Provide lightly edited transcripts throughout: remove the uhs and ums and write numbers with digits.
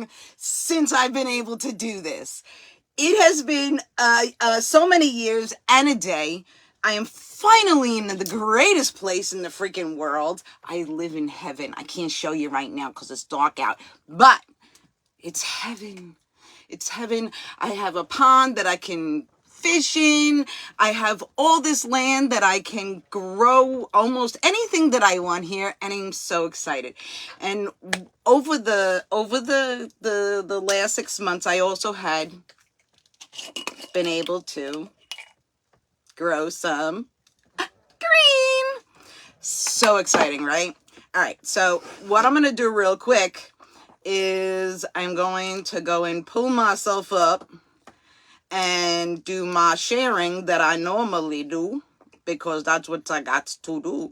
long since I've been able to do this. It has been so many years and a day. I am finally in the greatest place in the freaking world. I live in heaven. I can't show you right now because it's dark out, but it's heaven. It's heaven. I have a pond that I can fish in. I have all this land that I can grow almost anything that I want here, and I'm so excited. And over the last 6 months, I also had been able to grow some green. So exciting, right? All right, so what I'm going to do real quick is I'm going to go and pull myself up and do my sharing that I normally do, because that's what I got to do.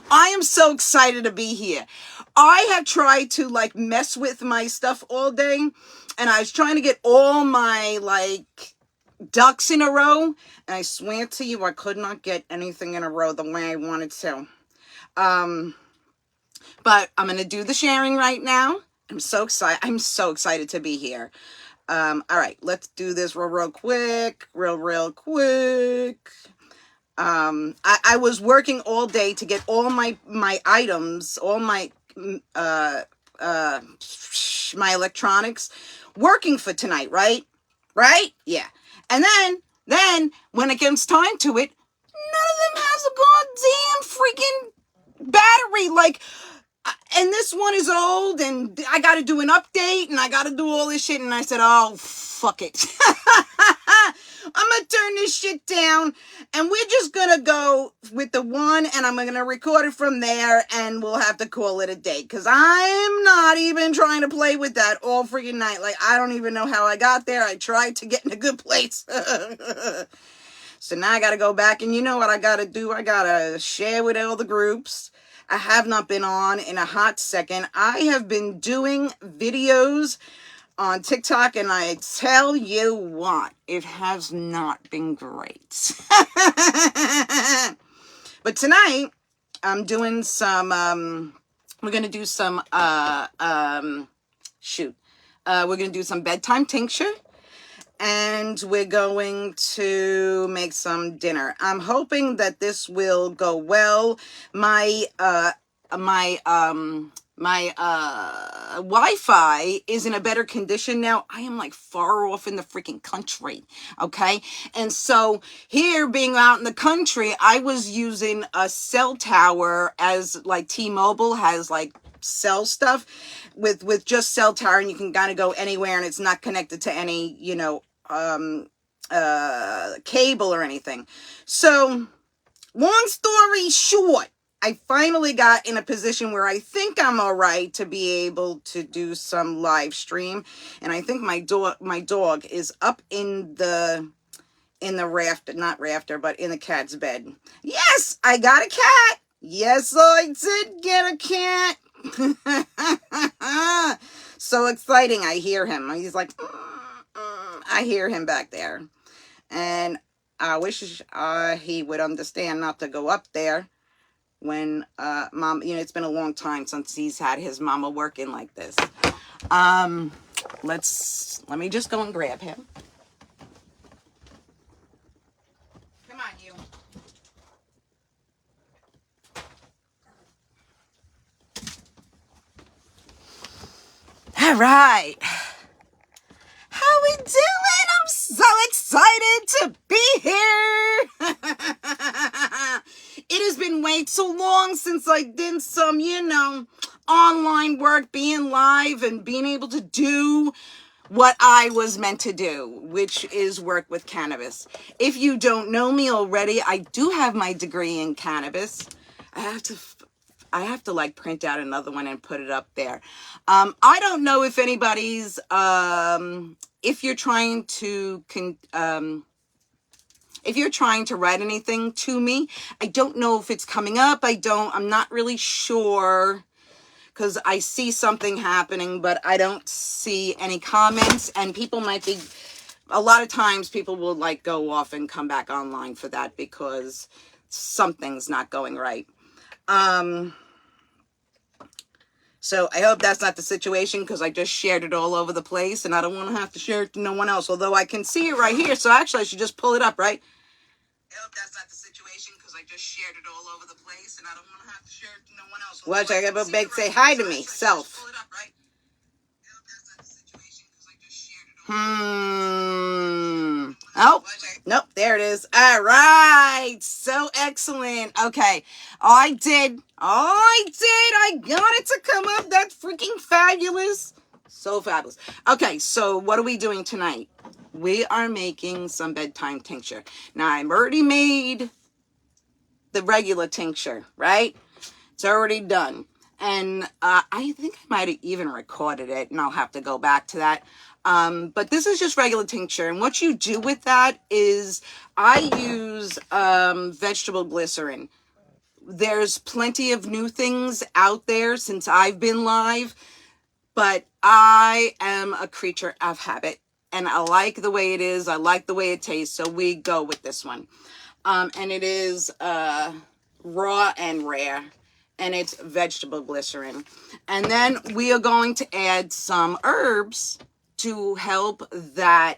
I am so excited to be here. I have tried to like mess with my stuff all day, and I was trying to get all my like ducks in a row, and I swear to you I could not get anything in a row the way I wanted to. But I'm going to do the sharing right now. I'm so excited. I'm so excited to be here. All right, let's do this real quick. Real quick. I was working all day to get all my items, all my my electronics working for tonight, right? Right? Yeah. And then when it comes time to it, none of them has a goddamn freaking battery. Like, and this one is old, and I got to do an update, and I got to do all this shit. And I said, oh, fuck it. I'm going to turn this shit down, and we're just going to go with the one, and I'm going to record it from there, and we'll have to call it a day, because I'm not even trying to play with that all freaking night. Like, I don't even know how I got there. I tried to get in a good place. So now I got to go back, and you know what I got to do? I got to share with all the groups. I have not been on in a hot second. I have been doing videos on TikTok, and I tell you what, it has not been great. But tonight, I'm doing some, we're going to do some, we're going to do some bedtime tincture. And we're going to make some dinner. I'm hoping that this will go well. My Wi-Fi is in a better condition now. I am like far off in the freaking country, okay? And so here, being out in the country, I was using a cell tower, as like T-Mobile has like cell stuff with just cell tower, and you can kind of go anywhere, and it's not connected to any, you know, cable or anything. So long story short, I finally got in a position where I think I'm all right to be able to do some live stream. And I think my dog is up in the rafter, not rafter, but in the cat's bed. Yes, I got a cat. Yes, I did get a cat. So exciting. I hear him. He's like, I hear him back there. And I wish he would understand not to go up there when mom, you know, it's been a long time since he's had his mama working like this. Let me just go and grab him. Come on, you. All right. How we doing? I'm so excited to be here. It has been way too long since I did some, you know, online work, being live and being able to do what I was meant to do, which is work with cannabis. If you don't know me already, I do have my degree in cannabis. I have to like print out another one and put it up there. I don't know if anybody's, if you're trying to write anything to me, I don't know if it's coming up. I'm not really sure, because I see something happening, but I don't see any comments, and people might be, a lot of times people will like go off and come back online for that because something's not going right. So I hope that's not the situation, because I just shared it all over the place and I don't want to have to share it to no one else. Although I can see it right here. So actually I should just pull it up, right? I hope that's not the situation, because I just shared it all over the place and I don't want to have to share it to no one else. Watch, I got big say hi to me, self. Oh, nope, there it is. All right. So excellent. Okay. I got it to come up. That's freaking fabulous. So fabulous. Okay, so what are we doing tonight? We are making some bedtime tincture. Now, I've already made the regular tincture, right? It's already done. And I think I might have even recorded it, and I'll have to go back to that. But this is just regular tincture. And what you do with that is I use vegetable glycerin. There's plenty of new things out there since I've been live, but I am a creature of habit. And I like the way it is. I like the way it tastes. So we go with this one. And it is raw and rare. And it's vegetable glycerin. And then we are going to add some herbs to help that,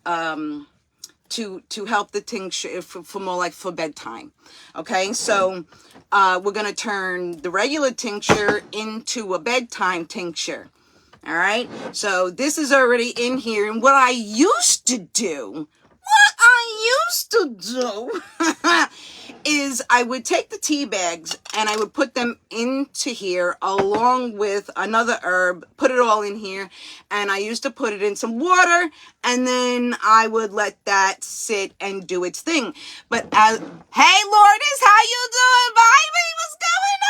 to help the tincture for more like for bedtime. Okay, so we're going to turn the regular tincture into a bedtime tincture. All right, so this is already in here. And what I used to do is I would take the tea bags and I would put them into here along with another herb, put it all in here, and I used to put it in some water, and then I would let that sit and do its thing. But hey, Lourdes, how you doing, baby? What's going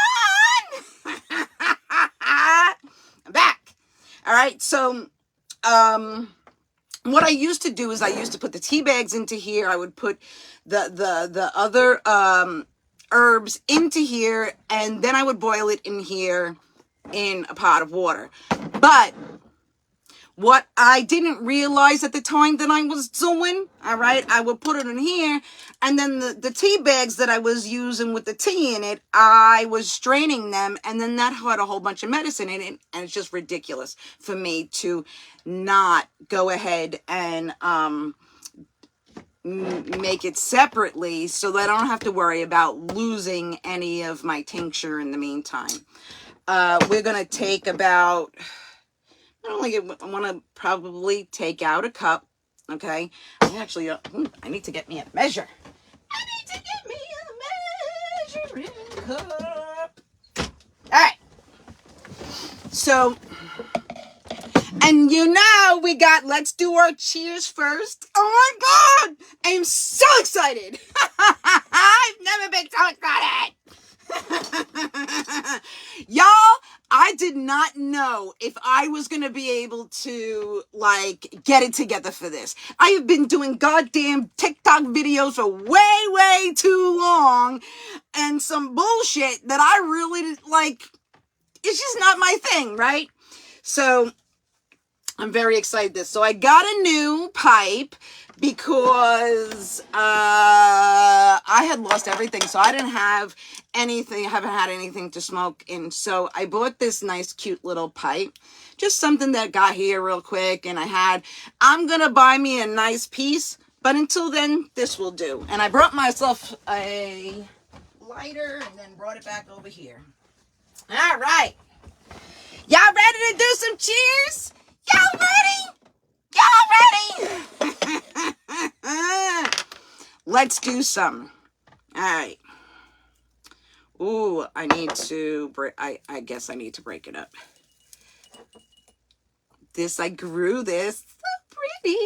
on? I'm back. All right, so what I used to do is I used to put the tea bags into here. I would put the other herbs into here, and then I would boil it in here in a pot of water. But what I didn't realize at the time that I was doing, all right, I would put it in here, and then the tea bags that I was using with the tea in it, I was straining them, and then that had a whole bunch of medicine in it, and it's just ridiculous for me to not go ahead and make it separately so that I don't have to worry about losing any of my tincture in the meantime. We're going to take about... I want to probably take out a cup, okay? I need to get me a measure. I need to get me a measuring cup. All right. So, and let's do our cheers first. Oh my God! I am so excited. I've never been so excited. Y'all, I did not know if I was going to be able to, get it together for this. I have been doing goddamn TikTok videos for way, way too long, and some bullshit that I really, it's just not my thing, right? So, I'm very excited. So I got a new pipe because I had lost everything. So I didn't have anything, haven't had anything to smoke in. So I bought this nice, cute little pipe. Just something that got here real quick. And I'm going to buy me a nice piece. But until then, this will do. And I brought myself a lighter and then brought it back over here. All right. Y'all ready to do some cheers? Y'all ready? Let's do some. All right. Ooh, I guess I need to break it up. I grew this. So pretty.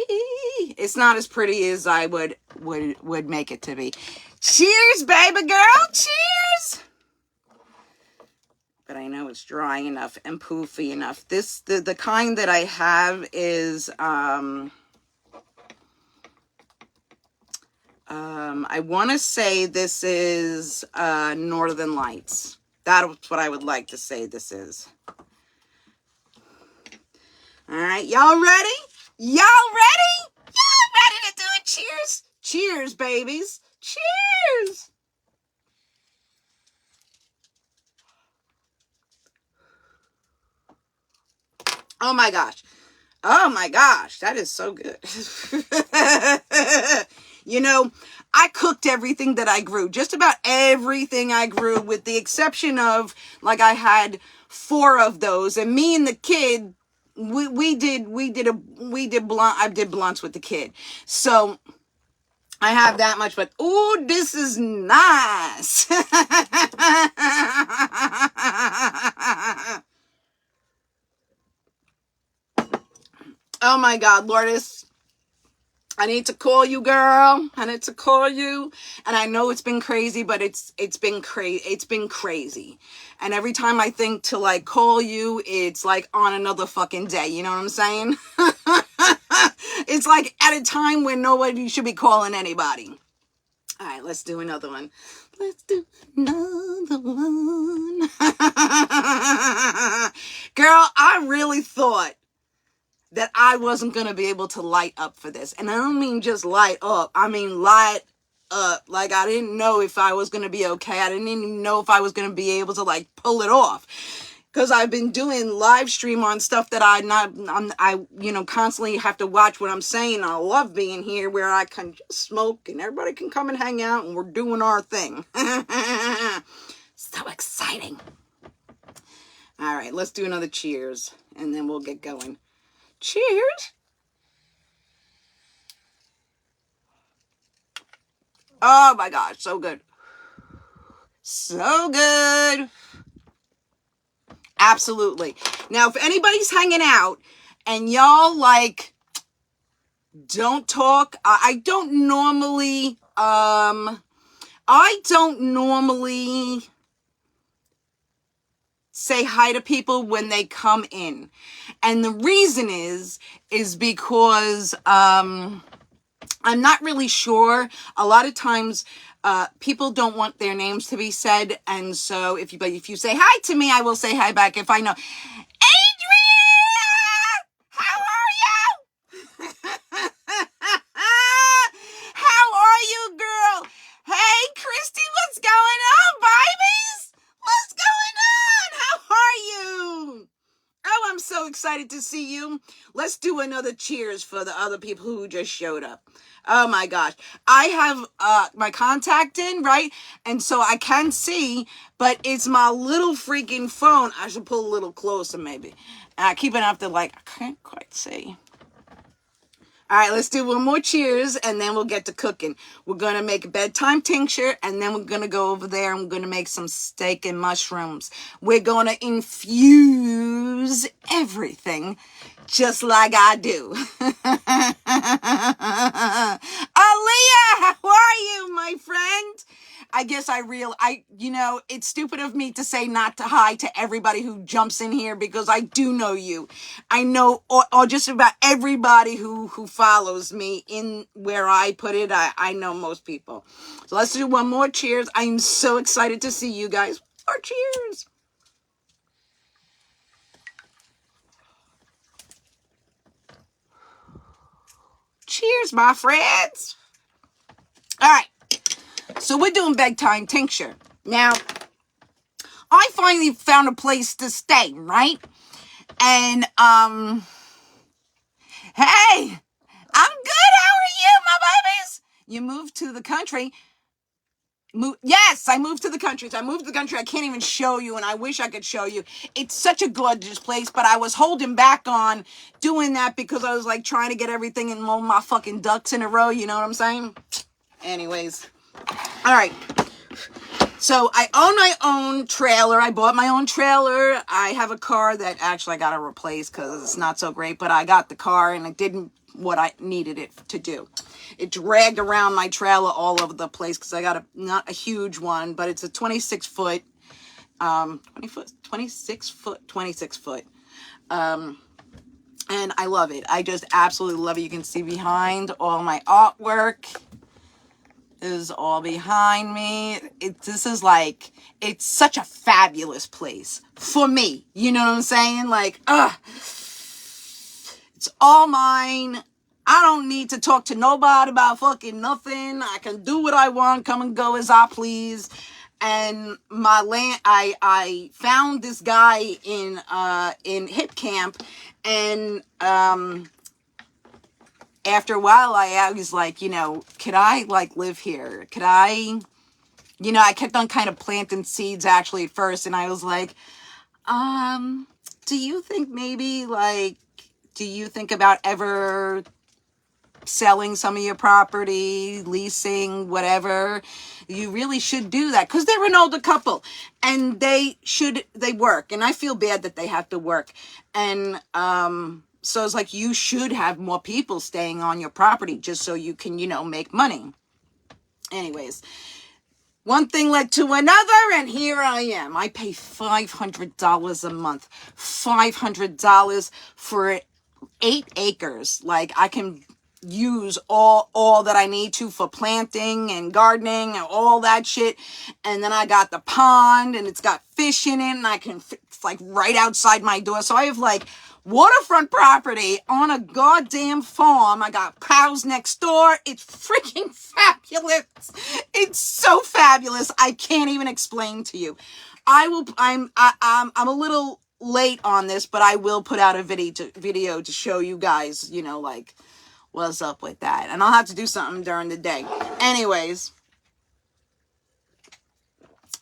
It's not as pretty as I would make it to be. Cheers, baby girl. Cheers. But I know it's dry enough and poofy enough. The kind that I have is, I want to say this is, Northern Lights. That's what I would like to say this is. All right, y'all ready? Y'all ready? Y'all ready to do it? Cheers. Cheers, babies. Cheers. Oh my gosh. Oh my gosh, that is so good. You know, I cooked everything that I grew, just about everything I grew, with the exception of, like, I had 4 of those, and me and the kid, I did blunts with the kid. So I have that much, but ooh, this is nice. Oh my God, Lourdes. I need to call you, girl. I need to call you. And I know it's been crazy, but it's been crazy. It's been crazy. And every time I think to, like, call you, it's like on another fucking day. You know what I'm saying? It's like at a time when nobody should be calling anybody. All right, let's do another one. Let's do another one. Girl, I really thought that I wasn't going to be able to light up for this. And I don't mean just light up. I mean light up. Like, I didn't know if I was going to be okay. I didn't even know if I was going to be able to, like, pull it off. Because I've been doing live stream on stuff that I constantly have to watch what I'm saying. I love being here where I can just smoke and everybody can come and hang out and we're doing our thing. So exciting. All right, let's do another cheers and then we'll get going. Cheers. Oh my gosh, so good. So good. Absolutely. Now, if anybody's hanging out and y'all, like, don't talk, I don't normally say hi to people when they come in. And the reason is because I'm not really sure. A lot of times people don't want their names to be said, and so if you say hi to me, I will say hi back if I know. Adrian, how are you? How are you, girl? Hey, Christy, what's going on, babies? What's going on? How are you? Oh, I'm so excited to see you. Let's do another cheers for the other people who just showed up. Oh my gosh. I have my contact in, right? And so I can see, but it's my little freaking phone. I should pull a little closer maybe. Keep it up to, like, I can't quite see. All right, let's do one more cheers, and then we'll get to cooking. We're going to make a bedtime tincture, and then we're going to go over there, and we're going to make some steak and mushrooms. We're going to infuse everything just like I do. Aaliyah, how are you, my friend? I guess it's stupid of me to say not to hi to everybody who jumps in here, because I do know you. I know, or just about everybody who follows me in where I put it. I know most people. So let's do one more cheers. I'm so excited to see you guys. More cheers. Cheers, my friends. All right. So we're doing bedtime tincture. Now, I finally found a place to stay, right? And, hey, I'm good. How are you, my babies? You moved to the country. Yes, I moved to the country. So I moved to the country. I can't even show you, and I wish I could show you. It's such a gorgeous place, but I was holding back on doing that because I was, like, trying to get everything in all my fucking ducks in a row. You know what I'm saying? Anyways. All right. So I own my own trailer. I bought my own trailer. I have a car that actually I got to replace because it's not so great, but I got the car and it didn't what I needed it to do. It dragged around my trailer all over the place because I got not a huge one, but it's a 26 foot. And I love it. I just absolutely love it. You can see behind all my artwork is all behind me. This is like, it's such a fabulous place for me. You know what I'm saying? Like, it's all mine. I don't need to talk to nobody about fucking nothing. I can do what I want, come and go as I please. And my land, I found this guy in Hip Camp, And after a while, I was like, could I like live here? Could I, I kept on kind of planting seeds actually at first. And I was like, do you think maybe like, do you think about ever selling some of your property, leasing, whatever? You really should do that, because they're an older couple and they work, and I feel bad that they have to work. And so it's like, you should have more people staying on your property just so you can, make money. Anyways, one thing led to another, and here I am. I pay $500 a month. $500 for 8 acres. Like, I can use all that I need to for planting and gardening and all that shit. And then I got the pond, and it's got fish in it, and it's like right outside my door. So I have like waterfront property on a goddamn farm. I got cows next door. It's freaking fabulous. It's so fabulous. I can't even explain to you. I'm a little late on this, but I will put out a video to show you guys, like what's up with that. And I'll have to do something during the day. Anyways.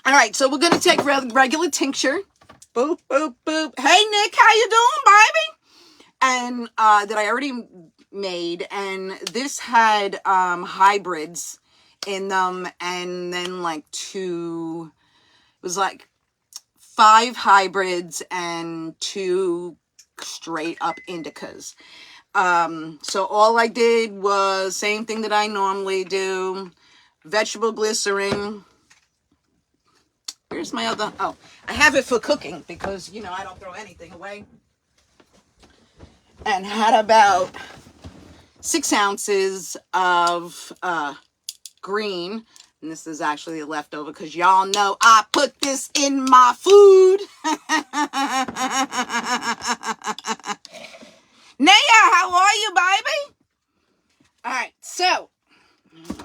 All right. So we're going to take regular tincture. Boop, boop, boop. Hey, Nick, how you doing, baby? And that I already made. And this had hybrids in them. And then like it was like 5 hybrids and 2 straight up indicas. So all I did was same thing that I normally do. Vegetable glycerin. Where's my other? Oh, I have it for cooking because, I don't throw anything away. And had about 6 ounces of green. And this is actually a leftover because y'all know I put this in my food. Naya, how are you, baby? All right, so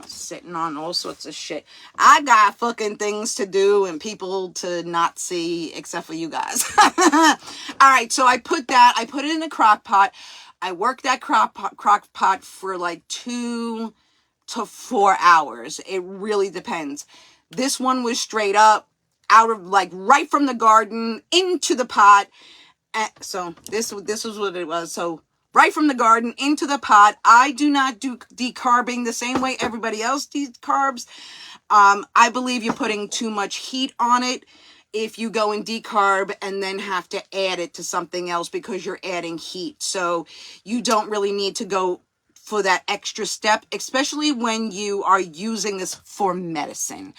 sitting on all sorts of shit. I got fucking things to do and people to not see except for you guys. All right, so I put it in a crock pot. I worked that crock pot for like 2 to 4 hours. It really depends. This one was straight up out of like right from the garden into the pot. So this was what it was. So right from the garden into the pot. I do not do decarbing the same way everybody else decarbs. I believe you're putting too much heat on it if you go and decarb and then have to add it to something else because you're adding heat. So you don't really need to go for that extra step, especially when you are using this for medicine.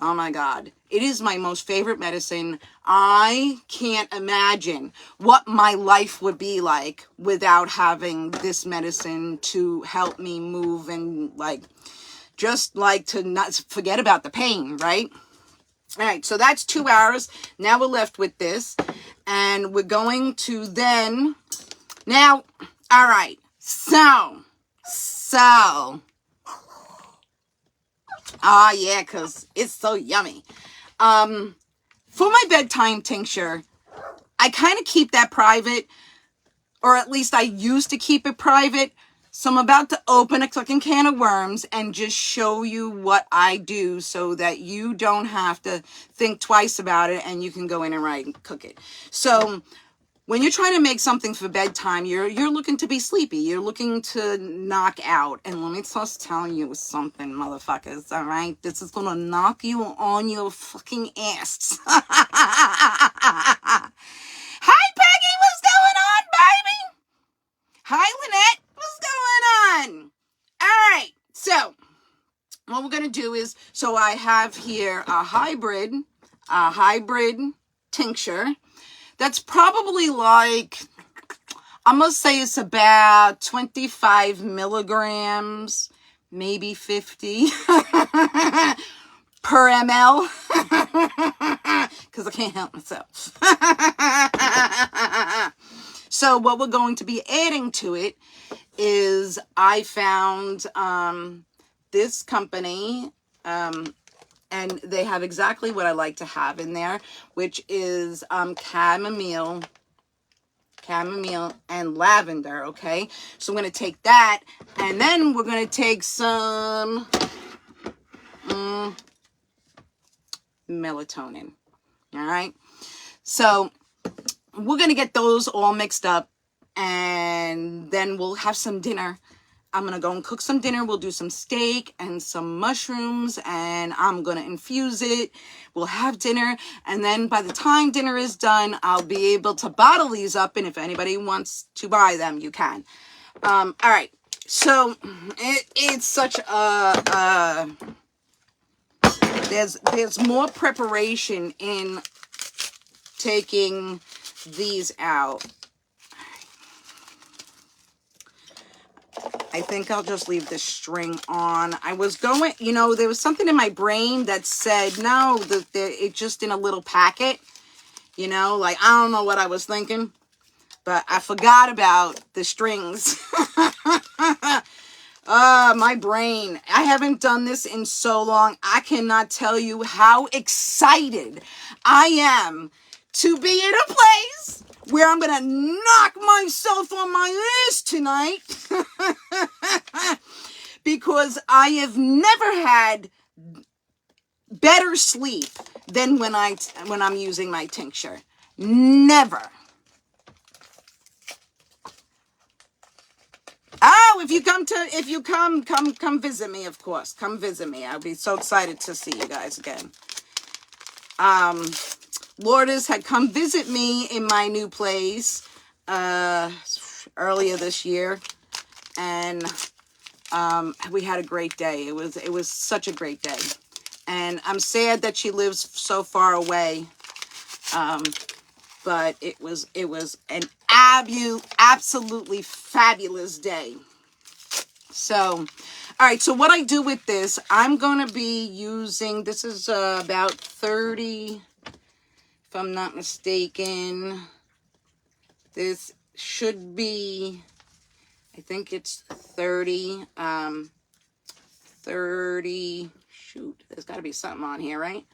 Oh my God. It is my most favorite medicine. I can't imagine what my life would be like without having this medicine to help me move and like, just like to not forget about the pain, right? All right, so that's 2 hours. Now we're left with this. And we're going to then, now, all right, so, yeah, because it's so yummy. For my bedtime tincture, I kind of keep that private, or at least I used to keep it private. So I'm about to open a fucking can of worms and just show you what I do so that you don't have to think twice about it and you can go in and cook it. So when you're trying to make something for bedtime, you're looking to be sleepy. You're looking to knock out. And let me just tell you something, motherfuckers, all right? This is going to knock you on your fucking ass. Hi, Peggy. What's going on, baby? Hi, Lynette. What's going on? All right. So what we're going to do is, so I have here a hybrid tincture. That's probably like, I'm going to say it's about 25 milligrams, maybe 50 per ml, because I can't help myself. So what we're going to be adding to it is I found this company, and they have exactly what I like to have in there, which is chamomile chamomile, and lavender, okay? So I'm going to take that, and then we're going to take some melatonin, all right? So we're going to get those all mixed up, and then we'll have some dinner. I'm going to go and cook some dinner. We'll do some steak and some mushrooms, and I'm going to infuse it. We'll have dinner, and then by the time dinner is done, I'll be able to bottle these up, and if anybody wants to buy them, you can. All right. So it's such a there's more preparation in taking these out. I think I'll just leave this string on. I was going, there was something in my brain that said, no, it's just in a little packet, like, I don't know what I was thinking, but I forgot about the strings. My brain. I haven't done this in so long. I cannot tell you how excited I am to be in a place where I'm going to knock myself on my ass tonight because I have never had better sleep than when I'm using my tincture. Never. Oh, if you come visit me, of course. Come visit me. I'll be so excited to see you guys again. Lourdes had come visit me in my new place earlier this year, and we had a great day. It was such a great day, and I'm sad that she lives so far away. But it was an absolutely fabulous day. So, all right. So what I do with this, I'm going to be using, this is about 30, if I'm not mistaken. This should be, I think it's 30, 30, shoot, there's got to be something on here, right?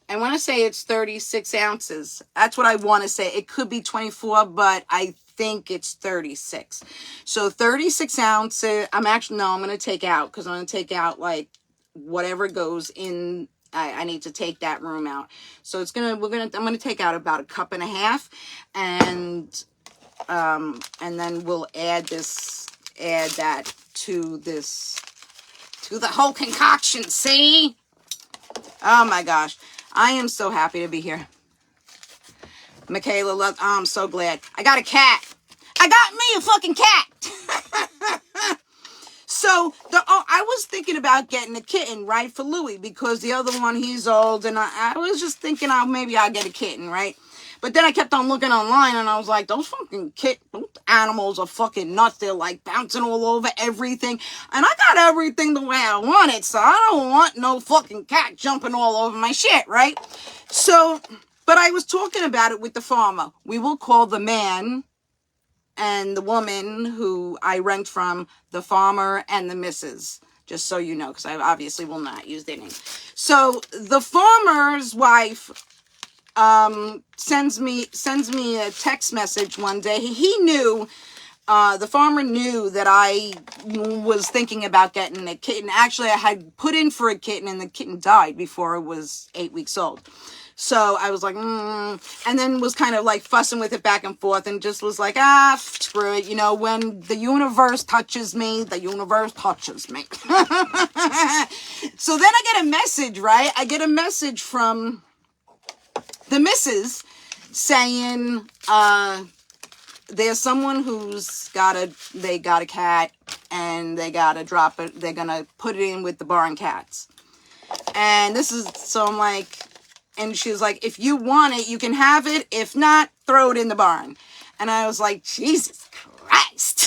I want to say it's 36 ounces. That's what I want to say. It could be 24, but I think it's 36. So 36 ounces. I'm going to take out, because I'm going to take out like whatever goes in. I need to take that room out. So I'm going to take out about a cup and a half, and then we'll add that to the whole concoction. See? Oh my gosh. I am so happy to be here. Michaela, I'm so glad. I got a cat. I got me a fucking cat. So, I was thinking about getting a kitten, right, for Louis, because the other one, he's old, and I was just thinking, maybe I'll get a kitten, right? But then I kept on looking online, and I was like, those fucking animals are fucking nuts. They're like bouncing all over everything. And I got everything the way I want it, so I don't want no fucking cat jumping all over my shit, right? So, but I was talking about it with the farmer. We will call the man and the woman who I rent from the farmer and the missus, just so you know, because I obviously will not use their name. So the farmer's wife sends me a text message one day. He knew, the farmer knew that I was thinking about getting a kitten. Actually, I had put in for a kitten, and the kitten died before it was 8 weeks old. So I was like, and then was kind of like fussing with it back and forth, and just was like, screw it. When the universe touches me, the universe touches me. So then I get a message, right? I get a message from the missus saying, there's someone who's got a cat, and they gotta drop it. They're gonna put it in with the barn cats. And so I'm like, and she was like, if you want it, you can have it. If not, throw it in the barn. And I was like, Jesus Christ.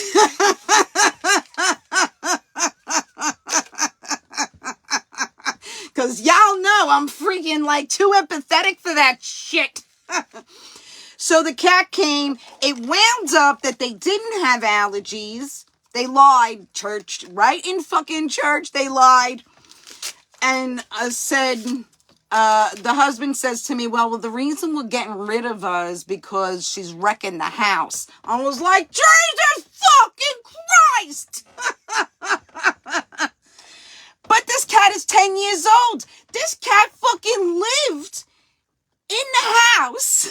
Because y'all know I'm freaking like too empathetic for that shit. So the cat came. It wound up that they didn't have allergies. They lied, church. Right in fucking church, they lied. And said, the husband says to me, well, the reason we're getting rid of her is because she's wrecking the house. I was like, Jesus fucking Christ! But this cat is 10 years old. This cat fucking lived in the house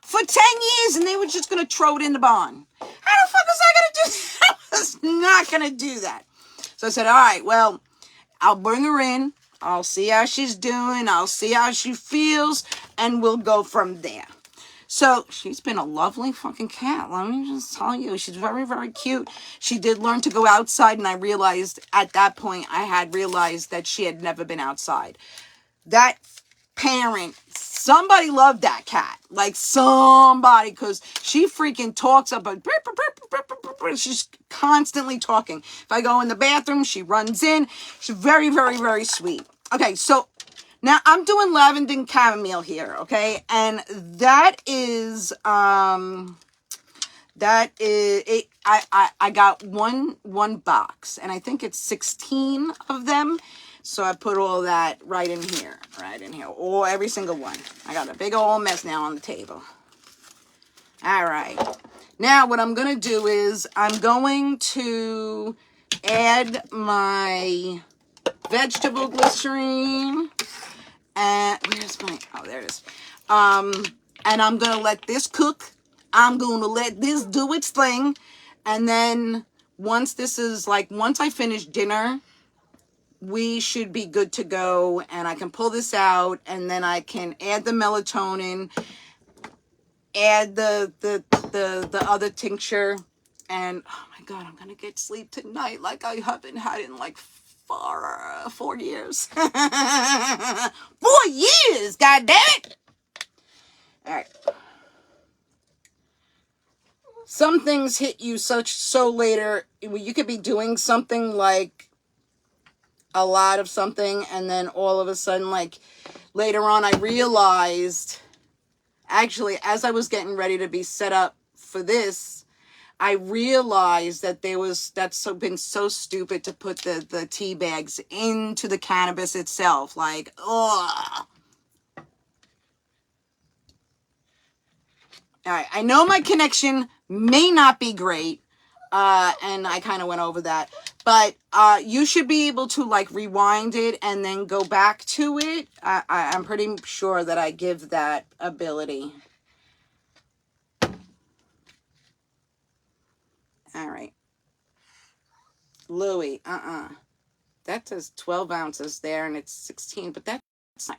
for 10 years and they were just going to throw it in the barn. How the fuck was I going to do that? I was not going to do that. So I said, all right, well, I'll bring her in. I'll see how she's doing. I'll see how she feels. And we'll go from there. So she's been a lovely fucking cat. Let me just tell you. She's very, very cute. She did learn to go outside. And I realized at that point, I had realized that she had never been outside. That parent, somebody loved that cat. Like somebody, because she freaking talks about, she's constantly talking. If I go in the bathroom, she runs in. She's very, very, very sweet. Okay, so now I'm doing lavender and chamomile here, okay? And that is it. I got one box, and I think it's 16 of them. So I put all that right in here, or every single one. I got a big old mess now on the table. All right. Now what I'm going to do is I'm going to add my vegetable glycerine. And where's my, oh, there it is. And I'm going to let this cook. I'm going to let this do its thing. And then once I finish dinner, we should be good to go, and I can pull this out, and then I can add the melatonin, add the other tincture, and oh my God, I'm gonna get sleep tonight like I haven't had in like 4 years. 4 years, god damn it! All right. Some things hit you so later. You could be doing something like a lot of something, and then all of a sudden, like later on, I realized, actually, as I was getting ready to be set up for this, I realized that that's been so stupid to put the tea bags into the cannabis itself. Like, ugh. All right, I know my connection may not be great, and I kind of went over that. But you should be able to like rewind it and then go back to it. I'm pretty sure that I give that ability. All right. Louis, that says 12 ounces there and it's 16, but that's not.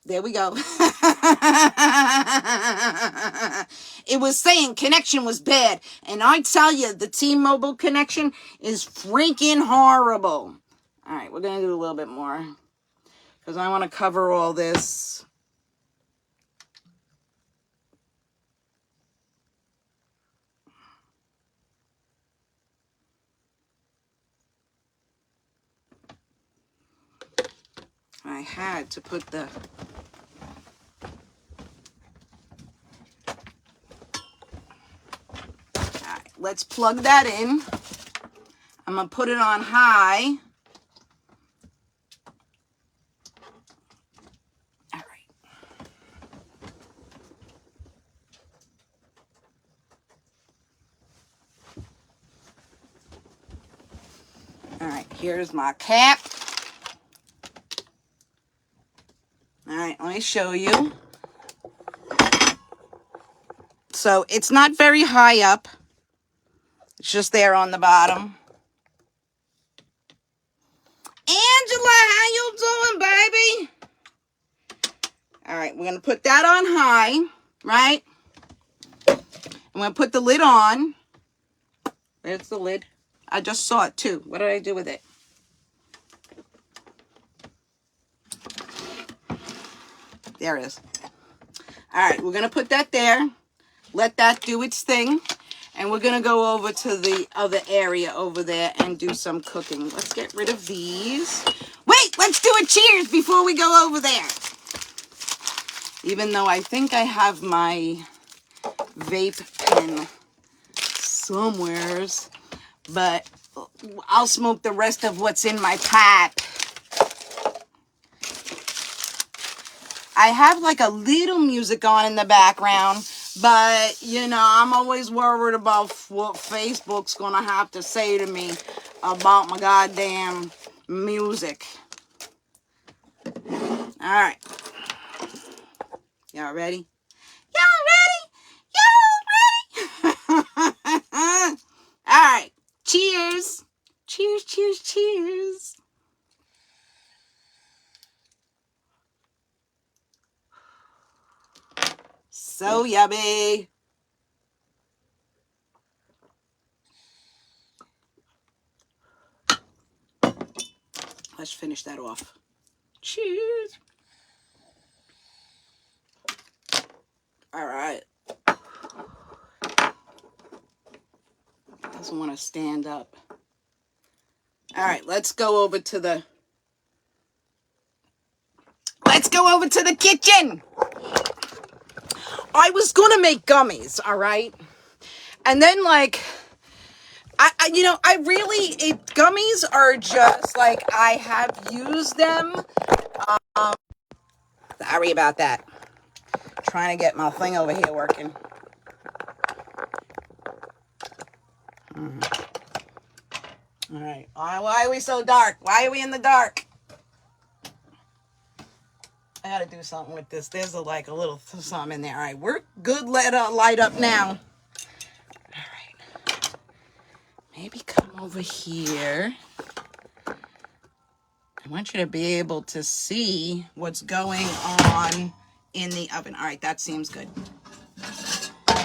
There we go. It was saying connection was bad. And I tell you, the T-Mobile connection is freaking horrible. All right, we're going to do a little bit more because I want to cover all this. I had to put the... Alright, let's plug that in. I'm going to put it on high. Alright. Alright, here's my cap. Alright, let me show you. So it's not very high up. It's just there on the bottom. Angela, how you doing, baby? Alright, we're going to put that on high, right? I'm going to put the lid on. There's the lid. I just saw it too. What did I do with it? There it is. All right, we're going to put that there. Let that do its thing. And we're going to go over to the other area over there and do some cooking. Let's get rid of these. Wait, let's do a cheers before we go over there. Even though I think I have my vape pen somewheres. But I'll smoke the rest of what's in my pack. I have like a little music on in the background, but you know, I'm always worried about what Facebook's gonna have to say to me about my goddamn music. Alright. Y'all ready? Y'all ready? Alright. Cheers. Cheers, cheers, cheers. So yummy. Let's finish that off. Cheers. All right. Doesn't want to stand up. All right, let's go over to the kitchen. I was gonna make gummies, all right? And then like gummies are just like, I have used them. Sorry about that. Trying to get my thing over here working. All right. Why are we so dark? Why are we in the dark? I gotta do something with this. There's a little something in there. All right, we're good. Let light up now. All right. Maybe come over here. I want you to be able to see what's going on in the oven. All right, that seems good. All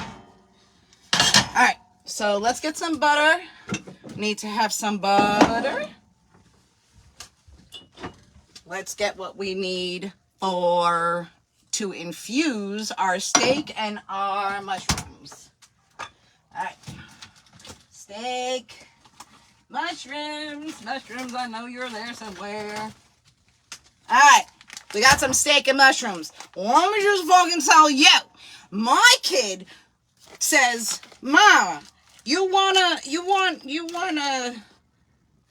right, so let's get some butter. Need to have some butter. Let's get what we need to infuse our steak and our mushrooms. All right, steak, mushrooms, I know you're there somewhere. All right, we got some steak and mushrooms. Let me just fucking tell you, my kid says, "Mom, you want a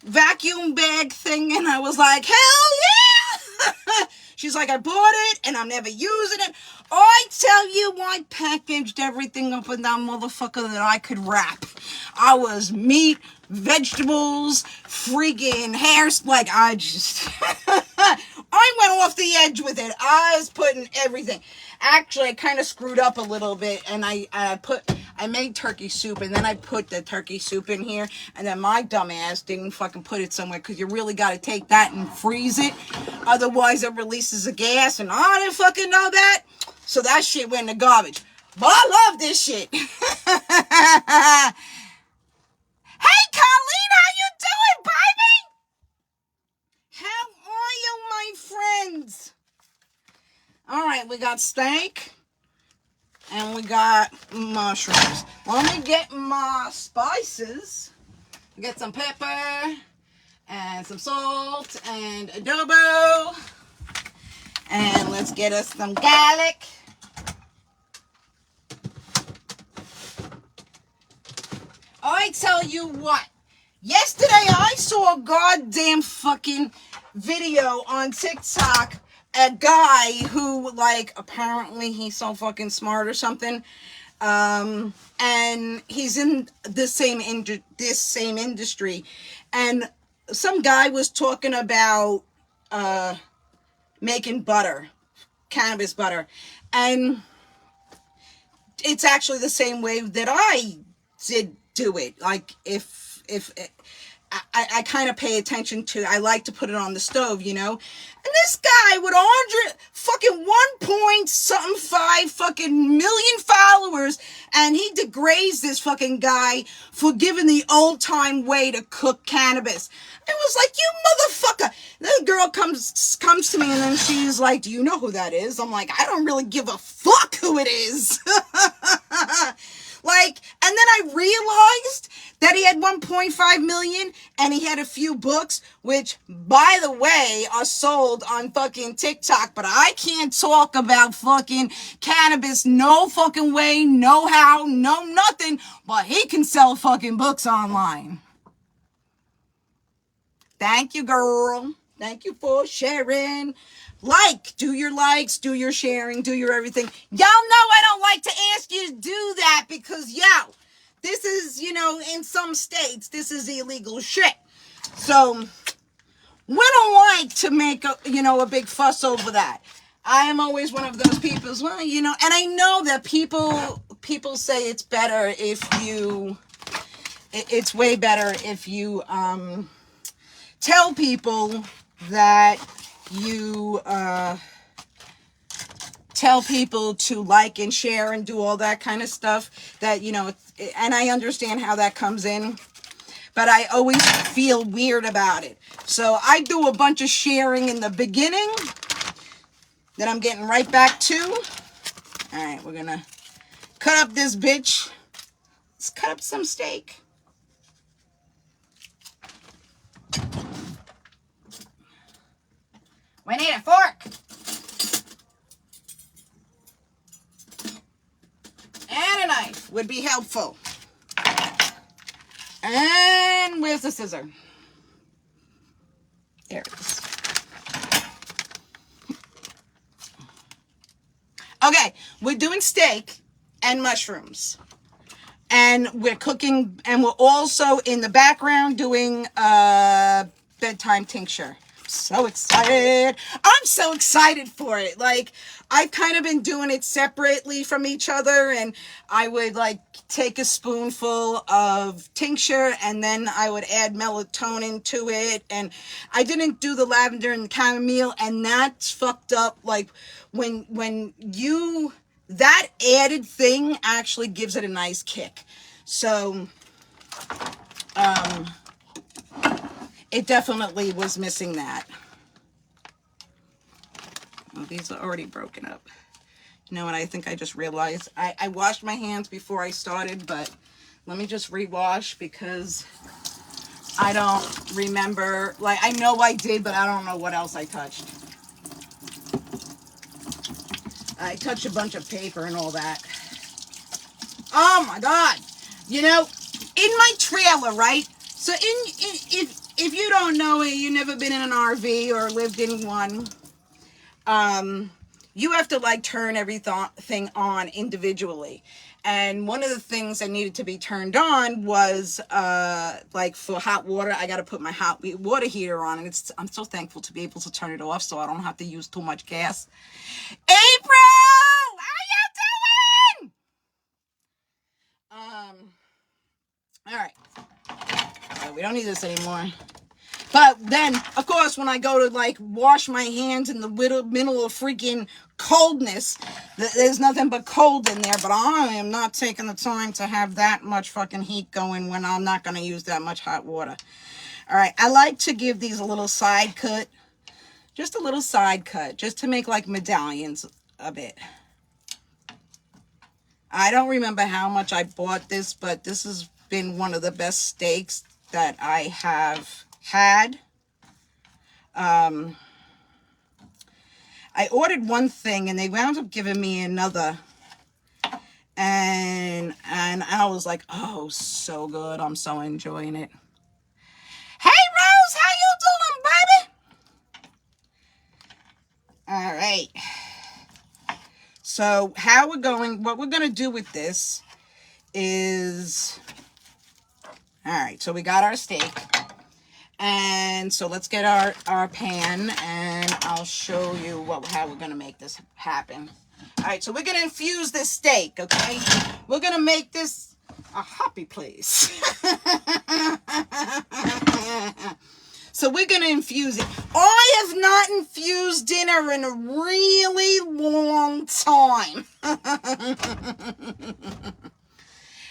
vacuum bag thing?" And I was like, "Hell yeah!" She's like, "I bought it and I'm never using it." I tell you, I packaged everything up in that motherfucker that I could wrap. I was meat, vegetables, freaking hair, like I just, I went off the edge with it. I was putting everything. Actually, I kind of screwed up a little bit, and I made turkey soup, and then I put the turkey soup in here, and then my dumb ass didn't fucking put it somewhere, because you really got to take that and freeze it, otherwise it releases a gas, and I didn't fucking know that, so that shit went in the garbage. But I love this shit. Hey, Colleen, how you doing, baby? How are you, my friends? All right, we got steak and we got mushrooms. Let me get my spices. Get some pepper and some salt and adobo. And let's get us some garlic. I tell you what, yesterday I saw a goddamn fucking video on TikTok. A guy who, like, apparently he's so fucking smart or something, and he's in this same industry, and some guy was talking about making butter, cannabis butter, and it's actually the same way that I did do it. Like, if I kind of pay attention to, I like to put it on the stove, you know? And this guy with 1.5 fucking million followers, and he degrades this fucking guy for giving the old time way to cook cannabis. It was like, you motherfucker. This girl comes to me, and then she's like, "Do you know who that is?" I'm like, "I don't really give a fuck who it is." Like, and then I realized that he had 1.5 million and he had a few books, which, by the way, are sold on fucking TikTok, but I can't talk about fucking cannabis no fucking way, no how, no nothing, but he can sell fucking books online. Thank you, girl. Thank you for sharing. Do your likes, do your sharing, do your everything. Y'all know I don't like to ask you to do that because, this is, in some states, this is illegal shit. So, we don't like to make a big fuss over that. I am always one of those people, well, and I know that people say it's better if you, it's way better if you, tell people that you tell people to like and share and do all that kind of stuff that, and I understand how that comes in, but I always feel weird about it. So I do a bunch of sharing in the beginning that I'm getting right back to. All right, we're gonna cut up this bitch. Let's cut up some steak. We need a fork. And a knife would be helpful. And where's the scissor? There it is. Okay, we're doing steak and mushrooms. And we're cooking, and we're also in the background doing bedtime tincture. So excited. I'm so excited for it. Like, I've kind of been doing it separately from each other, and I would take a spoonful of tincture and then I would add melatonin to it, and I didn't do the lavender and the chamomile, and that's fucked up. Like, when you, that added thing actually gives it a nice kick. So it definitely was missing that. Well, these are already broken up. You know what, I think I just realized I washed my hands before I started, but let me just rewash because I don't remember. Like, I know I did, but I don't know what else I touched. I touched a bunch of paper and all that. Oh my God. In my trailer, right? So if you don't know it, you've never been in an RV or lived in one, you have to turn everything on individually. And one of the things that needed to be turned on was for hot water, I got to put my hot water heater on, and I'm so thankful to be able to turn it off so I don't have to use too much gas. April, how you doing? All right. So we don't need this anymore. But then, of course, when I go to wash my hands in the middle of freaking coldness, there's nothing but cold in there. But I am not taking the time to have that much fucking heat going when I'm not going to use that much hot water. All right, I like to give these a little side cut. Just a little side cut, just to make medallions a bit. I don't remember how much I bought this, but this has been one of the best steaks that I have had. I ordered one thing and they wound up giving me another, and I was like, oh, so good. I'm so enjoying it. Hey Rose, how you doing, baby? All right. So what we're going to do with this is, all right, so we got our steak. And so let's get our pan, and I'll show you how we're going to make this happen. All right, so we're going to infuse this steak, okay? We're going to make this a happy place. So we're going to infuse it. I have not infused dinner in a really long time.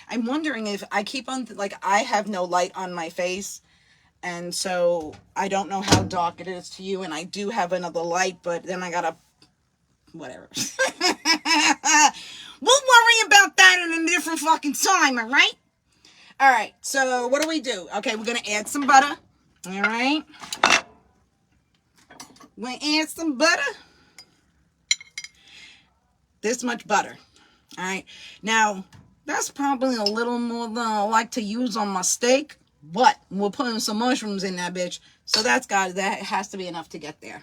I'm wondering if I keep on, I have no light on my face. And so I don't know how dark it is to you. And I do have another light, but then I gotta, whatever. We'll worry about that in a different fucking time, all right? All right, so what do we do? Okay, we're going to add some butter. All right. We're going to add some butter. This much butter. All right. Now, that's probably a little more than I like to use on my steak, But we'll put in some mushrooms in that bitch. So that has to be enough to get there.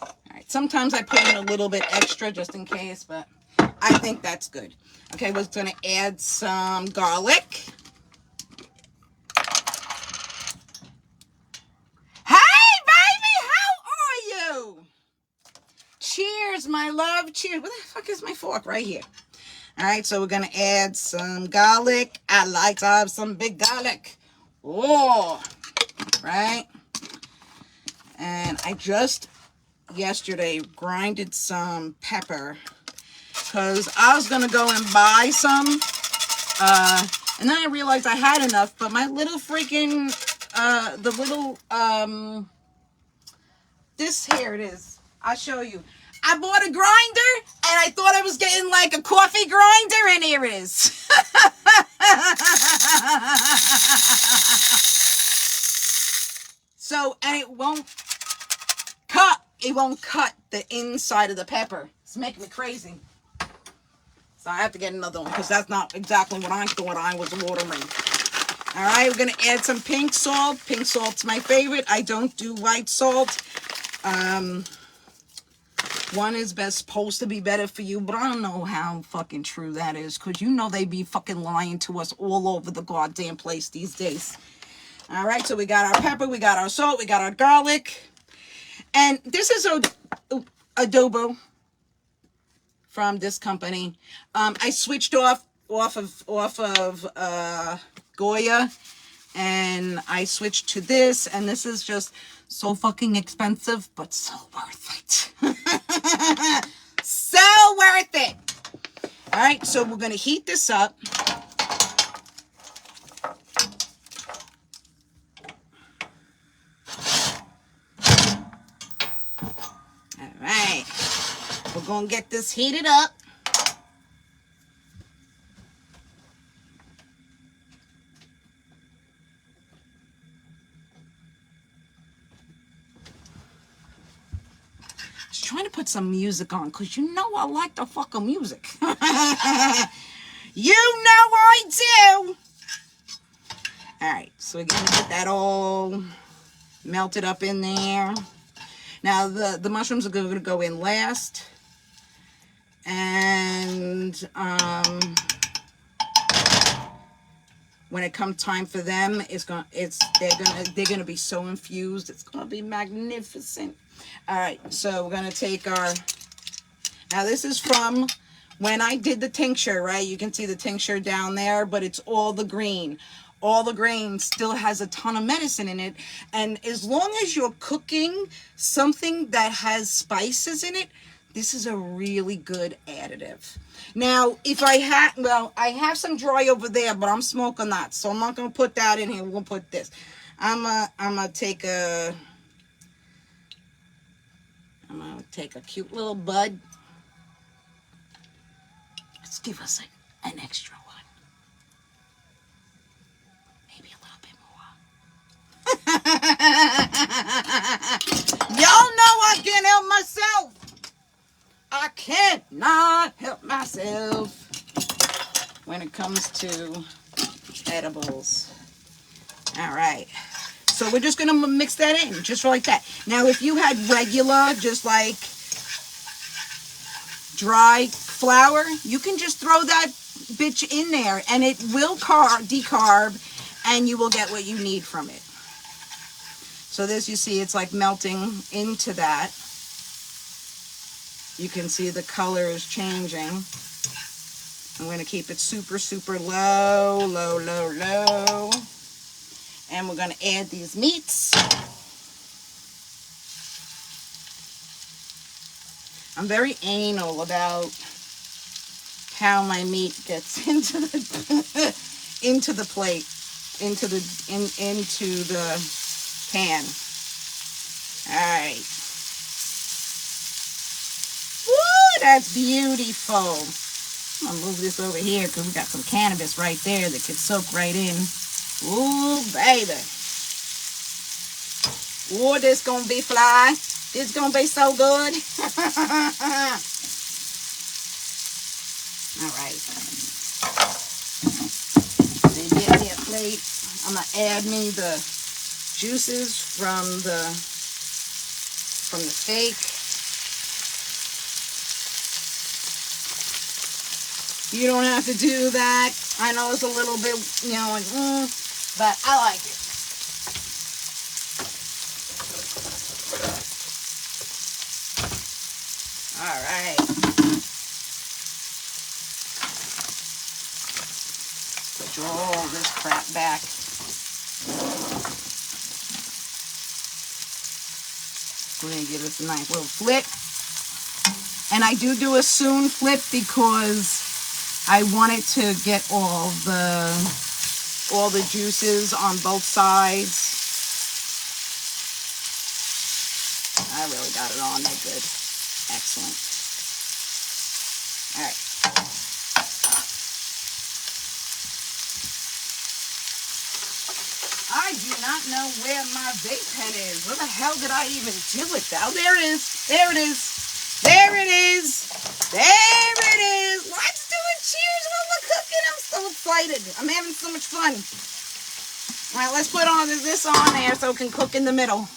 All right. Sometimes I put in a little bit extra just in case, but I think that's good. Okay, we're going to add some garlic. Hey, baby, how are you? Cheers, my love. Cheers. Where the fuck is my fork? Right here. All right, so we're going to add some garlic. I like to have some big garlic. Oh, right. And I just yesterday grinded some pepper because I was going to go and buy some. And then I realized I had enough, but my little freaking, here it is. I'll show you. I bought a grinder, and I thought I was getting like a coffee grinder, and here it is. So, and it won't cut the inside of the pepper. It's making me crazy. So I have to get another one, because that's not exactly what I thought I was ordering. All right, we're going to add some pink salt. Pink salt's my favorite. I don't do white salt. One is supposed to be better for you, but I don't know how fucking true that is, because you know they be fucking lying to us all over the goddamn place these days. All right, so we got our pepper, we got our salt, we got our garlic. And this is adobo from this company. I switched off of Goya, and I switched to this, and this is just so fucking expensive, but so worth it. So worth it. All right, so we're going to heat this up. All right, we're going to get this heated up. Trying to put some music on, because you know I like the fucking music. You know I do. All right, so we're gonna get that all melted up in there. Now the mushrooms are gonna go in last, and when it comes time for them, they're gonna be so infused. It's gonna be magnificent. All right, so we're gonna take our. Now this is from when I did the tincture, right? You can see the tincture down there, but it's all the green. All the green still has a ton of medicine in it, and as long as you're cooking something that has spices in it, this is a really good additive. Now, if I have some dry over there, but I'm smoking that, so I'm not gonna put that in here. We'll put this. I'm gonna take a cute little bud. Let's give us an extra one. Maybe a little bit more. Y'all know I can't help myself. I cannot help myself when it comes to edibles. All right. So we're just going to mix that in, just like that. Now, if you had regular, just like dry flour, you can just throw that bitch in there, and it will decarb, and you will get what you need from it. So this, you see, it's like melting into that. You can see the color is changing. I'm going to keep it super, super low, low, low, low. And we're going to add these meats. I'm very anal about how my meat gets into the into the plate, into the pan. All right. Woo, that's beautiful. I'm gonna move this over here because we got some cannabis right there that could soak right in. Ooh, baby. Ooh, this gonna be fly. This gonna be so good. All right. Then get me a plate. I'm I'm gonna add me the juices from the steak. You don't have to do that. I know it's a little bit, you know, like, but I like it. All right. Put all this crap back. We're going to give this a nice little flip. And I do a soon flip because I want it to get all the juices on both sides. I really got it on that good. Excellent. All right. I do not know where my vape pen is. Where the hell did I even do it? Oh, there it is. There it is. There it is. There it is. Let's do it. Cheers while we're cooking. I'm so excited. I'm having so much fun. All right, let's put all this on there so it can cook in the middle.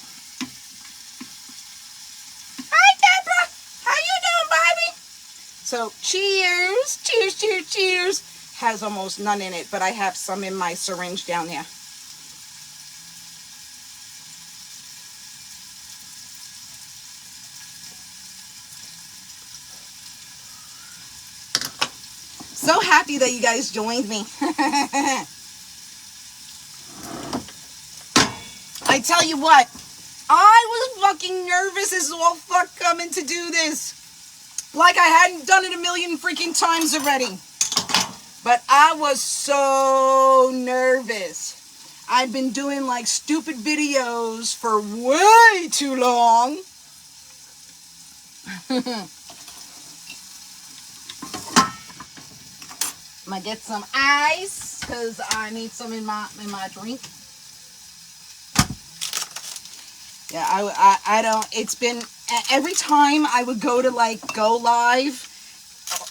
Hi, Deborah. How you doing, baby? So, cheers. Cheers, cheers, cheers. Has almost none in it, but I have some in my syringe down there. So happy that you guys joined me. I tell you what, I was fucking nervous as all fuck coming to do this. Like I hadn't done it a million freaking times already. But I was so nervous. I've been doing like stupid videos for way too long. I'm gonna get some ice because I need some in my drink. Yeah, I don't. It's been every time I would go to like go live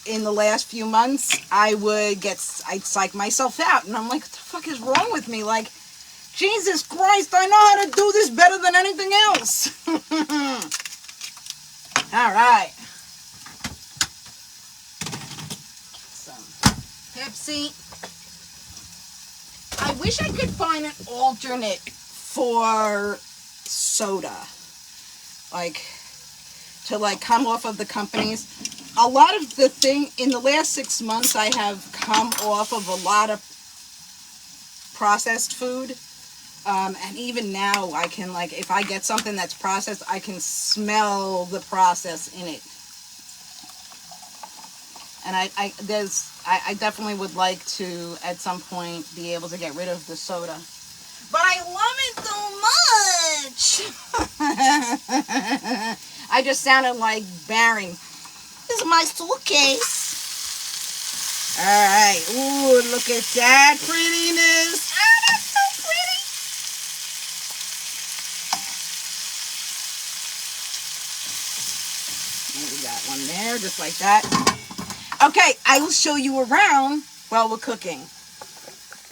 in the last few months, I'd psych myself out, and I'm like, what the fuck is wrong with me? Like, Jesus Christ, I know how to do this better than anything else. All right. Pepsi. I wish I could find an alternate for soda, like to like come off of the companies. A lot of the thing in the last 6 months, I have come off of a lot of processed food, and even now I can, like, if I get something that's processed, I can smell the process in it. And I definitely would like to, at some point, be able to get rid of the soda. But I love it so much. I just sounded like Baron. This is my suitcase. All right. Ooh, look at that prettiness. Oh, that's so pretty. And we got one there, just like that. Okay, I will show you around while we're cooking.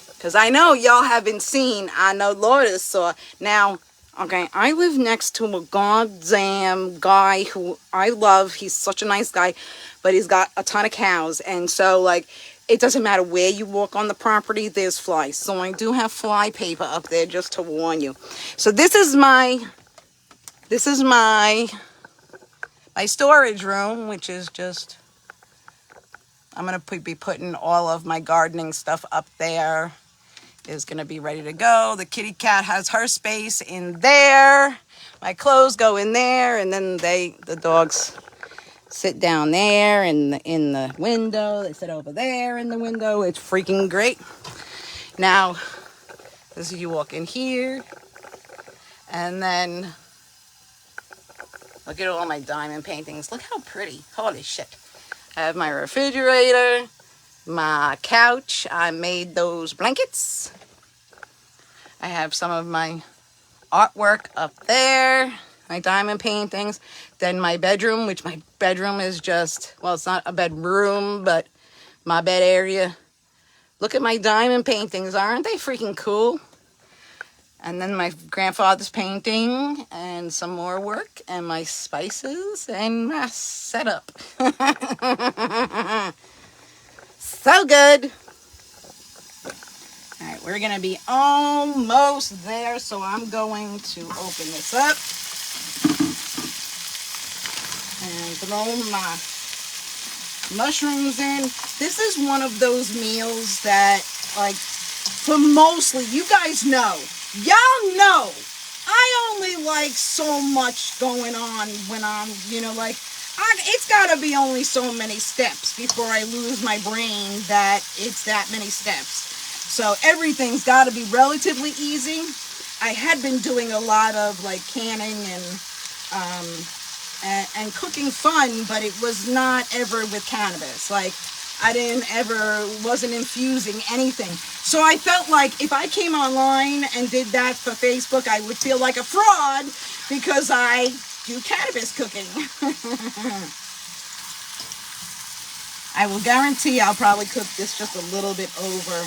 Because I know y'all haven't seen, I know Lourdes saw. Now, okay, I live next to a goddamn guy who I love. He's such a nice guy, but he's got a ton of cows. And so, like, it doesn't matter where you walk on the property, there's flies. So I do have fly paper up there just to warn you. So this is my storage room, which is just... I'm going to be putting all of my gardening stuff up there. It's going to be ready to go. The kitty cat has her space in there. My clothes go in there. And then the dogs sit down there in the window. They sit over there in the window. It's freaking great. Now, this is you walk in here. And then, look at all my diamond paintings. Look how pretty. Holy shit. I have my refrigerator, my couch. I made those blankets. I have some of my artwork up there, my diamond paintings. Then my bedroom, which my bedroom is just, well, it's not a bedroom, but my bed area. Look at my diamond paintings. Aren't they freaking cool? And then my grandfather's painting and some more work and my spices and my setup. So good. All right, we're going to be almost there, so I'm going to open this up and throw my mushrooms in. This is one of those meals that, like, for mostly, you guys know, y'all know, I only like so much going on when I'm, like, it's got to be only so many steps before I lose my brain that it's that many steps. So everything's got to be relatively easy. I had been doing a lot of, like, canning and cooking fun, but it was not ever with cannabis. Like, wasn't infusing anything. So I felt like if I came online and did that for Facebook, I would feel like a fraud because I do cannabis cooking. I will guarantee I'll probably cook this just a little bit over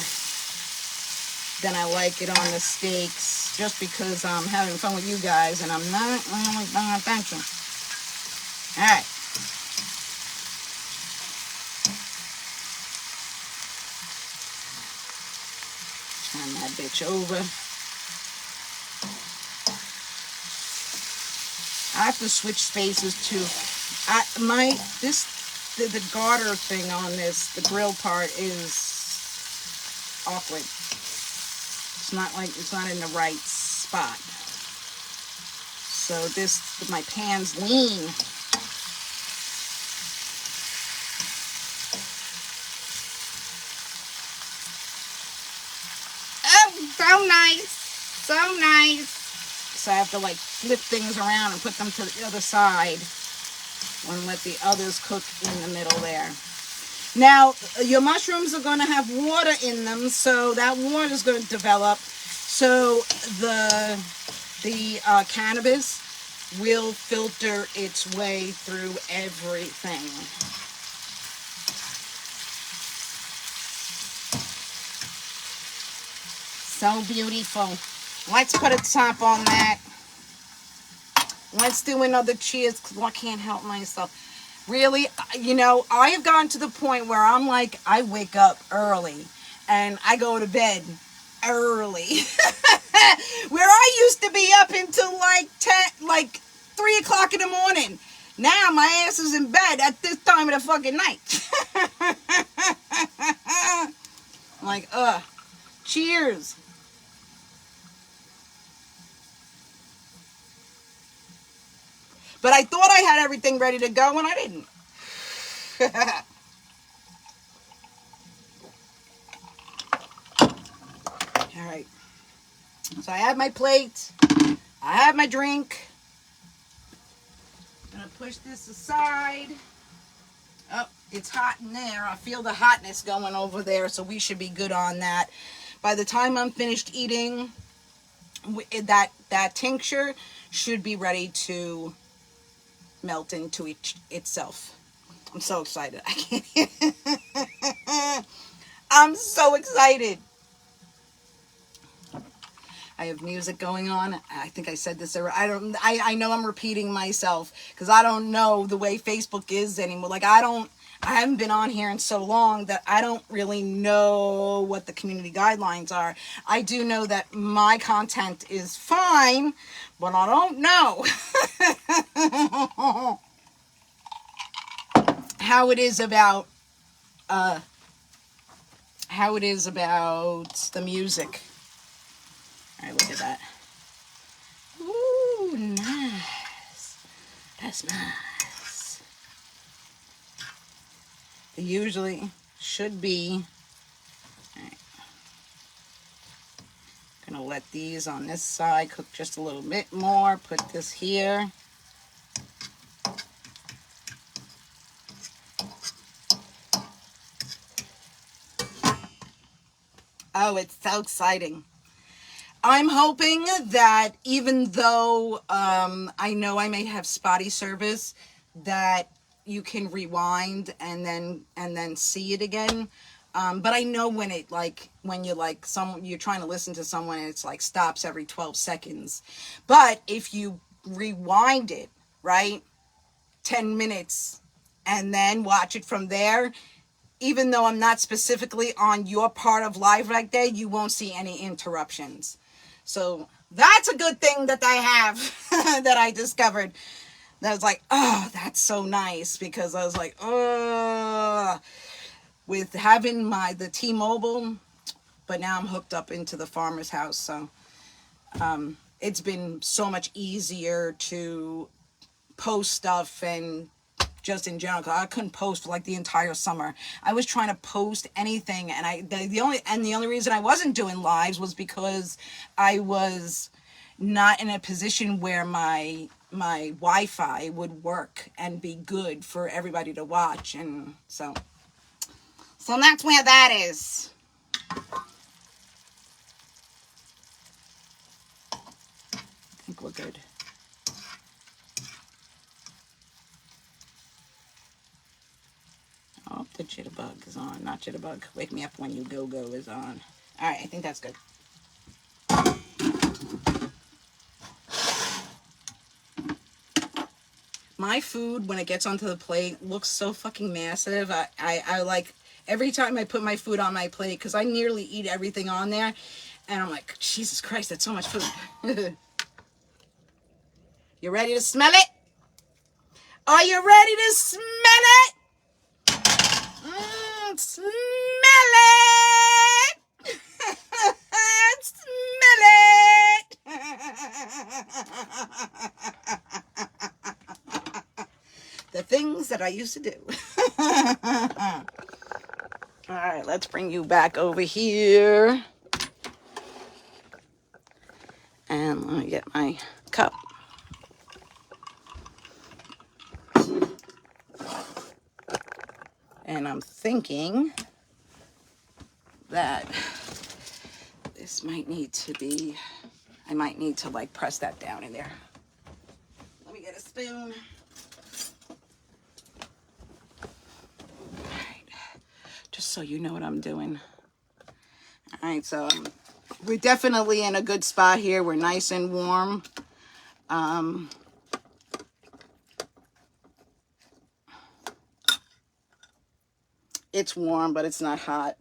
than I like it on the steaks, just because I'm having fun with you guys and I'm not really paying attention. All right. Turn that bitch over. I have to switch spaces too. The garter thing on this, the grill part, is awkward. It's not in the right spot. So my pan's lean. So nice. So nice. So I have to, like, flip things around and put them to the other side and let the others cook in the middle there. Now, your mushrooms are going to have water in them, so that water is going to develop. So the cannabis will filter its way through everything. So beautiful. Let's put a top on that. Let's do another cheers, because I can't help myself. Really, I have gotten to the point where I'm like, I wake up early and I go to bed early. Where I used to be up until like 3 o'clock in the morning. Now my ass is in bed at this time of the fucking night. Like, cheers. But I thought I had everything ready to go and I didn't. All right. So I have my plate. I have my drink. I'm going to push this aside. Oh, it's hot in there. I feel the hotness going over there, so we should be good on that. By the time I'm finished eating, that tincture should be ready to melt into itself. I'm so excited. I can't. I'm so excited. I have music going on. I think I said this. I know I'm repeating myself because I don't know the way Facebook is anymore. Like, I haven't been on here in so long that I don't really know what the community guidelines are. I do know that my content is fine, but I don't know how it is about the music. All right, look at that. Ooh, nice. That's nice. It usually should be. All right. Gonna let these on this side cook just a little bit more. Put this here. Oh, it's so exciting. I'm hoping that even though I know I may have spotty service, that you can rewind and then see it again. But I know when it like when you like you're trying to listen to someone and it's like stops every 12 seconds. But if you rewind it, right, 10 minutes and then watch it from there, even though I'm not specifically on your part of live right there, you won't see any interruptions. So that's a good thing that I have that I discovered. That was like, oh, that's so nice, because I was like, oh, with having the T-Mobile, but now I'm hooked up into the farmer's house, so it's been so much easier to post stuff and just in general, 'cause I couldn't post for like the entire summer. I was trying to post anything, and the only reason I wasn't doing lives was because I was not in a position where my Wi-Fi would work and be good for everybody to watch, and so that's where that is. I think we're good. Oh, the jitterbug is on. Not jitterbug. Wake me up when you go is on. All right, I think that's good. My food, when it gets onto the plate, looks so fucking massive. I like, every time I put my food on my plate, because I nearly eat everything on there, and I'm like, Jesus Christ, that's so much food. You ready to smell it? Are you ready to smell it? Smell it! Smell it! The things that I used to do. All right, let's bring you back over here. And let me get my cup. And I'm thinking that this might need to be, I might need to like press that down in there. Let me get a spoon. All right, just so you know what I'm doing. All right, so we're definitely in a good spot here. We're nice and warm. It's warm, but it's not hot.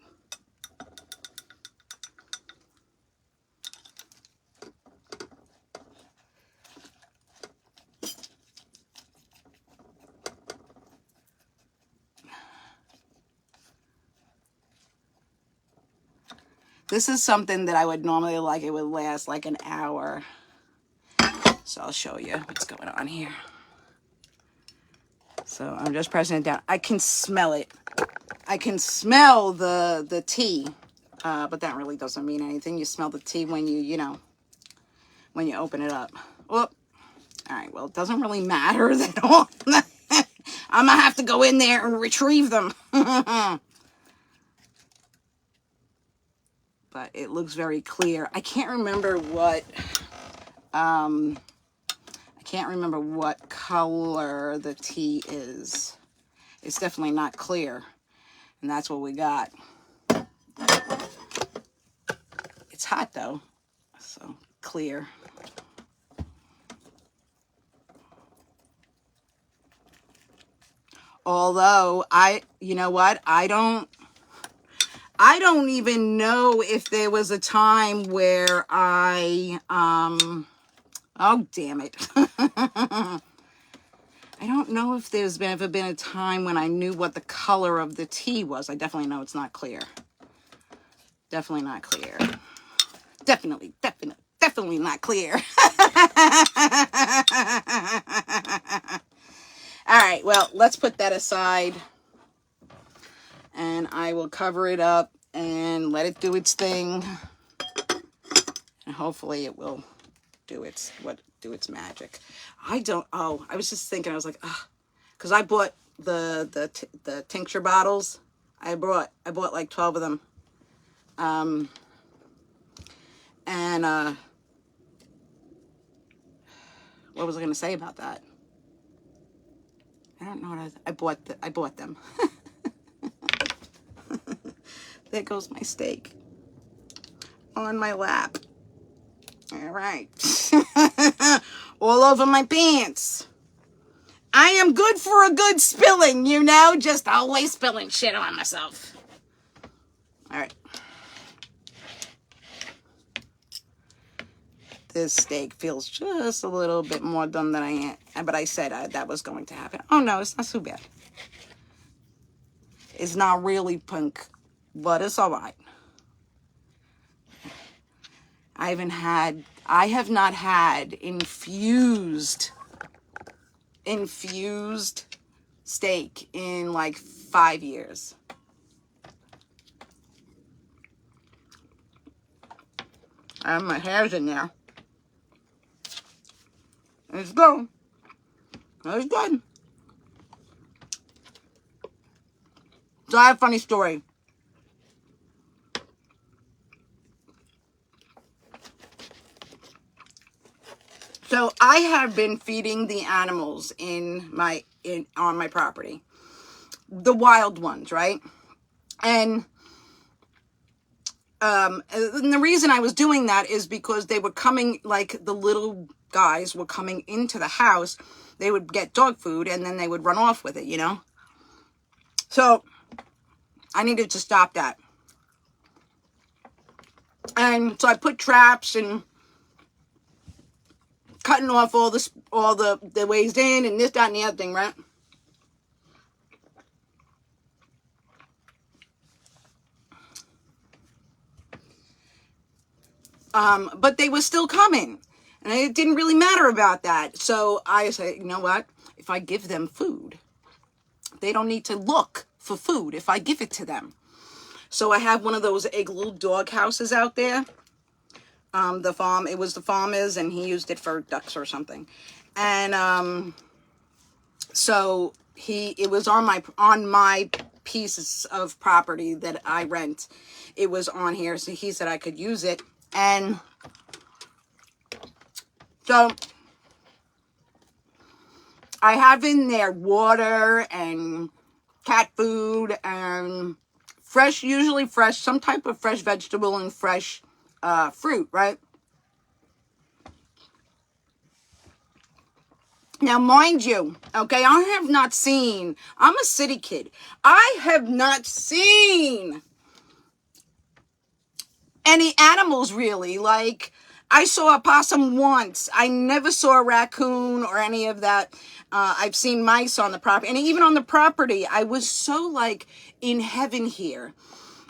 This is something that I would normally like. It would last like an hour. So I'll show you what's going on here. So I'm just pressing it down. I can smell it. I can smell the tea, but that really doesn't mean anything. You smell the tea when when you open it up. Whoop. All right, well, it doesn't really matter that all. I'm gonna have to go in there and retrieve them. But it looks very clear. I can't remember what color the tea is. It's definitely not clear, and that's what we got. It's hot though, so clear. Although you know what? I don't even know if there was a time where oh, damn it. I don't know if there's ever been a time when I knew what the color of the tea was. I definitely know it's not clear. Definitely not clear. Definitely not clear. All right, well, let's put that aside. And I will cover it up and let it do its thing. And hopefully it will do its magic. I was just thinking, I was like, because I bought the tincture bottles. I bought like 12 of them. And what was I going to say about that? I don't know what I bought them. There goes my steak on my lap. All right. All over my pants. I am good for a good spilling, you know? Just always spilling shit on myself. All right. This steak feels just a little bit more done than I am. But I said that was going to happen. Oh, no, it's not too bad. It's not really pink, but it's all right. I have not had infused steak in like 5 years. I have my hairs in there. It's good. It's good. So I have a funny story. So I have been feeding the animals on my property. The wild ones, right? And the reason I was doing that is because they were coming, like the little guys were coming into the house. They would get dog food and then they would run off with it, you know? So I needed to stop that. And so I put traps and cutting off all the ways in and this, that, and the other thing, right? But they were still coming. And it didn't really matter about that. So I said, you know what? If I give them food, they don't need to look for food if I give it to them. So I have one of those igloo dog houses out there. It was the farmer's, and he used it for ducks or something. And so it was on my pieces of property that I rent. It was on here, so he said I could use it. And so I have in there water and cat food and usually fresh, some type of fresh vegetable and fresh fruit, right? Now, mind you, okay, I'm a city kid. I have not seen any animals really. Like, I saw a possum once. I never saw a raccoon or any of that. I've seen mice on the property. And even on the property, I was so like in heaven here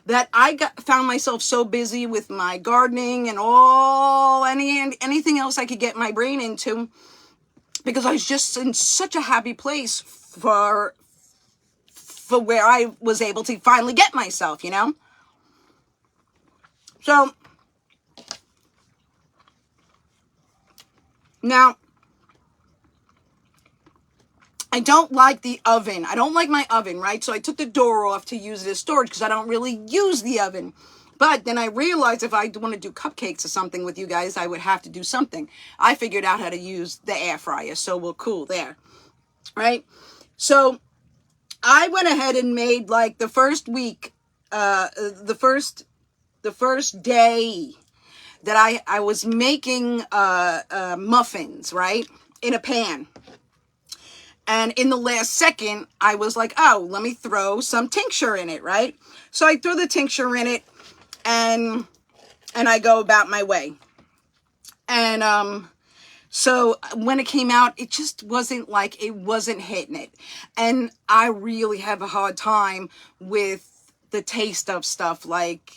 that I found myself so busy with my gardening and anything else I could get my brain into, because I was just in such a happy place for where I was able to finally get myself, you know? So now I don't like the oven. I don't like my oven, right? So I took the door off to use it as storage because I don't really use the oven. But then I realized if I want to do cupcakes or something with you guys, I would have to do something. I figured out how to use the air fryer, so we're cool there, right? So I went ahead and made like the first week, the first day that I was making muffins, right, in a pan. And in the last second, I was like, oh, let me throw some tincture in it, right? So I threw the tincture in it, and I go about my way. And so when it came out, it just wasn't hitting it. And I really have a hard time with the taste of stuff. Like,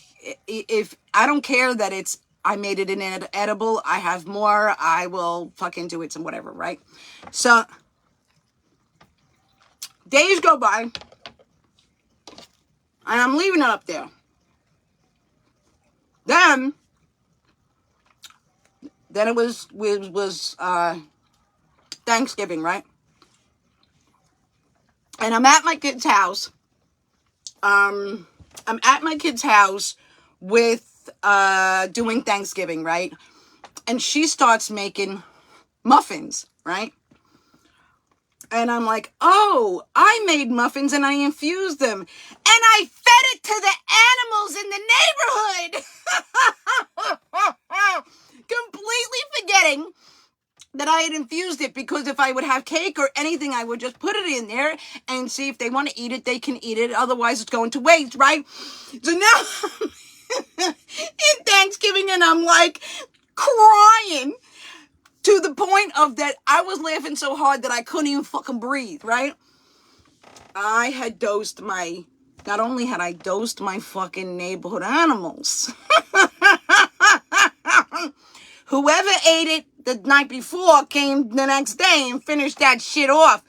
if I don't care that I made it inedible, I have more, I will fucking do it some whatever, right? So days go by, and I'm leaving it up there. Then it was Thanksgiving, right? And I'm at my kid's house. I'm at my kid's house with doing Thanksgiving, right? And she starts making muffins, right? And I'm like, oh, I made muffins and I infused them. And I fed it to the animals in the neighborhood. Completely forgetting that I had infused it, because if I would have cake or anything, I would just put it in there and see if they want to eat it, they can eat it. Otherwise, it's going to waste, right? So now in Thanksgiving, and I'm like crying to the point of that I was laughing so hard that I couldn't even fucking breathe, right? I had dosed not only had I dosed my fucking neighborhood animals, whoever ate it the night before came the next day and finished that shit off.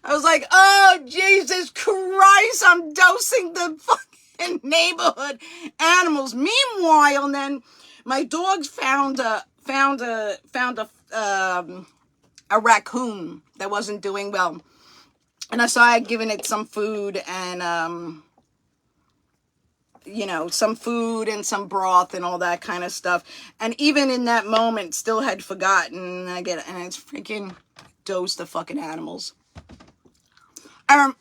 I was like, oh, Jesus Christ, I'm dosing the fucking neighborhood animals. Meanwhile, then my dogs found a raccoon that wasn't doing well. And I started giving it some food and, some food and some broth and all that kind of stuff. And even in that moment, still had forgotten. And it's freaking dosed the fucking animals. I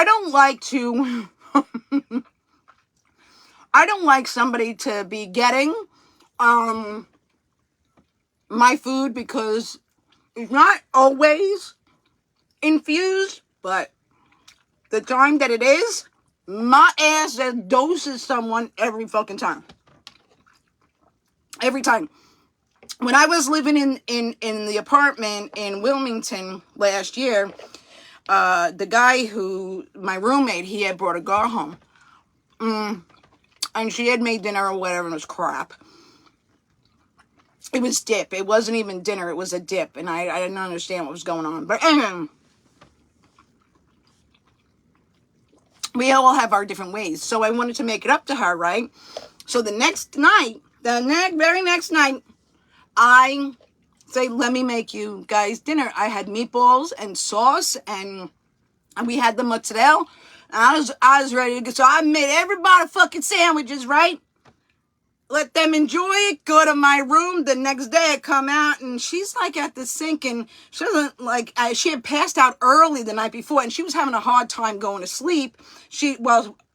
don't like to, I don't like somebody to be getting, my food, because it's not always infused, but the time that it is, my ass that doses someone every fucking time. Every time. When I was living in the apartment in Wilmington last year, the guy my roommate, he had brought a girl home. And she had made dinner or whatever, and it was crap. It was dip. It wasn't even dinner. It was a dip. And I didn't understand what was going on. But anyway, we all have our different ways. So I wanted to make it up to her, right? So the very next night, I say, let me make you guys dinner. I had meatballs and sauce, and we had the mozzarella. I was ready to go. So I made everybody fucking sandwiches, right? Let them enjoy it. Go to my room. The next day I come out and she's like at the sink, and she doesn't like, she had passed out early the night before and she was having a hard time going to sleep.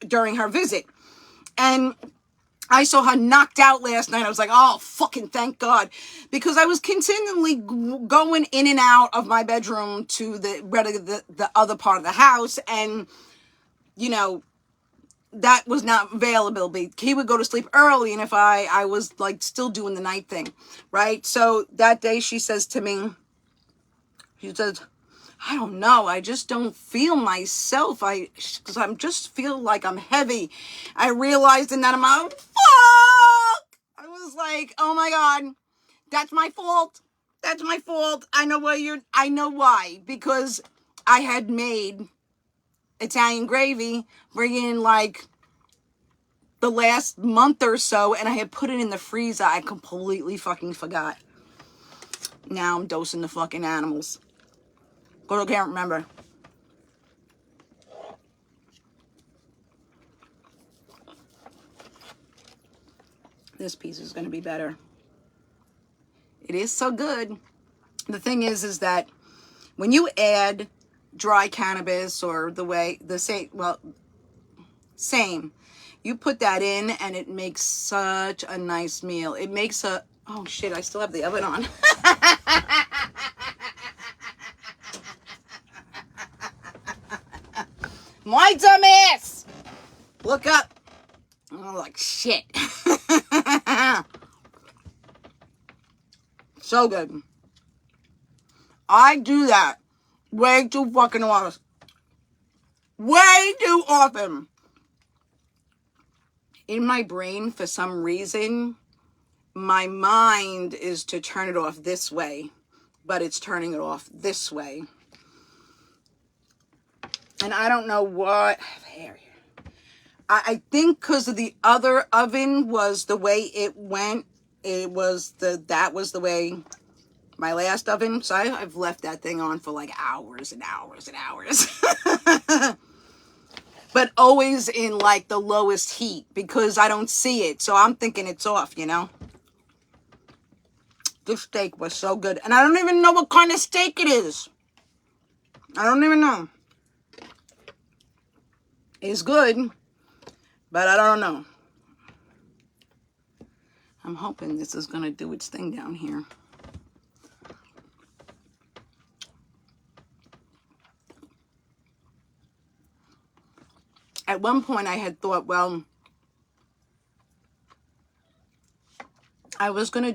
During her visit. And I saw her knocked out last night. I was like, oh, fucking thank God. Because I was continually going in and out of my bedroom to the other part of the house. And, that was not available. He would go to sleep early, and if I was like still doing the night thing, right? So that day she says to me, she says, I don't know, I just don't feel myself. Because I just feel like I'm heavy. I realized in that amount, fuck! I was like, oh my God, that's my fault. That's my fault. I know why. Because I had made Italian gravy, bringing in like the last month or so, and I had put it in the freezer. I completely fucking forgot. Now I'm dosing the fucking animals. But I can't remember. This piece is going to be better. It is so good. The thing is that when you add dry cannabis or same, you put that in and it makes such a nice meal. It makes oh shit, I still have the oven on. My dumb ass! Look up. Oh, like shit. So good. I do that way too fucking often. Way too often. In my brain, for some reason, my mind is to turn it off this way, but it's turning it off this way. And I don't know what. I have hair here. I think because of the other oven was the way it went. That was the way my last oven. So I've left that thing on for like hours and hours and hours. But always in like the lowest heat because I don't see it. So I'm thinking it's off, This steak was so good. And I don't even know what kind of steak it is. I don't even know. It's good, but I don't know. I'm hoping this is going to do its thing down here. At one point I had thought, well, I was going to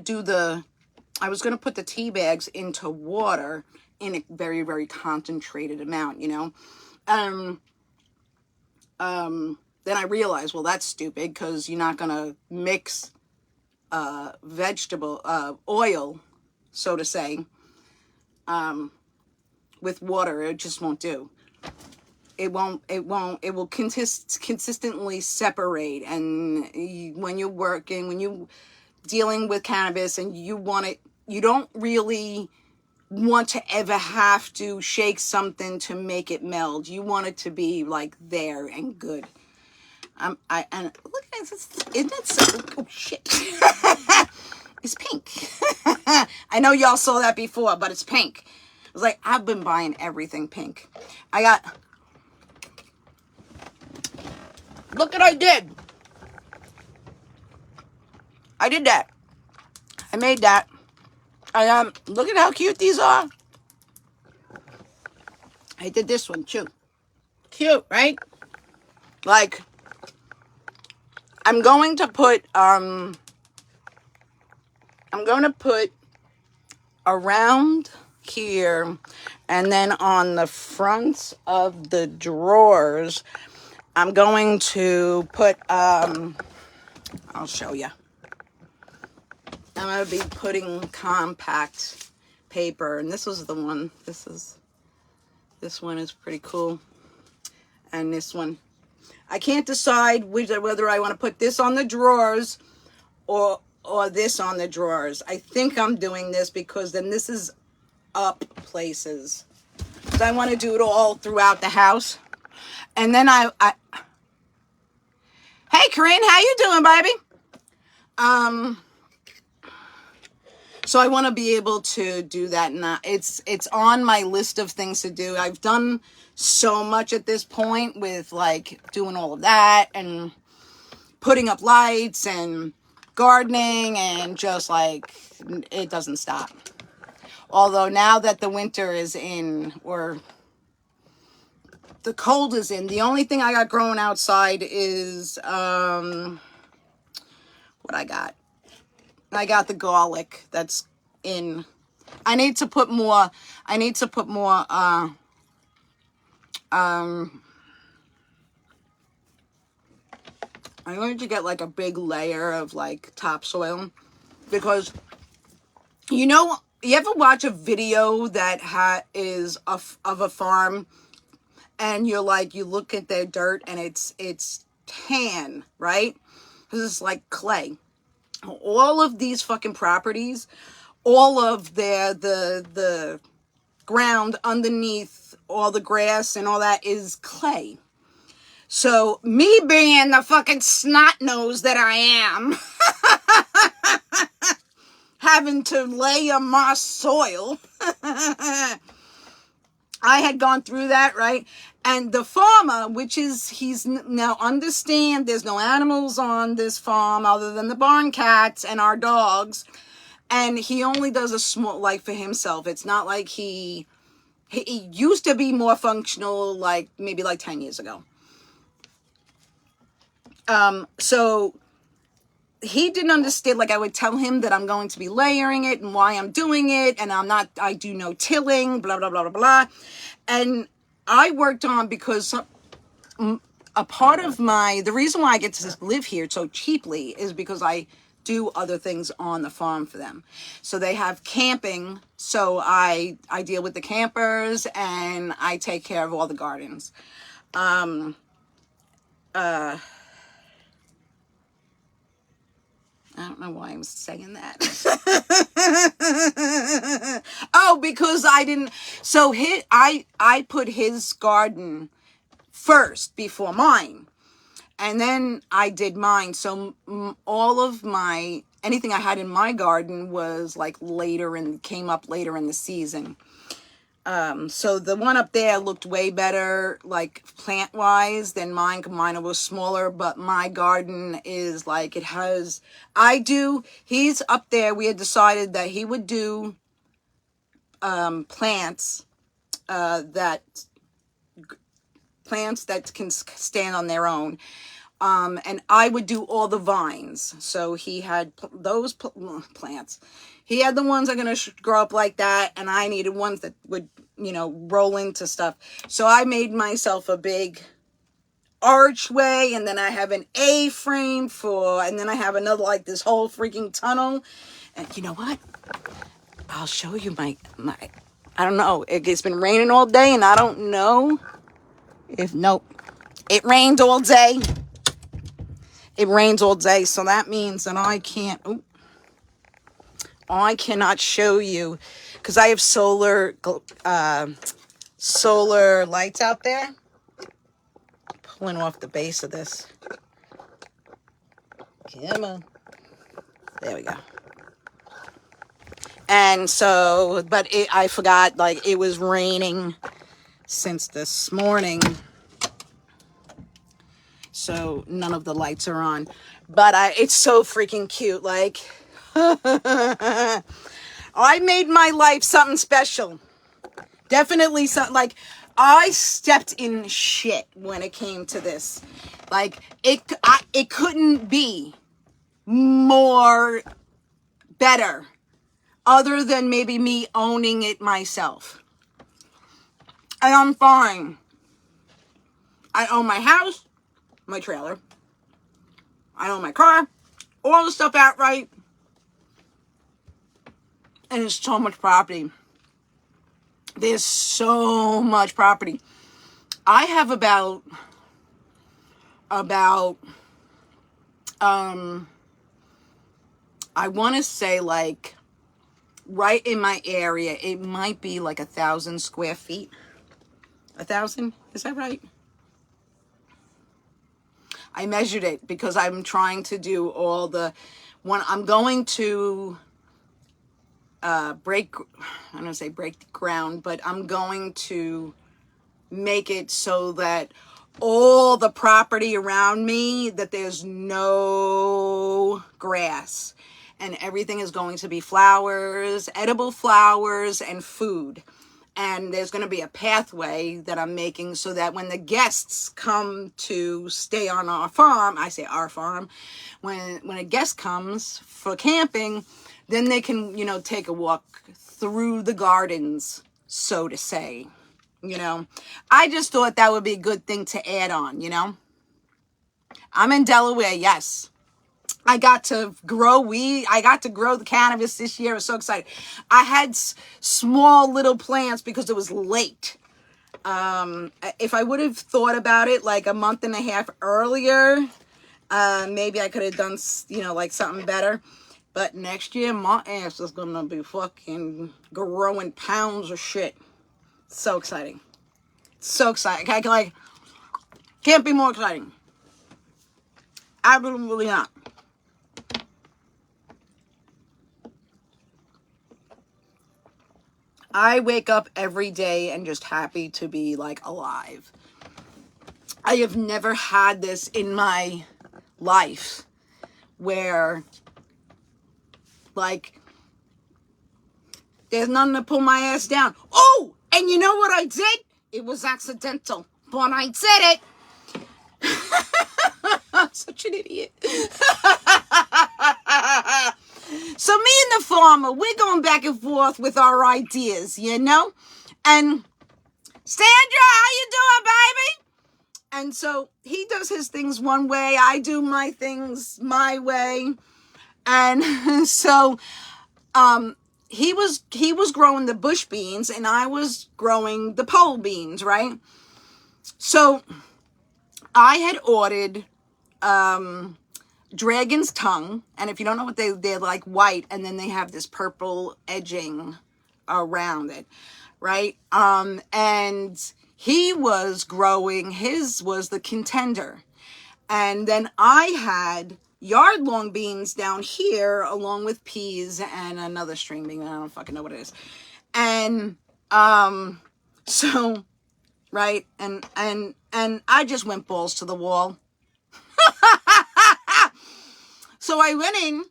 put the tea bags into water in a very, very concentrated amount, you know. Then I realized, well, that's stupid because you're not going to mix vegetable oil, so to say, with water. It just won't do. It will consistently separate. And when you're working, when you dealing with cannabis and you don't really want to ever have to shake something to make it meld. You want it to be like there and good. And look at this. Isn't it so? Oh shit! It's pink. I know y'all saw that before, but it's pink. I was like, I've been buying everything pink. Look what I did. I did that. I made that. Look at how cute these are. I did this one too. Cute, right? Like, I'm going to put around here, and then on the fronts of the drawers, I'm going to put, I'll show you. I'm going to be putting compact paper, and this was the one. This one is pretty cool. And this one. I can't decide whether I want to put this on the drawers or this on the drawers. I think I'm doing this because then this is up places. So I want to do it all throughout the house. And then hey Corinne, how you doing, baby? So I want to be able to do that. And it's on my list of things to do. I've done so much at this point with like doing all of that and putting up lights and gardening and just like it doesn't stop. Although now that the winter is in, or the cold is in, the only thing I got growing outside is what I got. I got the garlic that's in. I need to put more I'm going to get like a big layer of like topsoil, because you ever watch a video that is of a farm and you look at their dirt and it's tan, right? Because it's like clay. All of these fucking properties, all of the ground underneath all the grass and all that is clay. So me being the fucking snot nose that I am, having to layer my soil, I had gone through that, right? And the farmer, he's now understand there's no animals on this farm other than the barn cats and our dogs. And he only does a small, like for himself. It's not like he used to be more functional, like maybe like 10 years ago. So he didn't understand, like I would tell him that I'm going to be layering it and why I'm doing it. And I do no tilling, blah, blah, blah, blah, blah. And I worked on, because a part of the reason why I get to live here so cheaply is because I do other things on the farm for them. So they have camping. So I deal with the campers and I take care of all the gardens. I don't know why I'm saying that. Oh, because I didn't. So I put his garden first before mine. And then I did mine. So all of my anything I had in my garden was like came up later in the season. So the one up there looked way better, like plant wise, than mine. Mine was smaller, but my garden is like, he's up there. We had decided that he would do, plants that can stand on their own. And I would do all the vines. So he had those plants. He had the ones that are going to grow up like that. And I needed ones that would, roll into stuff. So I made myself a big archway. And then I have an A-frame and then I have another, like this whole freaking tunnel. And you know what? I'll show you my, I don't know. It's been raining all day and I don't know nope. It rained all day. It rains all day, so that means that I cannot show you because I have solar lights out there. Pulling off the base of this. Come on. There we go. And so, but I forgot, like, it was raining since this morning. So none of the lights are on. But it's so freaking cute. Like, I made my life something special. Definitely something, like, I stepped in shit when it came to this. Like, it couldn't be more better other than maybe me owning it myself. And I'm fine. I own my house, my trailer. I own my car, all the stuff outright. And it's so much property. There's so much property. I have about I want to say, like, right in my area, it might be like 1,000 square feet. 1,000? Is that right? I measured it because I'm trying to do I'm going to break the ground, but I'm going to make it so that all the property around me, that there's no grass, and everything is going to be flowers, edible flowers, and food. And there's going to be a pathway that I'm making so that when the guests come to stay on our farm, I say our farm, when a guest comes for camping, then they can, take a walk through the gardens, so to say. I just thought that would be a good thing to add on, I'm in Delaware, yes. I got to grow weed. I got to grow the cannabis this year. I was so excited. I had small little plants because it was late. If I would have thought about it like a month and a half earlier, maybe I could have done, like something better. But next year, my ass is going to be fucking growing pounds of shit. So exciting. So exciting. Can't be more exciting. Absolutely not. I wake up every day and just happy to be, like, alive. I have never had this in my life where, like, there's nothing to pull my ass down. Oh, and you know what I did? It was accidental, but I did it. I'm such an idiot. So me and the farmer, we're going back and forth with our ideas, And Sandra, how you doing, baby? And so he does his things one way. I do my things my way. And so he was growing the bush beans and I was growing the pole beans, right? So I had ordered dragon's tongue, and if you don't know what they're like white, and then they have this purple edging around it, right? And he was growing, his was the contender, and then I had yard-long beans down here, along with peas and another string bean. I don't fucking know what it is. And so, right, and I just went balls to the wall. So I went in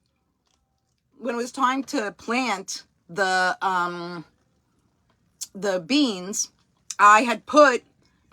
when it was time to plant the beans. I had put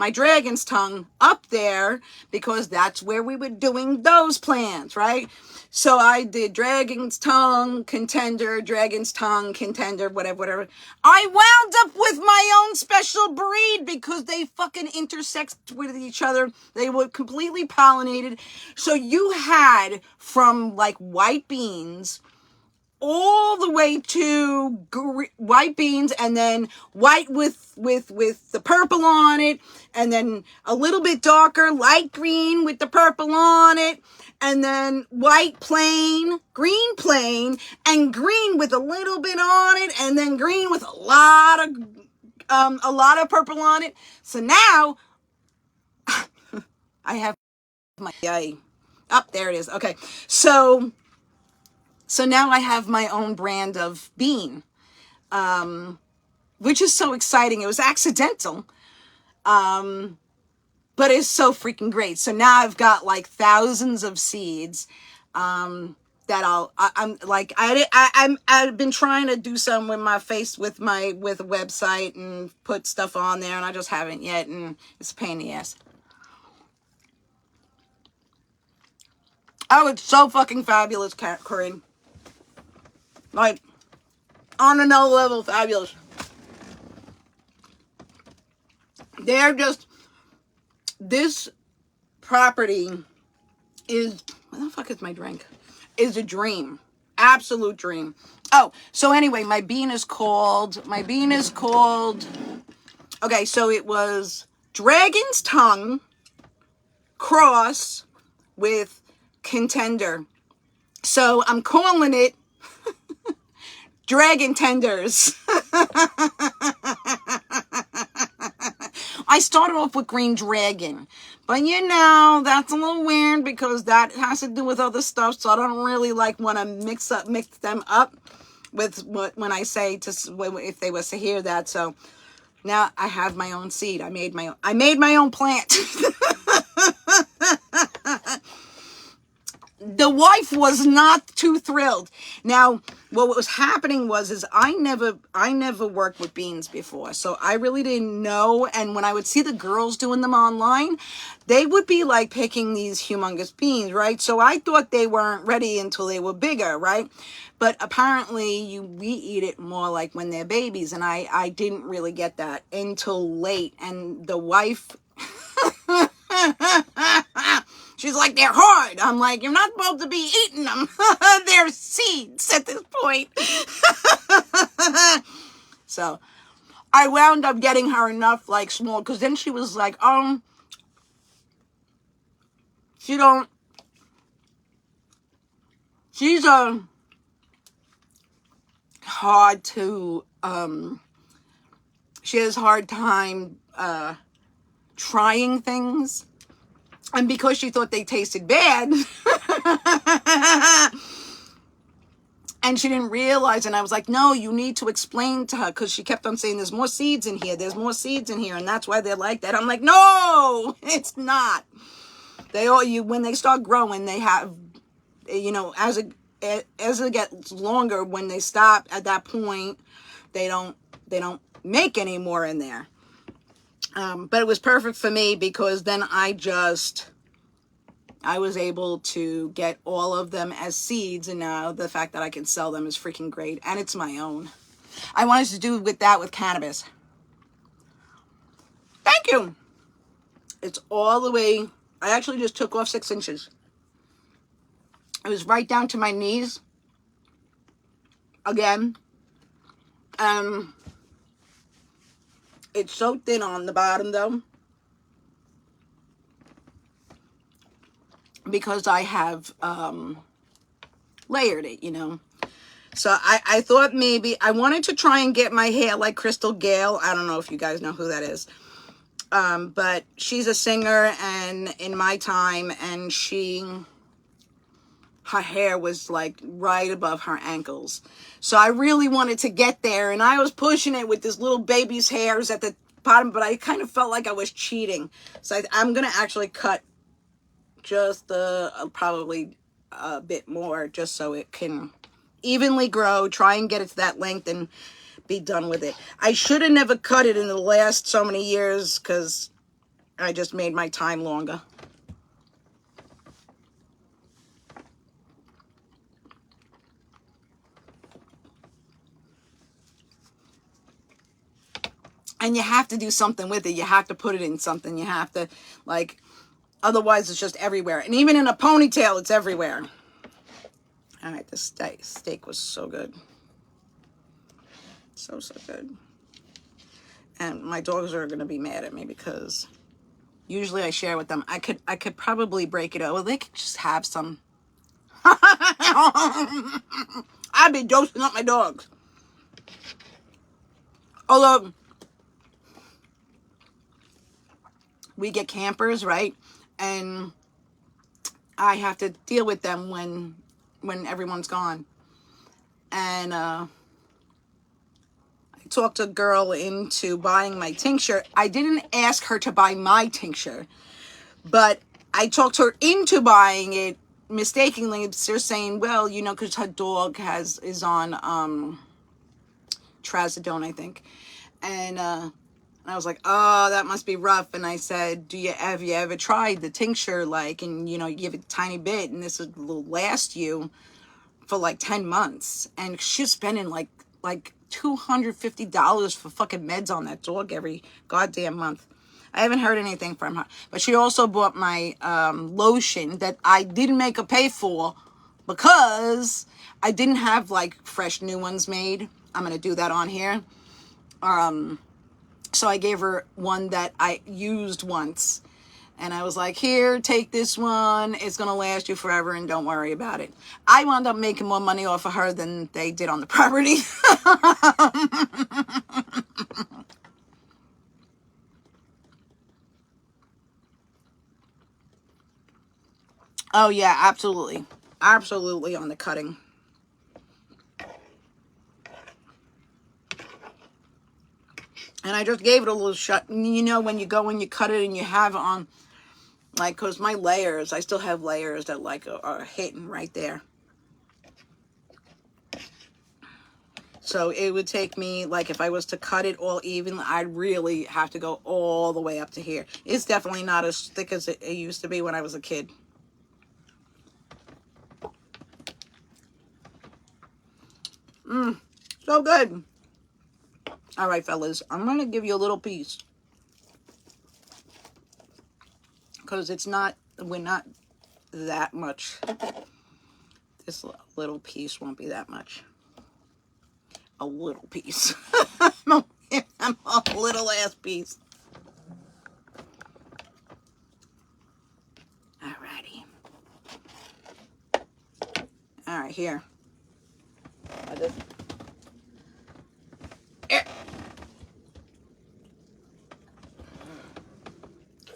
my dragon's tongue up there because that's where we were doing those plants, right? So I did dragon's tongue, contender, whatever. I wound up with my own special breed because they fucking intersect with each other. They were completely pollinated. So you had from like white beans all the way to white beans, and then white with the purple on it, and then a little bit darker light green with the purple on it, and then white plain, green plain, and green with a little bit on it, and then green with a lot of purple on it. So now I have my there it is. Okay, so now I have my own brand of bean, which is so exciting. It was accidental, but it's so freaking great. So now I've got like thousands of seeds that I've been trying to do some with my with a website and put stuff on there, and I just haven't yet, and it's a pain in the ass. Oh, it's so fucking fabulous, Corinne. Like, on another level, fabulous. They're just, this property is, what the fuck is my drink? Is a dream. Absolute dream. Oh, so anyway, my bean is called, okay, so it was Dragon's Tongue cross with Contender. So I'm calling it Dragon Tenders. I started off with Green Dragon, but that's a little weird because that has to do with other stuff, so I don't really want to mix them up with when I say if they was to hear that. So now I have my own seed. I made my own plant. The wife was not too thrilled. Now, what was happening is I never worked with beans before, so I really didn't know. And when I would see the girls doing them online, they would be like picking these humongous beans, right? So I thought they weren't ready until they were bigger, right? But apparently we eat it more like when they're babies, and I didn't really get that until late. And the wife... She's like, they're hard. I'm like, you're not supposed to be eating them. They're seeds at this point. So I wound up getting her enough small, because then she was like, she's hard to, she has a hard time trying things. And because she thought they tasted bad, and she didn't realize, and I was like, no, you need to explain to her, because she kept on saying, there's more seeds in here, and that's why they're like that. I'm like, no, it's not. When they start growing, they have, as it gets longer, when they stop at that point, they don't make any more in there. But it was perfect for me, because then I was able to get all of them as seeds, and now the fact that I can sell them is freaking great, and it's my own. I wanted to do with cannabis. Thank you. It's all the way, I actually just took off 6 inches. It was right down to my knees. Again. It's so thin on the bottom, though, because I have layered it, So I thought maybe I wanted to try and get my hair like Crystal Gale. I don't know if you guys know who that is. But she's a singer and in my time, and she her hair was like right above her ankles. So I really wanted to get there, and I was pushing it with this little baby's hairs at the bottom, but I kind of felt like I was cheating. So I'm going to actually cut just probably a bit more, just so it can evenly grow, try and get it to that length and be done with it. I should have never cut it in the last so many years because I just made my time longer. And you have to do something with it. You have to put it in something. You have to, like, otherwise it's just everywhere. And even in a ponytail, it's everywhere. All right, this steak was so good. So good. And my dogs are going to be mad at me because usually I share with them. I could probably break it over. They could just have some. I'd be dosing up my dogs. Although we get campers, right? And I have to deal with them when everyone's gone. And I talked a girl into buying my tincture. I didn't ask her to buy my tincture, but I talked her into buying it mistakenly. They're saying, well, you know, because her dog is on trazodone, I think. And I was like, oh, that must be rough. And I said, have you ever tried the tincture? Like, and you know, you give it a tiny bit and this will last you for like 10 months. And she's spending like $250 for fucking meds on that dog every goddamn month. I haven't heard anything from her. But she also bought my lotion that I didn't make her pay for because I didn't have like fresh new ones made. I'm going to do that on here. So I gave her one that I used once. And I was like, here, take this one. It's going to last you forever and don't worry about it. I wound up making more money off of her than they did on the property. Oh, yeah, absolutely. Absolutely on the cutting. And I just gave it a little shot. You know, when you go and you cut it and you have on, like, because my layers, I still have layers that, like, are hitting right there. So it would take me, like, if I was to cut it all even, I'd really have to go all the way up to here. It's definitely not as thick as it used to be when I was a kid. So good. All right, fellas, I'm going to give you a little piece. Because we're not that much. This little piece won't be that much. A little piece. I'm a little ass piece. Alrighty. Alright, here.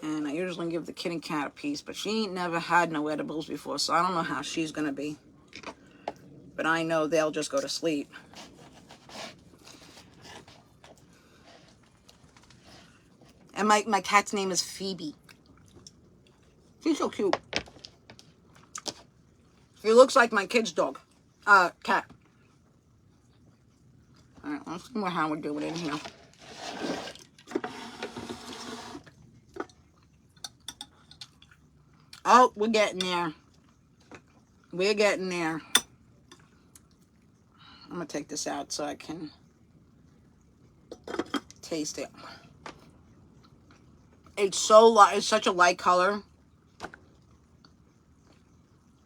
And I usually give the kitty cat a piece, but she ain't never had no edibles before, so I don't know how she's gonna be. But I know they'll just go to sleep. And my cat's name is Phoebe. She's so cute. She looks like my kid's dog. Cat. Alright, let's see how we're doing in here. Oh, we're getting there. We're getting there. I'm going to take this out so I can taste it. It's so light. It's such a light color.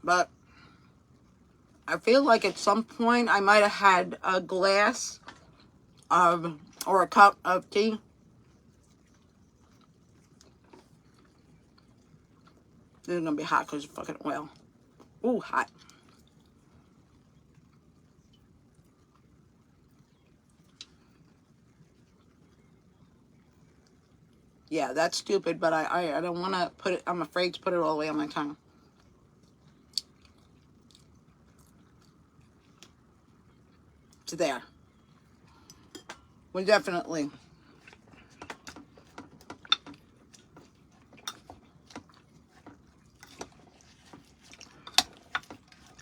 But I feel like at some point I might have had a glass of, or a cup of tea. This is going to be hot because it's fucking oil. Ooh, hot. Yeah, that's stupid, but I don't want to put it, I'm afraid to put it all the way on my tongue. to there. We definitely.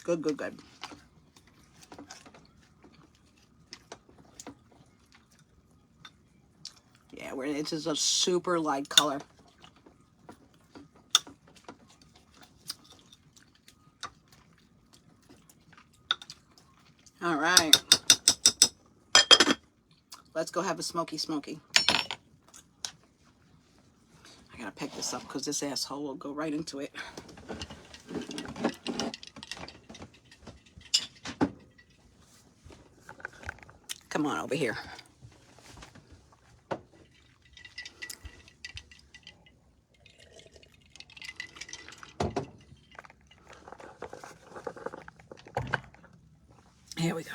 Good, good, good. Yeah, it's just a super light color. All right. Let's go have a smoky. I gotta pick this up because this asshole will go right into it. Come on over here. Here we go.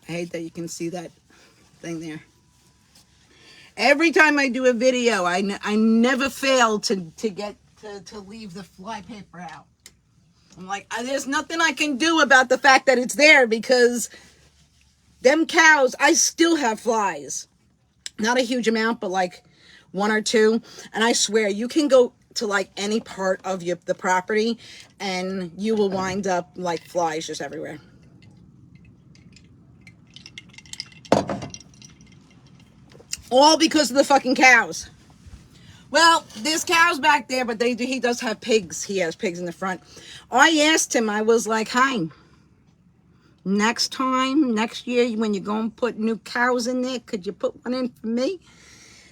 I hate that you can see that thing there. Every time I do a video, I never fail to get to leave the fly paper out. I'm like, there's nothing I can do about the fact that it's there because them cows, I still have flies. Not a huge amount, but like 1 or 2. And I swear, you can go to like any part of the property and you will wind up like flies just everywhere. All because of the fucking cows. Well, there's cows back there, but he does have pigs. He has pigs in the front. I asked him, I was like, hi, next year, when you go and put new cows in there, could you put one in for me?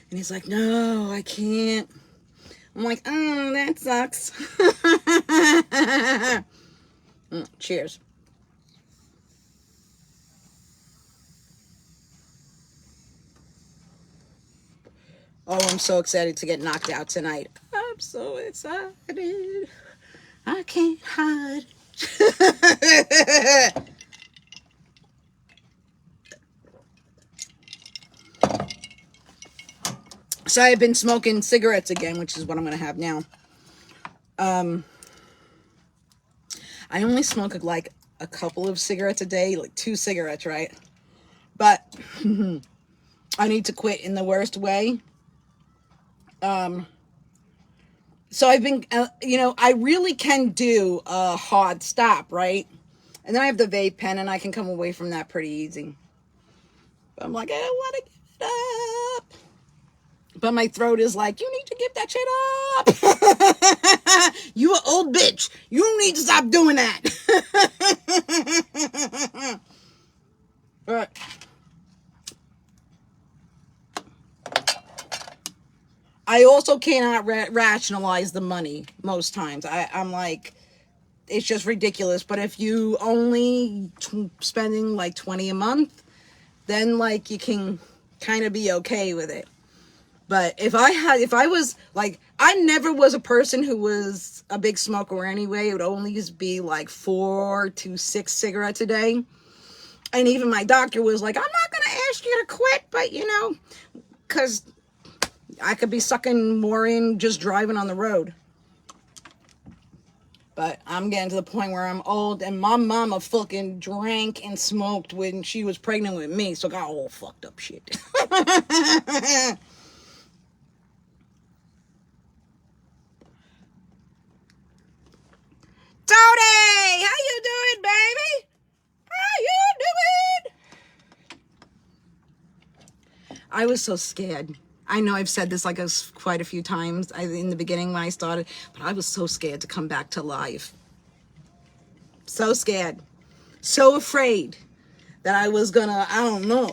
And he's like, no, I can't. I'm like, oh, that sucks. Cheers. Oh, I'm so excited to get knocked out tonight. I'm so excited. I can't hide. So I've been smoking cigarettes again, which is what I'm going to have now. I only smoke like a couple of cigarettes a day, like 2 cigarettes, right? But I need to quit in the worst way. So I've been, I really can do a hard stop, right? And then I have the vape pen and I can come away from that pretty easy. But I'm like, I don't want to give it up. But my throat is like, you need to give that shit up. You an old bitch. You need to stop doing that. But I also cannot rationalize the money most times. I'm like, it's just ridiculous. But if you only spending like 20 a month, then like you can kind of be okay with it. But if I was like, I never was a person who was a big smoker anyway. It would only be like 4 to 6 cigarettes a day. And even my doctor was like, I'm not going to ask you to quit, but because I could be sucking more in just driving on the road. But I'm getting to the point where I'm old, and my mama fucking drank and smoked when she was pregnant with me, so I got all fucked up shit. Tony, how you doing, baby? How you doing? I was so scared. I know I've said this like quite a few times in the beginning when I started, but I was so scared to come back to life. So scared. So afraid that I was gonna, I don't know,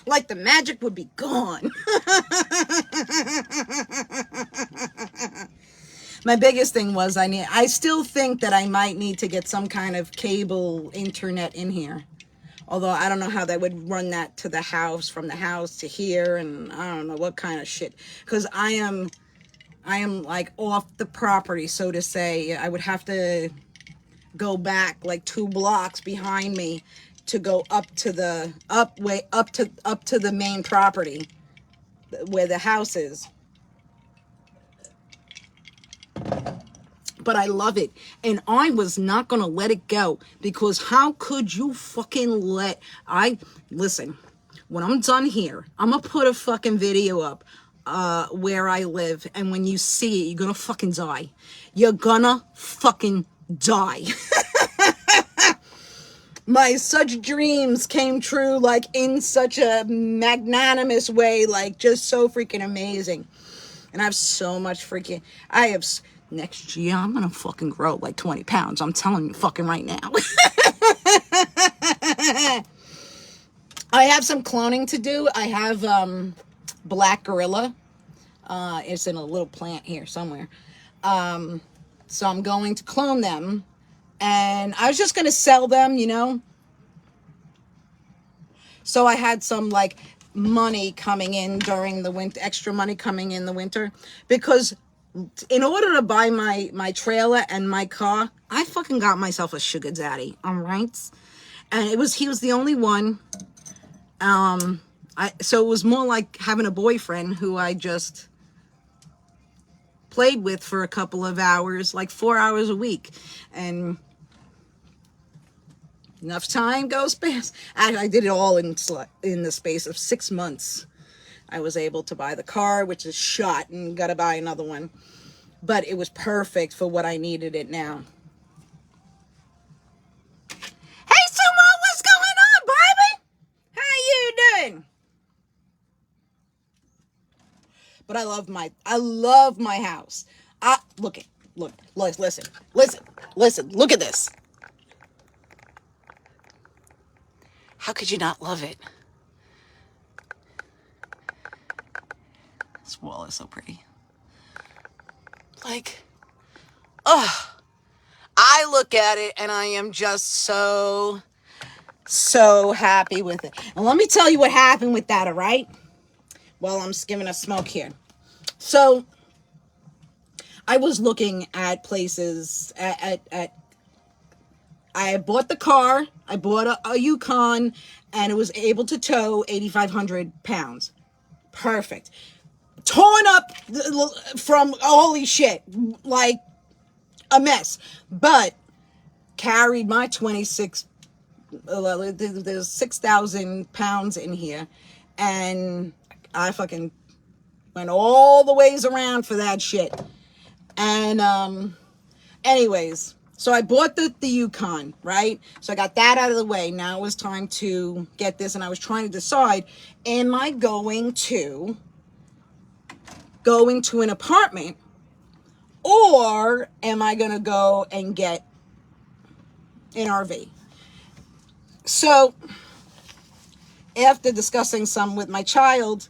like the magic would be gone. My biggest thing was I still think that I might need to get some kind of cable internet in here. Although I don't know how they would run that to the house, from the house to here, and I don't know what kind of shit. Because I am like off the property, so to say. I would have to go back like 2 blocks behind me to go up to the up to the main property where the house is. but I love it. And I was not going to let it go, because how could you fucking listen, when I'm done here, I'm going to put a fucking video up where I live. And when you see it, you're going to fucking die. You're gonna fucking die. My such dreams came true, like in such a magnanimous way, like just so freaking amazing. And I have so much next year, I'm gonna fucking grow like 20 pounds. I'm telling you fucking right now. I have some cloning to do. I have black gorilla. It's in a little plant here somewhere. So I'm going to clone them. And I was just going to sell them, you know. So I had some like money coming in during the winter, extra money coming in the winter, because in order to buy my trailer and my car, I fucking got myself a sugar daddy. All right. And he was the only one. So it was more like having a boyfriend who I just played with for a couple of hours, like 4 hours a week. And enough time goes past. I did it all in the space of 6 months. I was able to buy the car, which is shot, and got to buy another one. But it was perfect for what I needed it now. Hey, Sumo, what's going on, baby? How you doing? But I love my house. Listen, look at this. How could you not love it? This wall is so pretty. Like, I look at it and I am just so happy with it. And let me tell you what happened with that, all right? While I'm just giving a smoke here. So, I was looking at places I bought the car, I bought a Yukon, and it was able to tow 8,500 pounds. Perfect. Torn up from, holy shit, like a mess. But carried my 26, there's 6,000 pounds in here. And I fucking went all the ways around for that shit. And, anyways, so I bought the Yukon, right? So I got that out of the way. Now it was time to get this, and I was trying to decide, am I going to an apartment, or am I going to go and get an RV? So after discussing some with my child,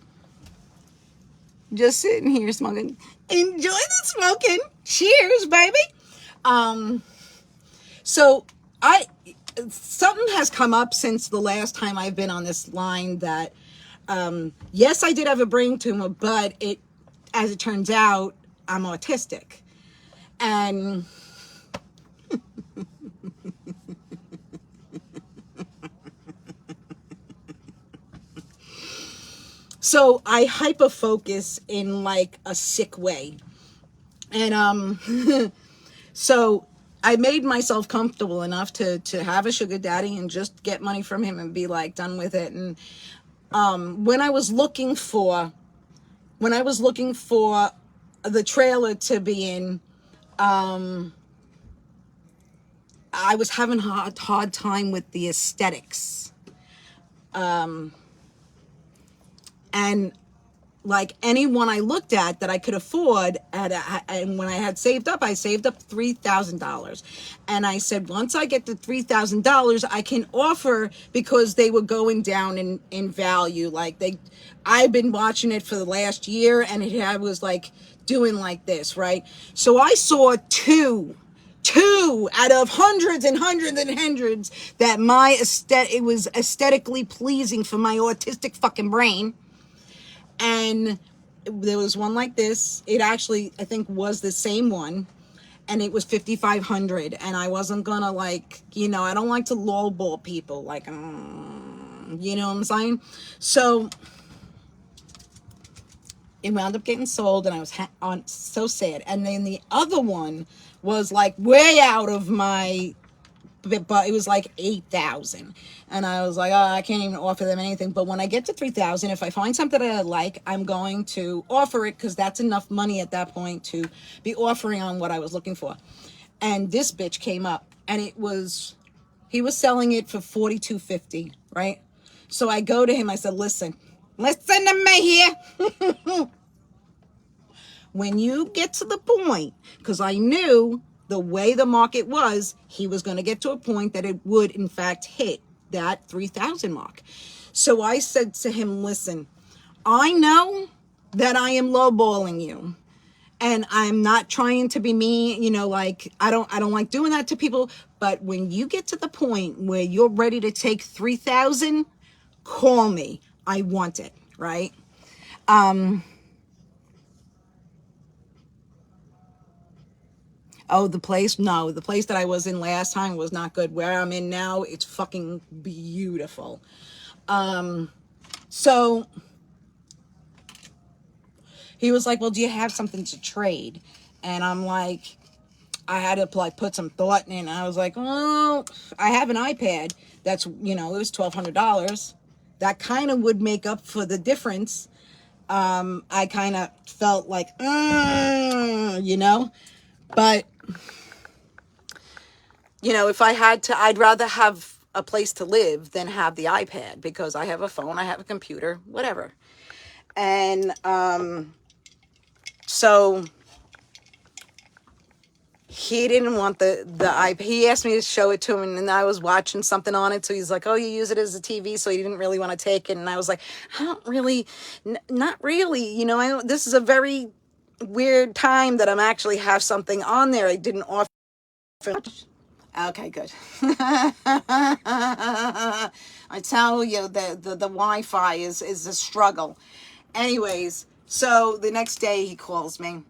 just sitting here smoking, enjoy the smoking. Cheers, baby. So something has come up since the last time I've been on this line that, yes, I did have a brain tumor, but as it turns out, I'm autistic. And so I hyper-focus in like a sick way. And so I made myself comfortable enough to have a sugar daddy and just get money from him and be like done with it. And when I was looking for the trailer to be in, I was having a hard time with the aesthetics. And like anyone I looked at that I could afford, and when I had saved up, I saved up $3,000. And I said, once I get the $3,000, I can offer, because they were going down in value. Like I've been watching it for the last year, and it was like doing like this, right? So I saw two out of hundreds and hundreds and hundreds that it was aesthetically pleasing for my autistic fucking brain. And there was one like this. It actually, I think, was the same one. And it was 5,500. And I wasn't gonna, like, you know, I don't like to lowball people. Like, you know what I'm saying? So it wound up getting sold, and I was so sad. And then the other one was like way out of my, but it was like 8,000, and I was like, oh, I can't even offer them anything. But when I get to 3,000, if I find something that I like, I'm going to offer it, because that's enough money at that point to be offering on what I was looking for. And this bitch came up, and he was selling it for $42.50, right? So I go to him, I said, listen to me here. When you get to the point, because I knew the way the market was, he was going to get to a point that it would, in fact, hit that 3,000 mark. So I said to him, listen, I know that I am lowballing you, and I'm not trying to be mean, like I don't like doing that to people. But when you get to the point where you're ready to take 3,000, call me. I want it, right? Oh, the place? No, the place that I was in last time was not good. Where I'm in now, it's fucking beautiful. So he was like, well, do you have something to trade? And I'm like, I had to like put some thought in. I was like, well, I have an iPad that's, it was $1,200. That kind of would make up for the difference. I kind of felt like, but if I had to, I'd rather have a place to live than have the iPad, because I have a phone, I have a computer, whatever. And so he didn't want the iPad. He asked me to show it to him, and I was watching something on it. So he's like, oh, you use it as a TV. So he didn't really want to take it. And I was like, I don't really, not really. This is a very weird time that I'm actually have something on there. I didn't offer much. Okay, good. I tell you, the Wi-Fi is a struggle. Anyways, so the next day he calls me.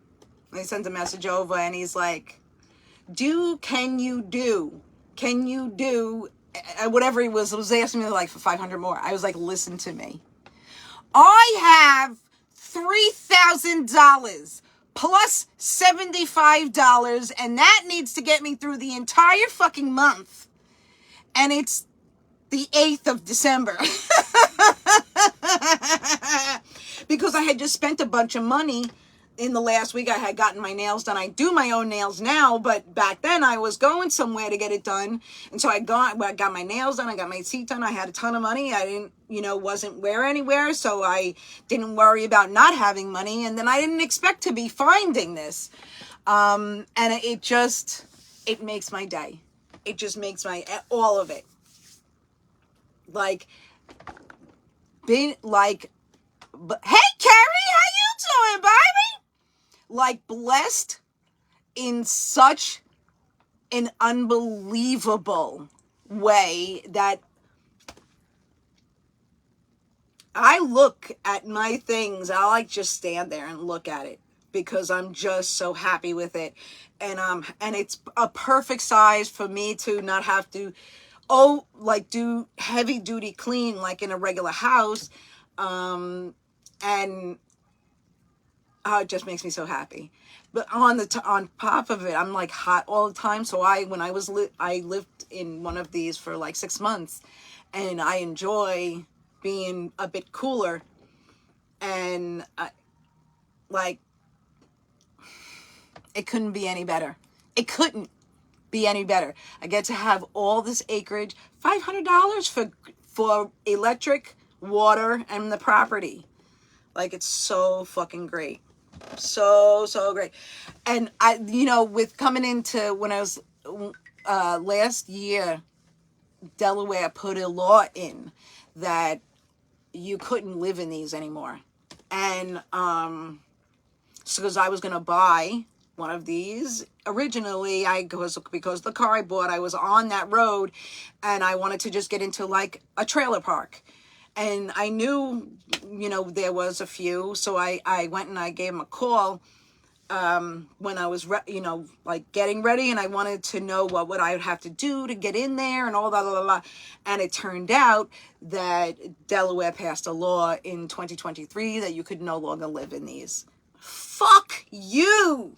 He sends a message over, and he's like, can you do whatever he was asking me, like, for 500 more. I was like, listen to me. I have $3,000 plus $75, and that needs to get me through the entire fucking month. And it's the 8th of December. Because I had just spent a bunch of money in the last week. I had gotten my nails done. I do my own nails now, but back then I was going somewhere to get it done. And so I got my nails done. I got my teeth done. I had a ton of money. I didn't, wasn't where anywhere. So I didn't worry about not having money. And then I didn't expect to be finding this. And it makes my day. It just makes all of it. Like, being like, hey, Carrie, how you doing, baby? Like, blessed in such an unbelievable way that I look at my things, I like just stand there and look at it, because I'm just so happy with it. And it's a perfect size for me to not have to do heavy duty clean like in a regular house. And it just makes me so happy. But on top of it, I'm like hot all the time. So I lived in one of these for like 6 months, and I enjoy being a bit cooler. And it couldn't be any better. It couldn't be any better. I get to have all this acreage, $500 for electric, water, and the property. Like, it's so fucking great. So great. And I, with coming into, when I was, last year, Delaware put a law in that you couldn't live in these anymore. And, so because I was going to buy one of these. Originally, because the car I bought, I was on that road, and I wanted to just get into like a trailer park. And I knew, there was a few. So I went and I gave him a call when I was, getting ready. And I wanted to know what I would have to do to get in there and all that, blah, blah, blah. And it turned out that Delaware passed a law in 2023 that you could no longer live in these. Fuck you!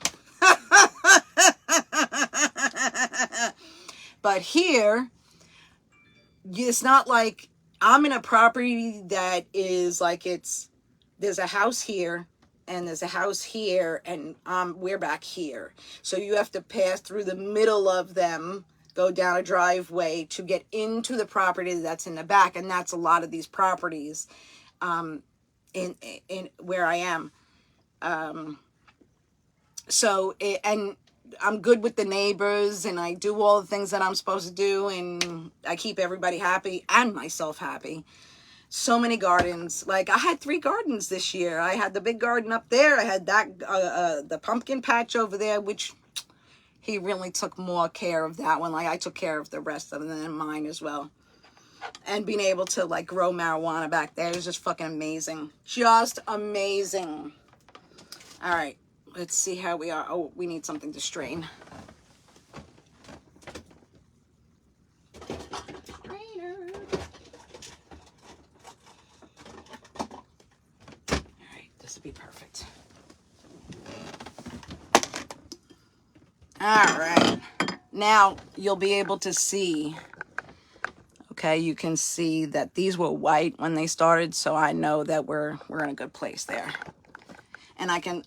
But here, it's not like I'm in a property that is like there's a house here and there's a house here and we're back here. So you have to pass through the middle of them, go down a driveway to get into the property that's in the back. And that's a lot of these properties in where I am. And I'm good with the neighbors and I do all the things that I'm supposed to do and I keep everybody happy and myself happy. So many gardens. Like I had 3 gardens this year. I had the big garden up there. I had that the pumpkin patch over there, which he really took more care of that one. Like I took care of the rest of them and mine as well. And being able to like grow marijuana back there is just fucking amazing. Just amazing. All right. Let's see how we are. Oh, we need something to strain. Strainer. All right, this will be perfect. All right. Now you'll be able to see. Okay, you can see that these were white when they started, so I know that we're in a good place there. And I can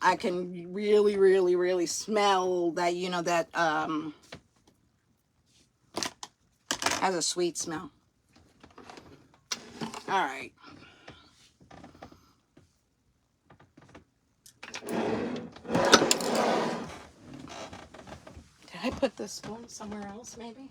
really, really, really smell that, you know, that has a sweet smell. All right. Did I put the spoon somewhere else, maybe?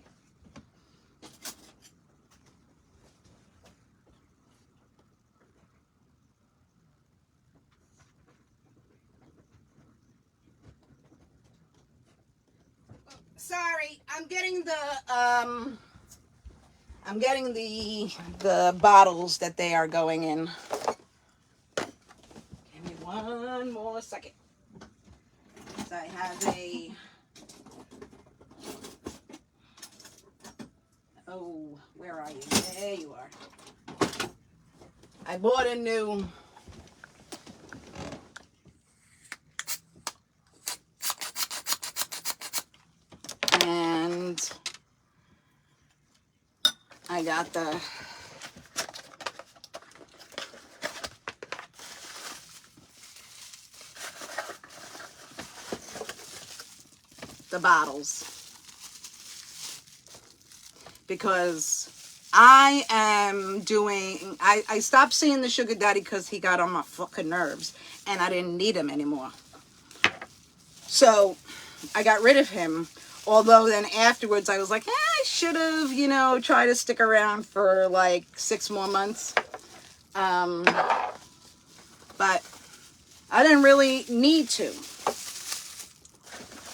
Sorry, I'm getting the bottles that they are going in. Give me one more second. So I have oh, where are you? There you are. I bought a new and I got the bottles because I am doing, I stopped seeing the sugar daddy because he got on my fucking nerves and I didn't need him anymore. So I got rid of him. Although then afterwards I was like, I should have, you know, tried to stick around for like 6 more months. But I didn't really need to.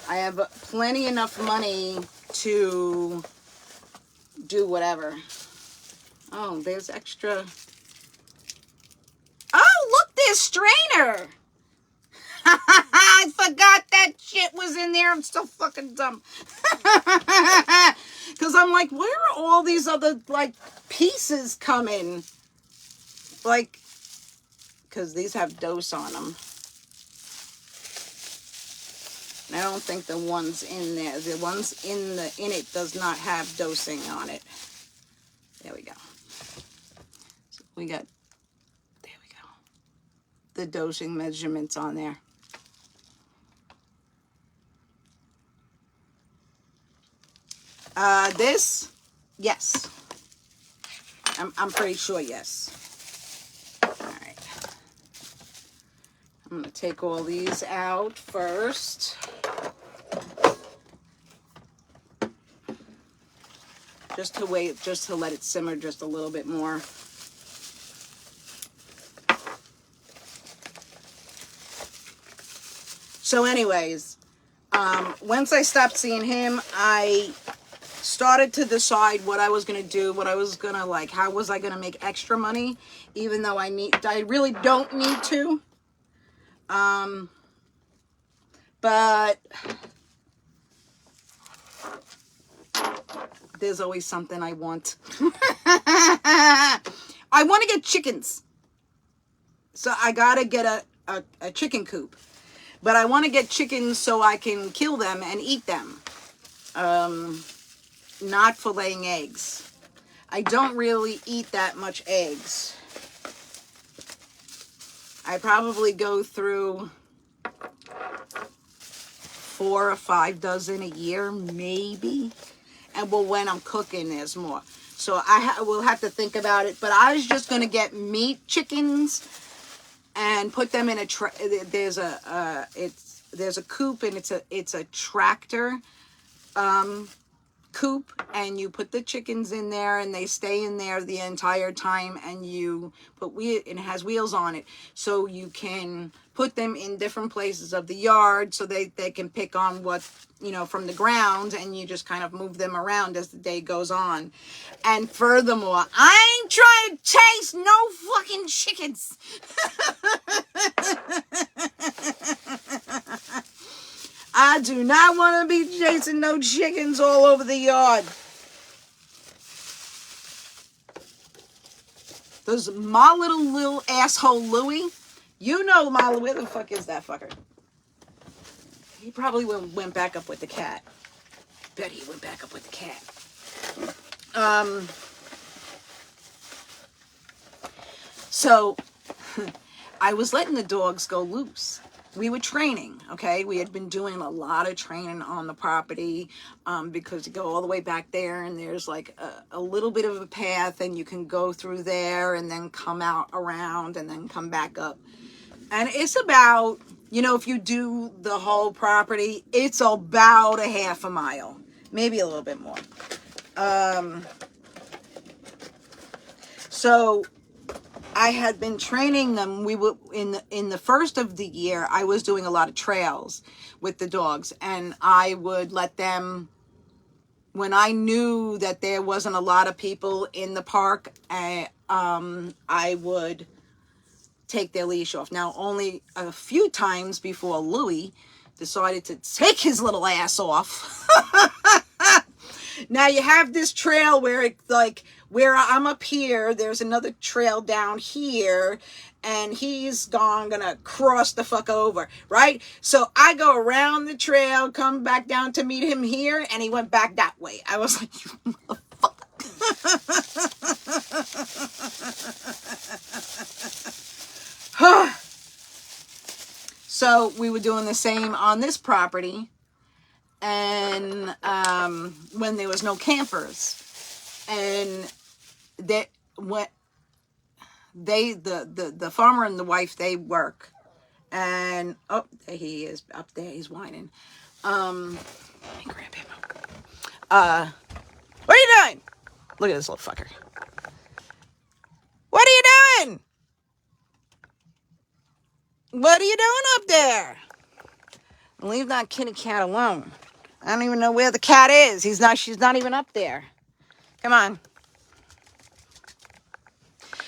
I have plenty enough money to do whatever. Oh, there's extra. Oh, look, there's strainer. I forgot that shit was in there. I'm so fucking dumb. Because I'm like, where are all these other, like, pieces coming? Like, because these have dose on them. And I don't think the ones in there, the ones in it does not have dosing on it. There we go. So we got, there we go. The dosing measurements on there. This, yes. I'm pretty sure yes. All right. I'm going to take all these out first. Just to wait, just to let it simmer just a little bit more. So anyways, once I stopped seeing him, I started to decide what I was going to do, what I was going to like, how was I going to make extra money, even though I really don't need to. But there's always something I want. I want to get chickens. So I got to get a chicken coop. But I want to get chickens so I can kill them and eat them. Not for laying eggs. I don't really eat that much eggs. I probably go through 4 or 5 dozen a year, maybe. And well, when I'm cooking, there's more. So I will have to think about it. But I was just going to get meat chickens and put them in a there's a coop, and it's a tractor coop, and you put the chickens in there and they stay in there the entire time, and you put it has wheels on it, so you can put them in different places of the yard so they can pick on what, from the ground, and you just kind of move them around as the day goes on. And furthermore, I ain't trying to chase no fucking chickens. I do not want to be chasing no chickens all over the yard. There's my little asshole Louie. Where the fuck is that fucker? He probably went back up with the cat. I bet he went back up with the cat. So I was letting the dogs go loose. We were training, okay? We had been doing a lot of training on the property, because you go all the way back there, and there's like a little bit of a path, and you can go through there and then come out around and then come back up. And it's about, if you do the whole property, it's about a half a mile, maybe a little bit more. So I had been training them. We were in the first of the year, I was doing a lot of trails with the dogs, and I would let them, when I knew that there wasn't a lot of people in the park, I would take their leash off. Now, only a few times before Louie decided to take his little ass off. Now you have this trail where where I'm up here, there's another trail down here, and he's gonna cross the fuck over, right? So I go around the trail, come back down to meet him here, and he went back that way. I was like, you motherfucker. So we were doing the same on this property, and when there was no campers, and the farmer and the wife, they work, and there he is up there, he's whining. Let me grab him. What are you doing? Look at this little fucker. What are you doing? What are you doing up there? Leave that kitty cat alone. I don't even know where the cat is. She's not even up there. Come on.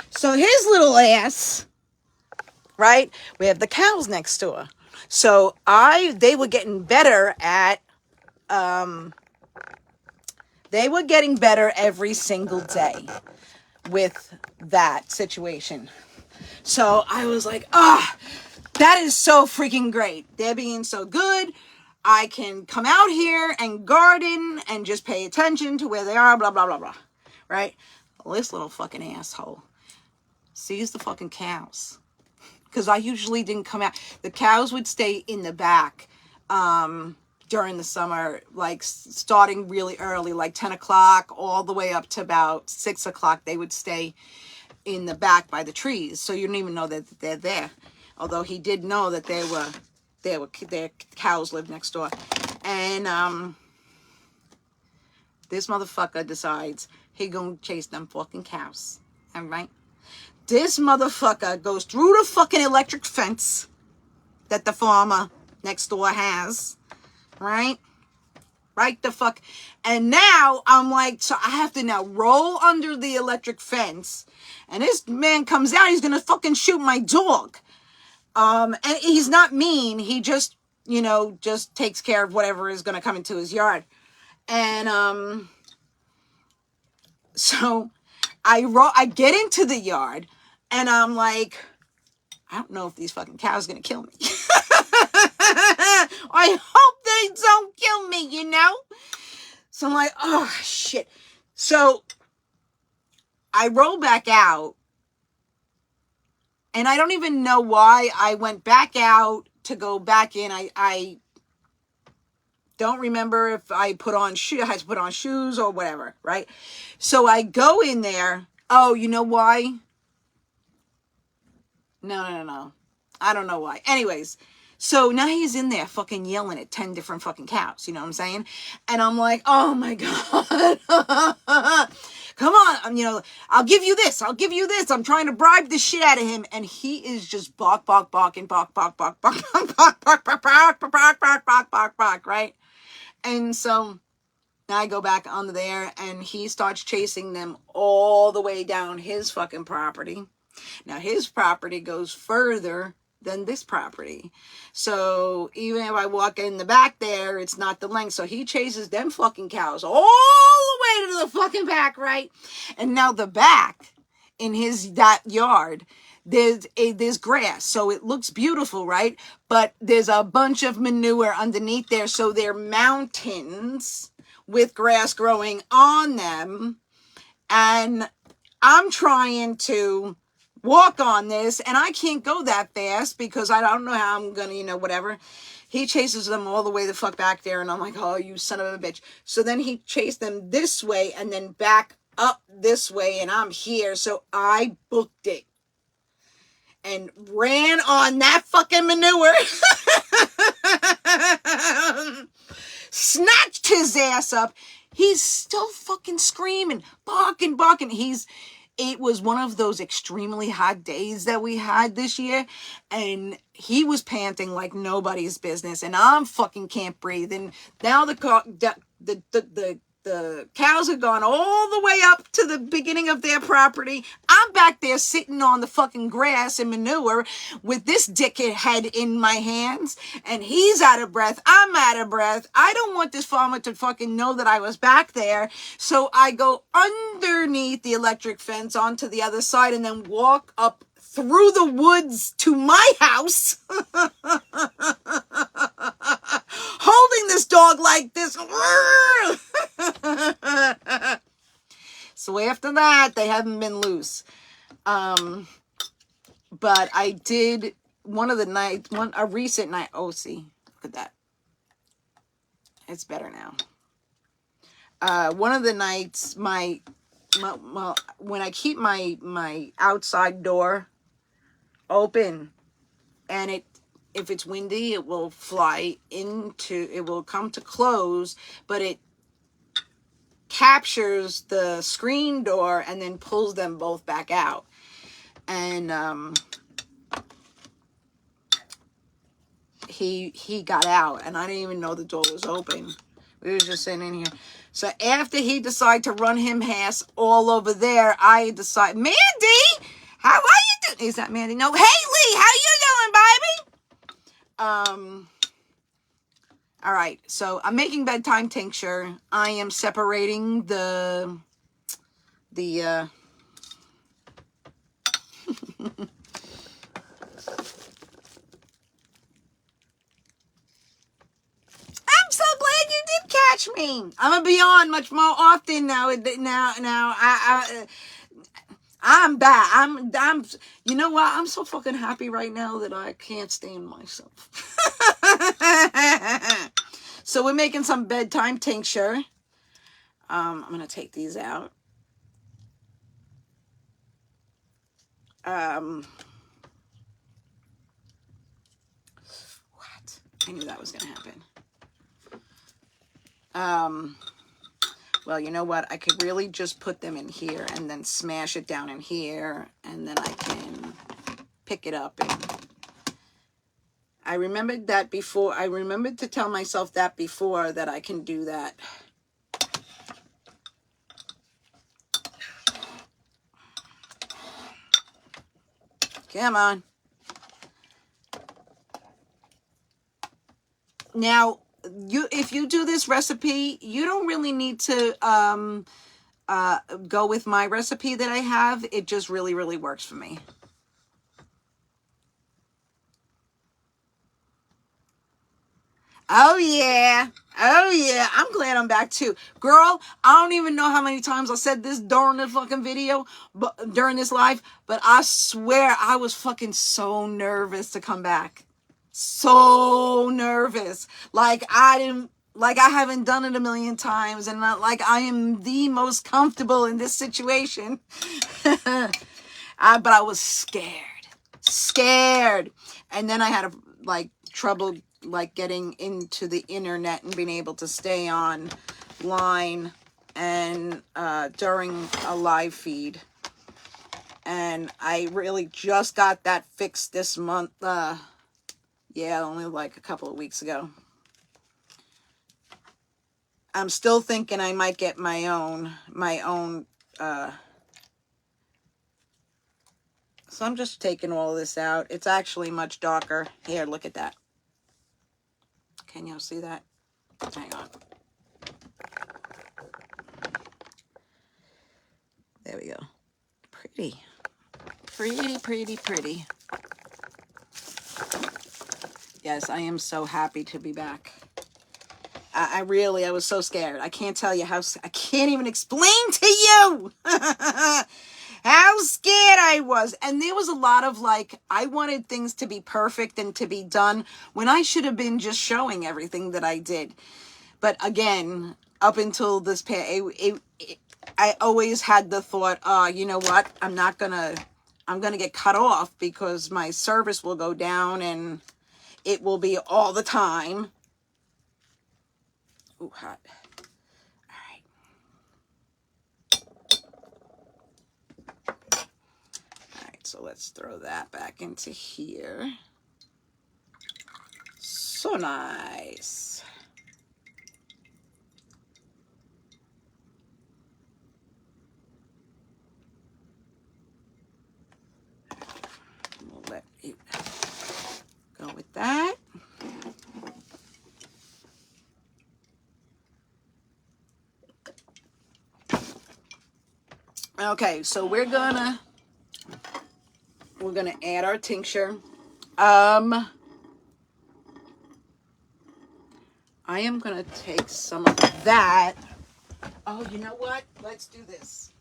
So his little ass, right? We have the cows next door. So they were getting better at, they were getting better every single day with that situation. So I was like, that is so freaking great. They're being so good. I can come out here and garden and just pay attention to where they are, blah, blah, blah, blah. Right? Well, this little fucking asshole sees the fucking cows. Because I usually didn't come out. The cows would stay in the back during the summer, like starting really early, like 10 o'clock all the way up to about 6 o'clock. They would stay in the back by the trees. So you don't even know that they're there. Although he did know that their cows lived next door. And this motherfucker decides he gonna chase them fucking cows. All right? This motherfucker goes through the fucking electric fence that the farmer next door has. Right? Right the fuck. And now I'm like, so I have to now roll under the electric fence. And this man comes out, he's gonna fucking shoot my dog. And he's not mean. He just, just takes care of whatever is going to come into his yard. And, so I get into the yard, and I'm like, I don't know if these fucking cows are going to kill me. I hope they don't kill me, you know? So I'm like, oh, shit. So I roll back out, and I don't even know why I went back out to go back in. I don't remember if I had to put on shoes or whatever, right? So I go in there. Oh, you know why? No. I don't know why. Anyways, so now he's in there fucking yelling at 10 different fucking cows. You know what I'm saying? And I'm like, oh my God. Come on. I'll give you this. I'll give you this. I'm trying to bribe the shit out of him. And he is just barking, right? And so now I go back on there, and he starts chasing them all the way down his fucking property. Now, his property goes further than this property. So even if I walk in the back there, it's not the length. So he chases them fucking cows all the way to the fucking back, right? And now the back in that yard, there's grass, so it looks beautiful, right? But there's a bunch of manure underneath there, so they're mountains with grass growing on them. And I'm trying to walk on this, and I can't go that fast because I don't know how I'm gonna, whatever. He chases them all the way the fuck back there, and I'm like, oh, you son of a bitch. So then he chased them this way and then back up this way, and I'm here. So I booked it and ran on that fucking manure. Snatched his ass up. He's still fucking screaming, barking. It was one of those extremely hot days that we had this year, and he was panting like nobody's business, and I'm fucking can't breathe. And now the cows have gone all the way up to the beginning of their property. I'm back there sitting on the fucking grass and manure with this dickhead head in my hands, and he's out of breath. I'm out of breath. I don't want this farmer to fucking know that I was back there. So I go underneath the electric fence onto the other side and then walk up through the woods to my house. Holding this dog like this. So after that, they haven't been loose. But I did a recent night. Oh, see, look at that. It's better now. One of the nights, when I keep my outside door open, and if it's windy, it will come to close, but it captures the screen door and then pulls them both back out. And he got out, and I didn't even know the door was open. We were just sitting in here. So after he decided to run him ass all over there, I decided, Mandy, how are you doing? Is that Mandy? No, Haley, how you doing, baby? All right, so I'm making bedtime tincture. I am separating the I'm so glad you did catch me. I'm gonna be on much more often now. I'm back. I'm. You know what? I'm so fucking happy right now that I can't stand myself. So we're making some bedtime tincture. I'm gonna take these out. What? I knew that was gonna happen. Well, you know what? I could really just put them in here and then smash it down in here, and then I can pick it up. And I remembered that before. I remembered to tell myself that before, that I can do that. Come on. Now, if you do this recipe, you don't really need to go with my recipe that I have. It just really, really works for me. Oh yeah. Oh yeah. I'm glad I'm back too. Girl, I don't even know how many times I said this during the fucking video, but during this live, but I swear I was fucking so nervous to come back. So nervous. Like I haven't done it a million times, and not like I am the most comfortable in this situation. But I was scared. And then I had like trouble like getting into the internet and being able to stay online and during a live feed. And I really just got that fixed this month. Yeah, only like a couple of weeks ago. I'm still thinking I might get my own so I'm just taking all of this out. It's actually much darker. Here, look at that. Can y'all see that? Hang on. There we go. Pretty. Pretty. Yes, I am so happy to be back. I was so scared. I can't tell you I can't even explain to you how scared I was. And there was a lot of like, I wanted things to be perfect and to be done when I should have been just showing everything that I did. But again, up until this I always had the thought, you know what? I'm gonna get cut off because my service will go down and it will be all the time. Ooh, hot. All right, so let's throw that back into here. So nice. We'll let it go with that. Okay, so we're gonna add our tincture. I am gonna take some of that. Oh, you know what? Let's do this.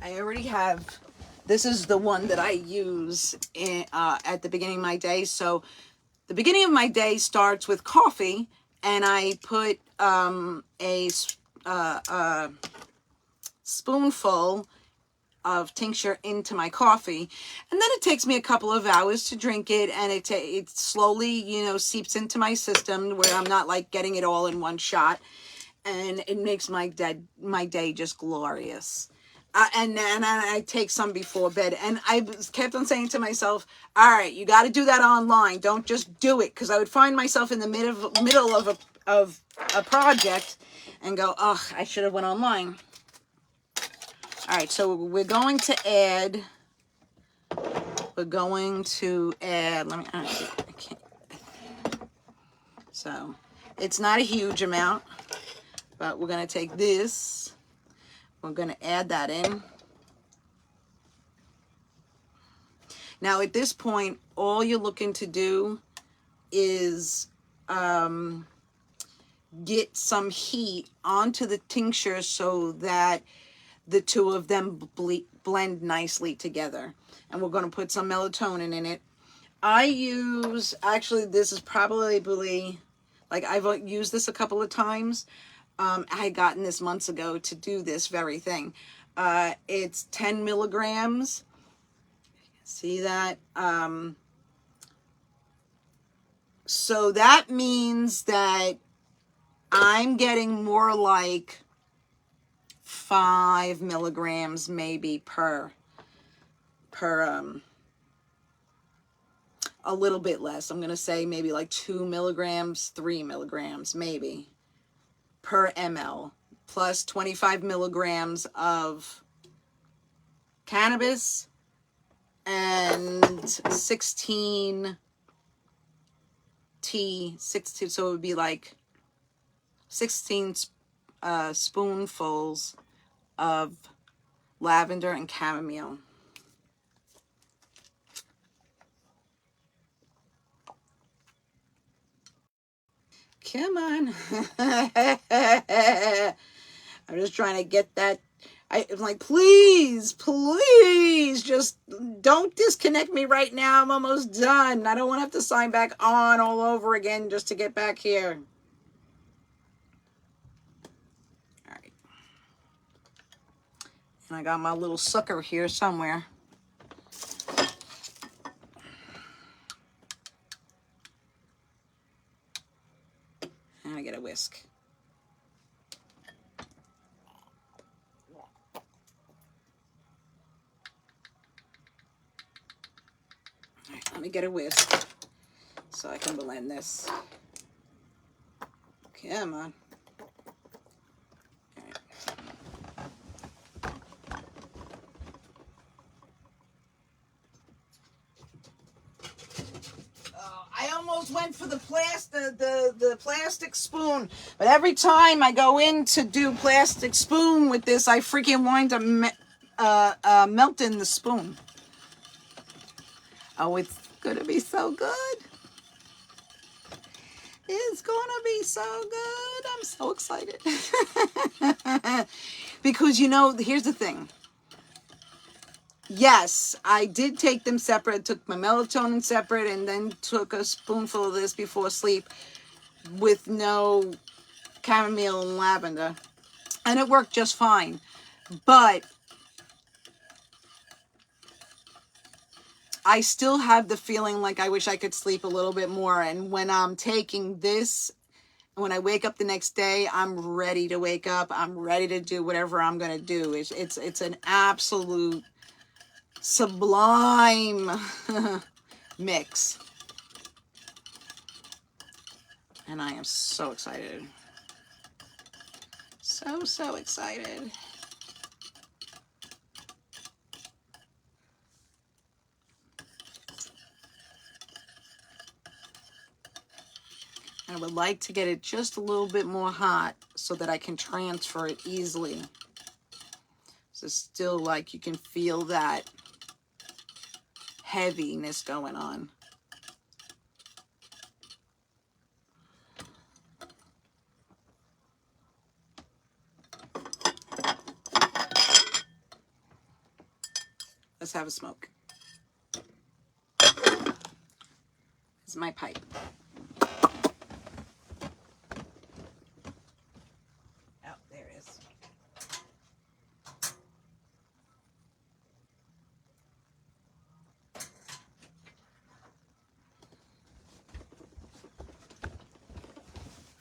I already have. This is the one that I use at the beginning of my day. So the beginning of my day starts with coffee, and I put a spoonful of tincture into my coffee, and then it takes me a couple of hours to drink it, and it slowly seeps into my system where I'm not like getting it all in one shot, and it makes my day just glorious. And I take some before bed, and I kept on saying to myself, all right, you got to do that online, don't just do it, because I would find myself in the middle of a project and go, ugh, I should have went online. All right, so we're going to add, let me, I can't. So it's not a huge amount, but we're going to take this, we're going to add that in. Now at this point, all you're looking to do is get some heat onto the tincture so that the two of them blend nicely together. And we're going to put some melatonin in it. Actually, this is probably, like, I've used this a couple of times. I had gotten this months ago to do this very thing. It's 10 milligrams. See that? So that means that I'm getting more like 5 milligrams maybe per a little bit less. I'm going to say maybe like 2 milligrams, 3 milligrams maybe per ml, plus 25 milligrams of cannabis and 16 so it would be like 16 spoonfuls of lavender and chamomile. Come on. I'm just trying to get that. I'm like, please, please, just don't disconnect me right now. I'm almost done. I don't want to have to sign back on all over again just to get back here. All right. And I got my little sucker here somewhere. And I get a whisk. All right, let me get a whisk so I can blend this. Come on. All right. I almost went for the plastic spoon, but every time I go in to do plastic spoon with this, I freaking wind up melting the spoon. Oh, it's gonna be so good. It's gonna be so good. I'm so excited. Because, you know, here's the thing. Yes, I did take them separate. I took my melatonin separate and then took a spoonful of this before sleep with no chamomile and lavender. And it worked just fine. But I still have the feeling like I wish I could sleep a little bit more. And when I'm taking this, when I wake up the next day, I'm ready to wake up. I'm ready to do whatever I'm going to do. It's an absolute sublime mix. And I am so excited. So excited. I would like to get it just a little bit more hot so that I can transfer it easily. So still, like, you can feel that heaviness going on. Let's have a smoke. This is my pipe. Oh, there it is.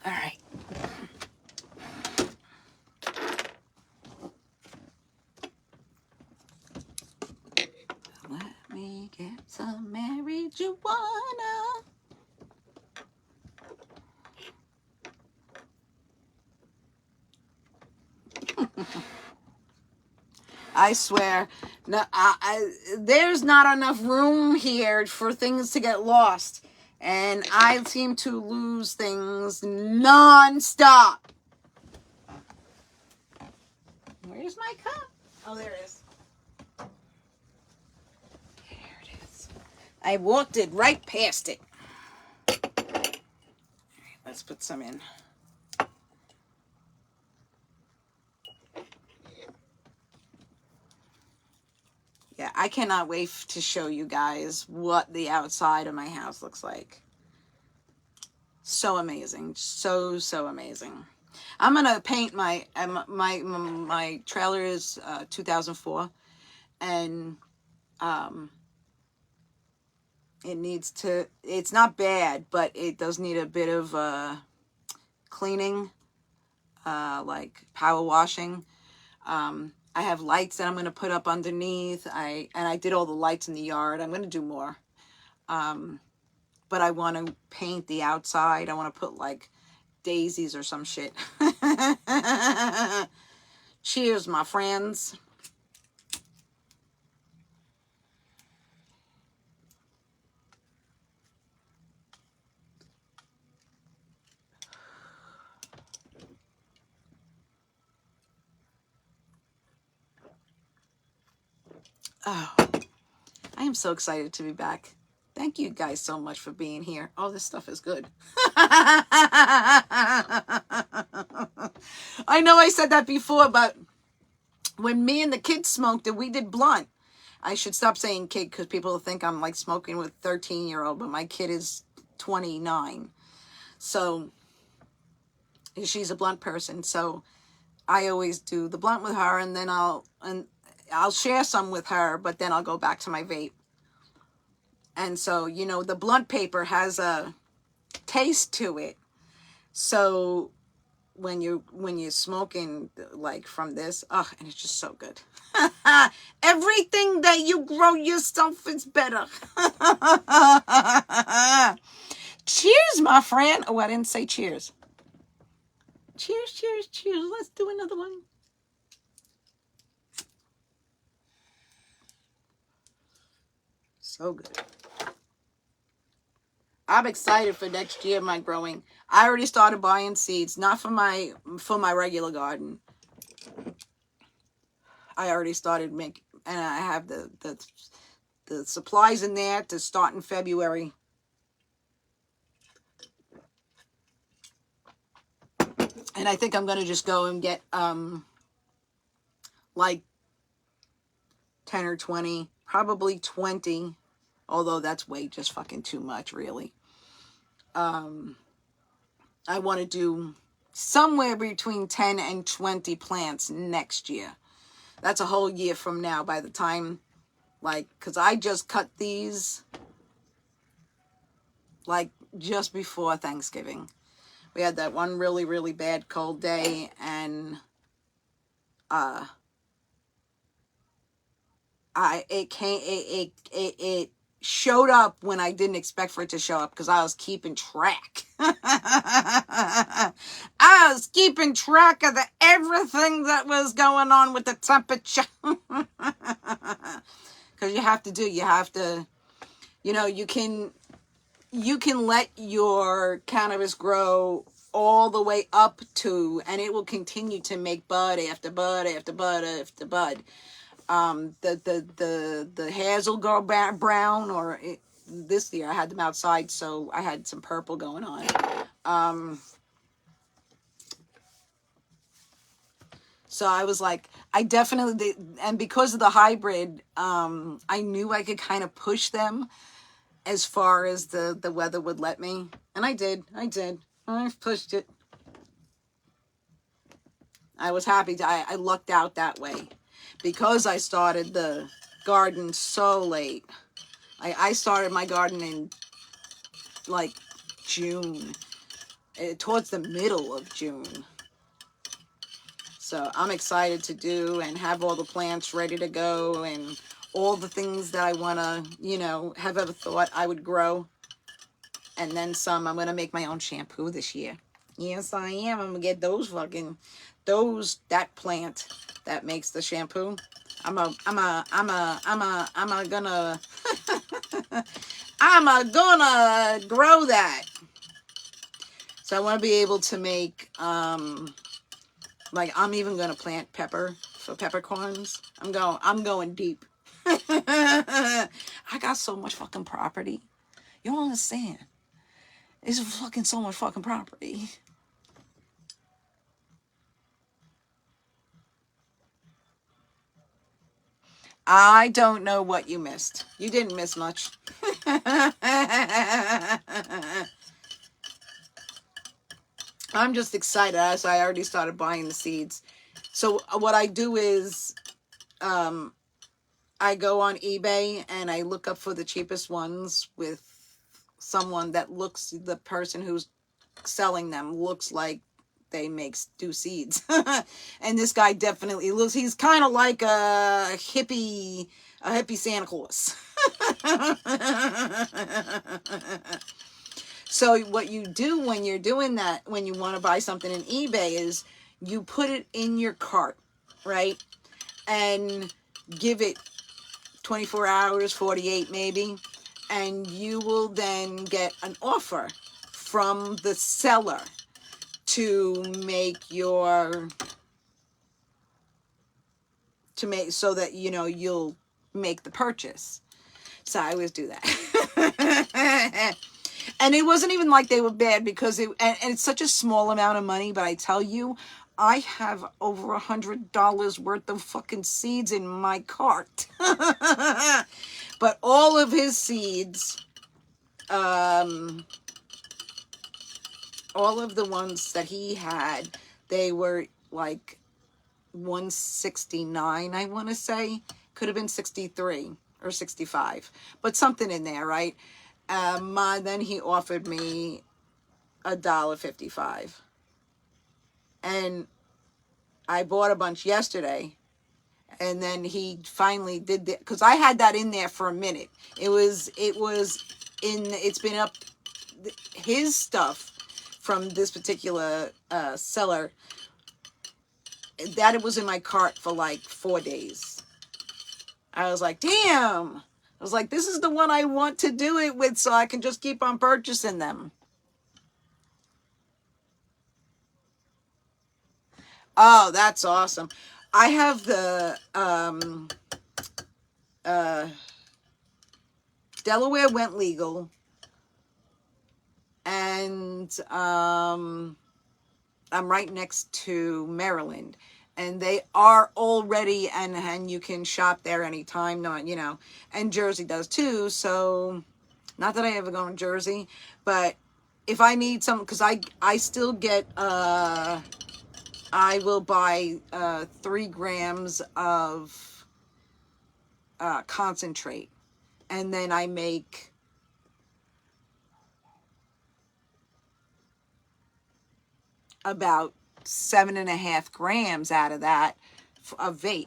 All right. Let me get some marijuana. I swear, no, there's not enough room here for things to get lost. And I seem to lose things non-stop. Where's my cup? Oh, there it is. There it is. I walked it right past it. All right, let's put some in. Yeah, I cannot wait to show you guys what the outside of my house looks like. So amazing. So amazing. I'm going to paint my trailer is 2004, and it needs to, it's not bad, but it does need a bit of cleaning, like power washing. I have lights that I'm going to put up underneath. I did all the lights in the yard. I'm going to do more. But I want to paint the outside. I want to put like daisies or some shit. Cheers, my friends. Oh, I am so excited to be back. Thank you guys so much for being here. Oh, this stuff is good. I know I said that before, but when me and the kids smoked it, we did blunt. I should stop saying kid because people think I'm like smoking with 13-year-old, but my kid is 29. So she's a blunt person. So I always do the blunt with her, and then I'll share some with her, but then I'll go back to my vape. And so, you know, the blunt paper has a taste to it. So when you're smoking like from this, and it's just so good. Everything that you grow yourself is better. Cheers, my friend. Oh, I didn't say cheers. Cheers, cheers, cheers. Let's do another one. So good. I'm excited for next year, my growing. I already started buying seeds, not for my regular garden. I already started making, and I have the supplies in there to start in February. And I think I'm going to just go and get like 10 or 20, probably 20, although that's way just fucking too much, really. I want to do somewhere between 10 and 20 plants next year. That's a whole year from now by the time, like, because I just cut these like just before Thanksgiving. We had that one really, really bad cold day, and it showed up when I didn't expect for it to show up because I was keeping track. I was keeping track of everything that was going on with the temperature. Because you have to, you know, you can let your cannabis grow all the way up to, and it will continue to make bud after bud after bud after bud. The hairs will go brown, or this year I had them outside, so I had some purple going on. So I was like, I definitely did, and because of the hybrid, I knew I could kind of push them as far as the weather would let me, and I did. I pushed it. I was happy. I lucked out that way. Because I started the garden so late. I started my garden in like June, towards the middle of June. So I'm excited to do and have all the plants ready to go and all the things that I want to, you know, have ever thought I would grow. And then some. I'm going to make my own shampoo this year. Yes, I am. I'm going to get that plant that makes the shampoo. I'm gonna grow that. So I want to be able to make, like, I'm even gonna plant pepper for peppercorns. I'm going deep. I got so much fucking property. You don't understand. It's fucking so much fucking property. I don't know what you missed. You didn't miss much. I'm just excited as I already started buying the seeds. So what I do is I go on eBay and I look up for the cheapest ones with someone that the person who's selling them looks like they do seeds. And this guy definitely he's kind of like a hippie Santa Claus. So what you do when you're doing that, when you want to buy something in eBay, is you put it in your cart, right? And give it 24 hours, 48 maybe, and you will then get an offer from the seller to make so that, you know, you'll make the purchase. So I always do that. And it wasn't even like they were bad because and it's such a small amount of money, but I tell you, I have over $100 worth of fucking seeds in my cart. But all of his seeds, all of the ones that he had, they were like 169, I want to say. Could have been 63 or 65, but something in there, right? Then he offered me $1.55, and I bought a bunch yesterday, and then he finally did that because I had that in there for a minute. It's been up, his stuff from this particular seller, that it was in my cart for like 4 days. I was like, damn. I was like, this is the one I want to do it with so I can just keep on purchasing them. Oh, that's awesome. I have the Delaware went legal, and I'm right next to Maryland, and they are already, and you can shop there anytime, not, and Jersey does too. So not that I ever go in Jersey, but if I need some, because I still get I will buy 3 grams of concentrate, and then I make about 7.5 grams out of that of vape.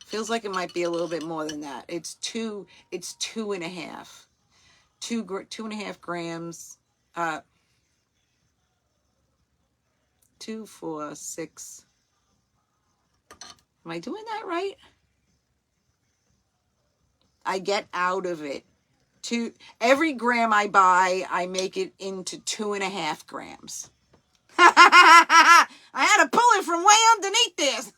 Feels like it might be a little bit more than that. It's 2.5. 2.5 grams. 2, 4, 6. Am I doing that right? I get out of it. Every gram I buy, I make it into 2.5 grams. I had to pull it from way underneath this.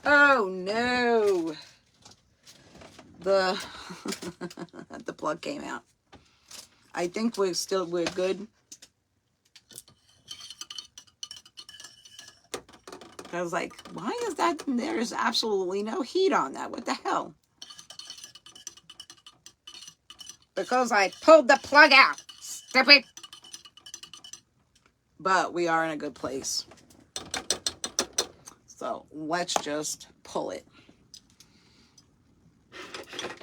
Oh no. The the plug came out. I think we're good. I was like, why is that? There is absolutely no heat on that. What the hell? Because I pulled the plug out. Stupid. But we are in a good place. So let's just pull it.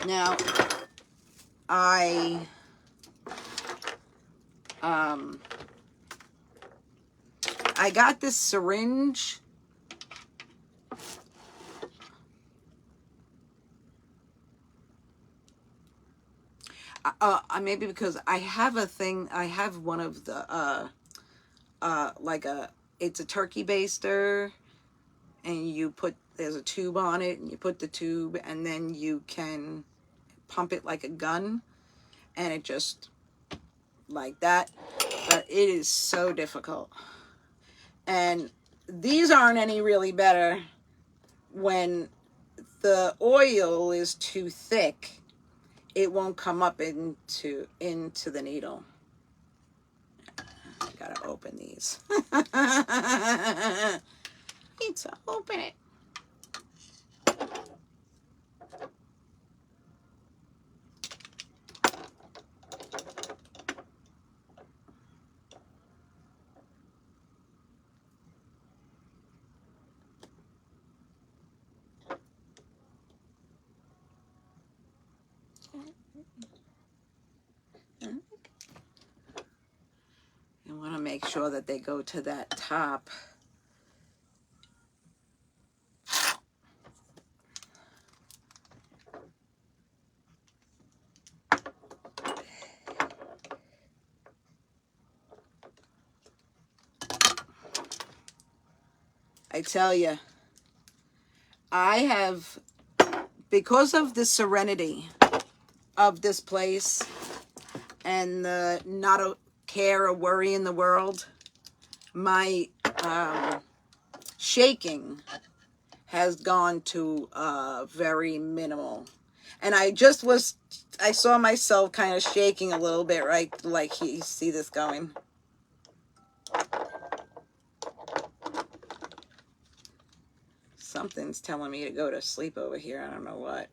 Now, I got this syringe. Maybe because I have a thing. I have one of the it's a turkey baster, and there's a tube on it, and you put the tube, and then you can pump it like a gun, and it just like that. But it is so difficult, and these aren't any really better when the oil is too thick. It won't come up into the needle. I gotta open these. Need to open it. I want to make sure that they go to that top. I tell you, I have, because of the serenity of this place and the not a care or worry in the world, my shaking has gone to very minimal. And I saw myself kind of shaking a little bit, right? Like, you see this going. Something's telling me to go to sleep over here. I don't know what.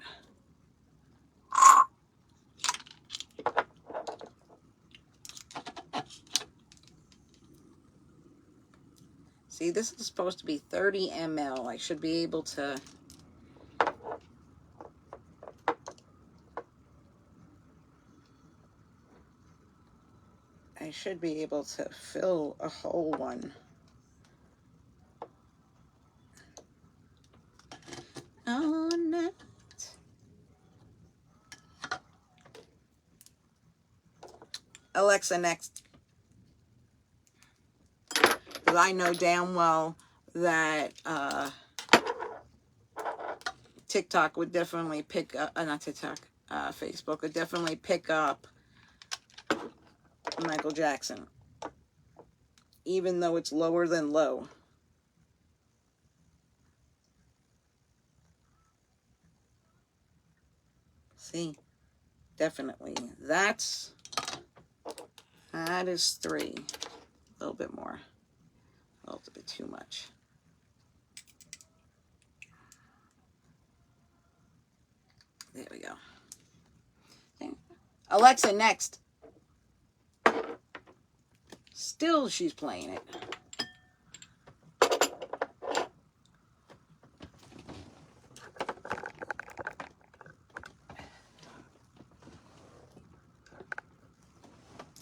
See, this is supposed to be 30 ml. I should be able to... I should be able to fill a whole one. Oh, no. Alexa, next. Because I know damn well that TikTok would definitely pick up, not TikTok, Facebook would definitely pick up Michael Jackson, even though it's lower than low. See, definitely. That is 3. A little bit more. A little bit too much. There we go. Alexa, next. Still, she's playing it.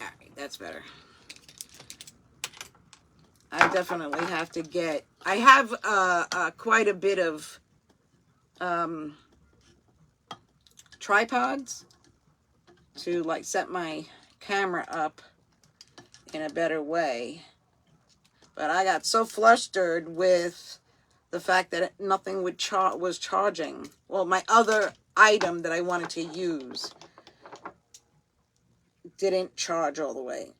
All right, that's better. I definitely have to get... I have quite a bit of tripods to, like, set my camera up in a better way. But I got so flustered with the fact that nothing was charging. Well, my other item that I wanted to use didn't charge all the way.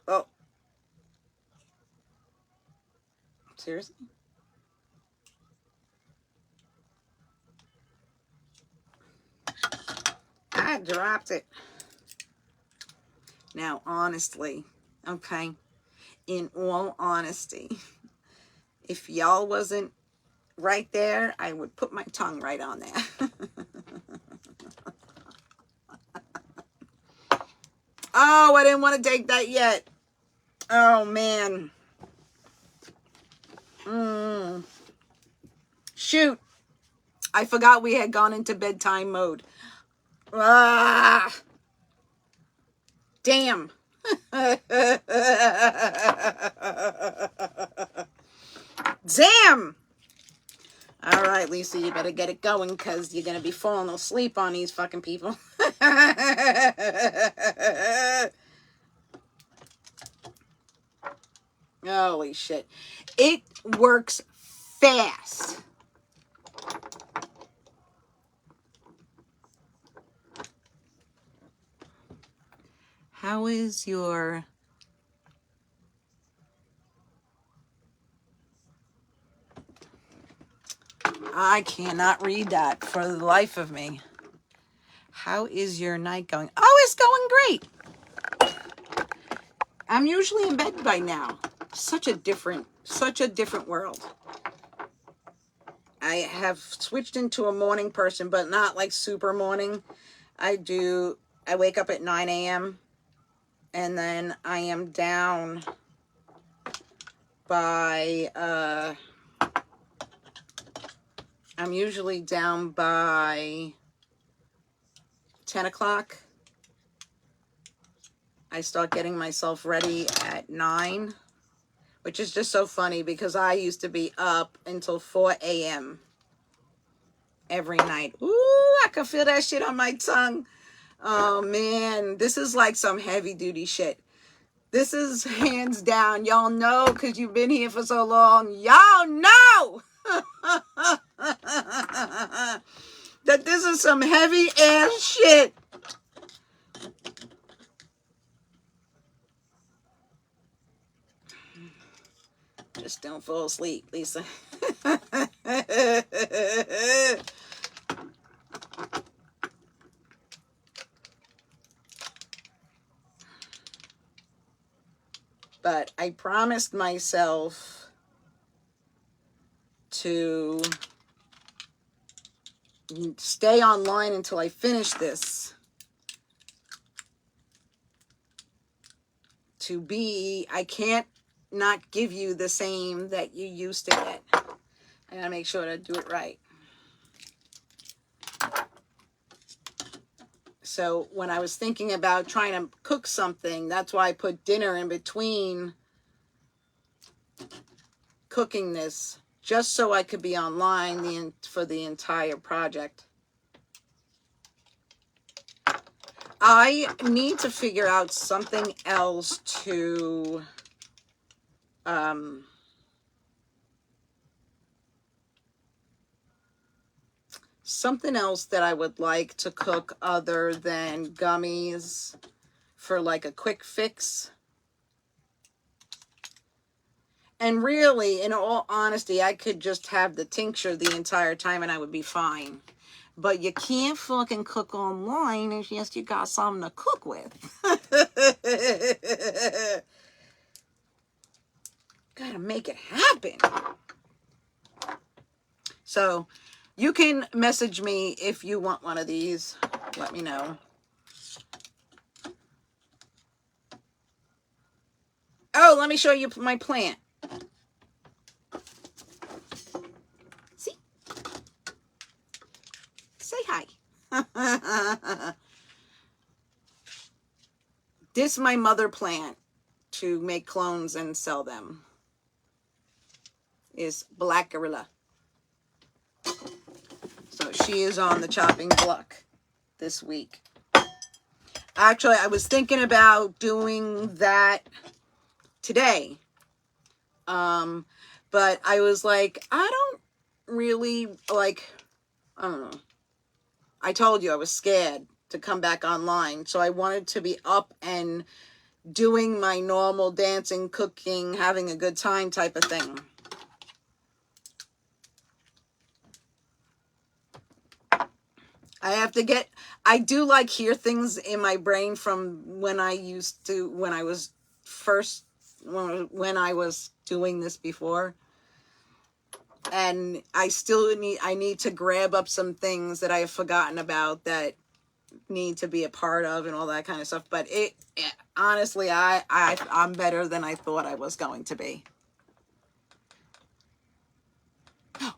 Oh. Seriously? I dropped it. Now, honestly, okay, in all honesty, if y'all wasn't right there, I would put my tongue right on there. Oh, I didn't want to take that yet. Oh, man. Shoot. I forgot we had gone into bedtime mode. Ah. Damn. Damn. All right, Lisa, you better get it going because you're going to be falling asleep on these fucking people. Holy shit. It works fast. How is your... I cannot read that for the life of me. How is your night going? Oh, it's going great. I'm usually in bed by now. Such a different world. I have switched into a morning person, but not like super morning. I wake up at 9 a.m. and then I am down by, I'm usually down by 10 o'clock. I start getting myself ready at 9, which is just so funny because I used to be up until 4 a.m. every night. Ooh, I can feel that shit on my tongue. Oh man, this is like some heavy duty shit. This is hands down. Y'all know because you've been here for so long. Y'all know that this is some heavy ass shit. Just don't fall asleep, Lisa. But I promised myself to stay online until I finish this. I can't not give you the same that you used to get. I gotta make sure to do it right. So when I was thinking about trying to cook something, that's why I put dinner in between cooking this, just so I could be online for the entire project. I need to figure out something else to something else that I would like to cook other than gummies for like a quick fix. And really, in all honesty, I could just have the tincture the entire time and I would be fine. But you can't fucking cook online unless you got something to cook with. Gotta make it happen. So you can message me if you want one of these. Let me know. Oh, let me show you my plant. See? Say hi. This is my mother plant to make clones and sell them. Is Black Gorilla. So she is on the chopping block this week. Actually, I was thinking about doing that today. But I was like, I don't really like, I don't know. I told you I was scared to come back online. So I wanted to be up and doing my normal dancing, cooking, having a good time type of thing. I do like hear things in my brain from when I was doing this before. And I need to grab up some things that I have forgotten about that need to be a part of and all that kind of stuff. But honestly, I'm better than I thought I was going to be.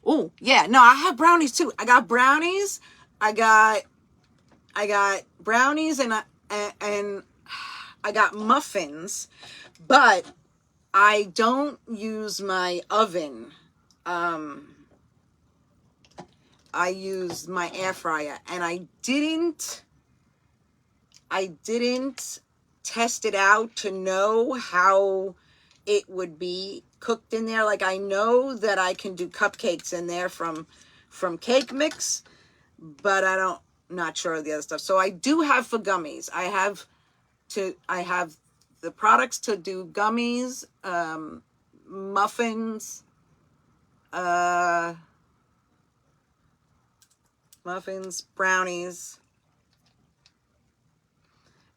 Oh, yeah. No, I have brownies too. I got brownies. I got brownies and I got muffins, but I don't use my oven. I use my air fryer, and I didn't test it out to know how it would be cooked in there. Like, I know that I can do cupcakes in there from cake mix, but not sure of the other stuff. So I do have for gummies. I have the products to do gummies, muffins, brownies,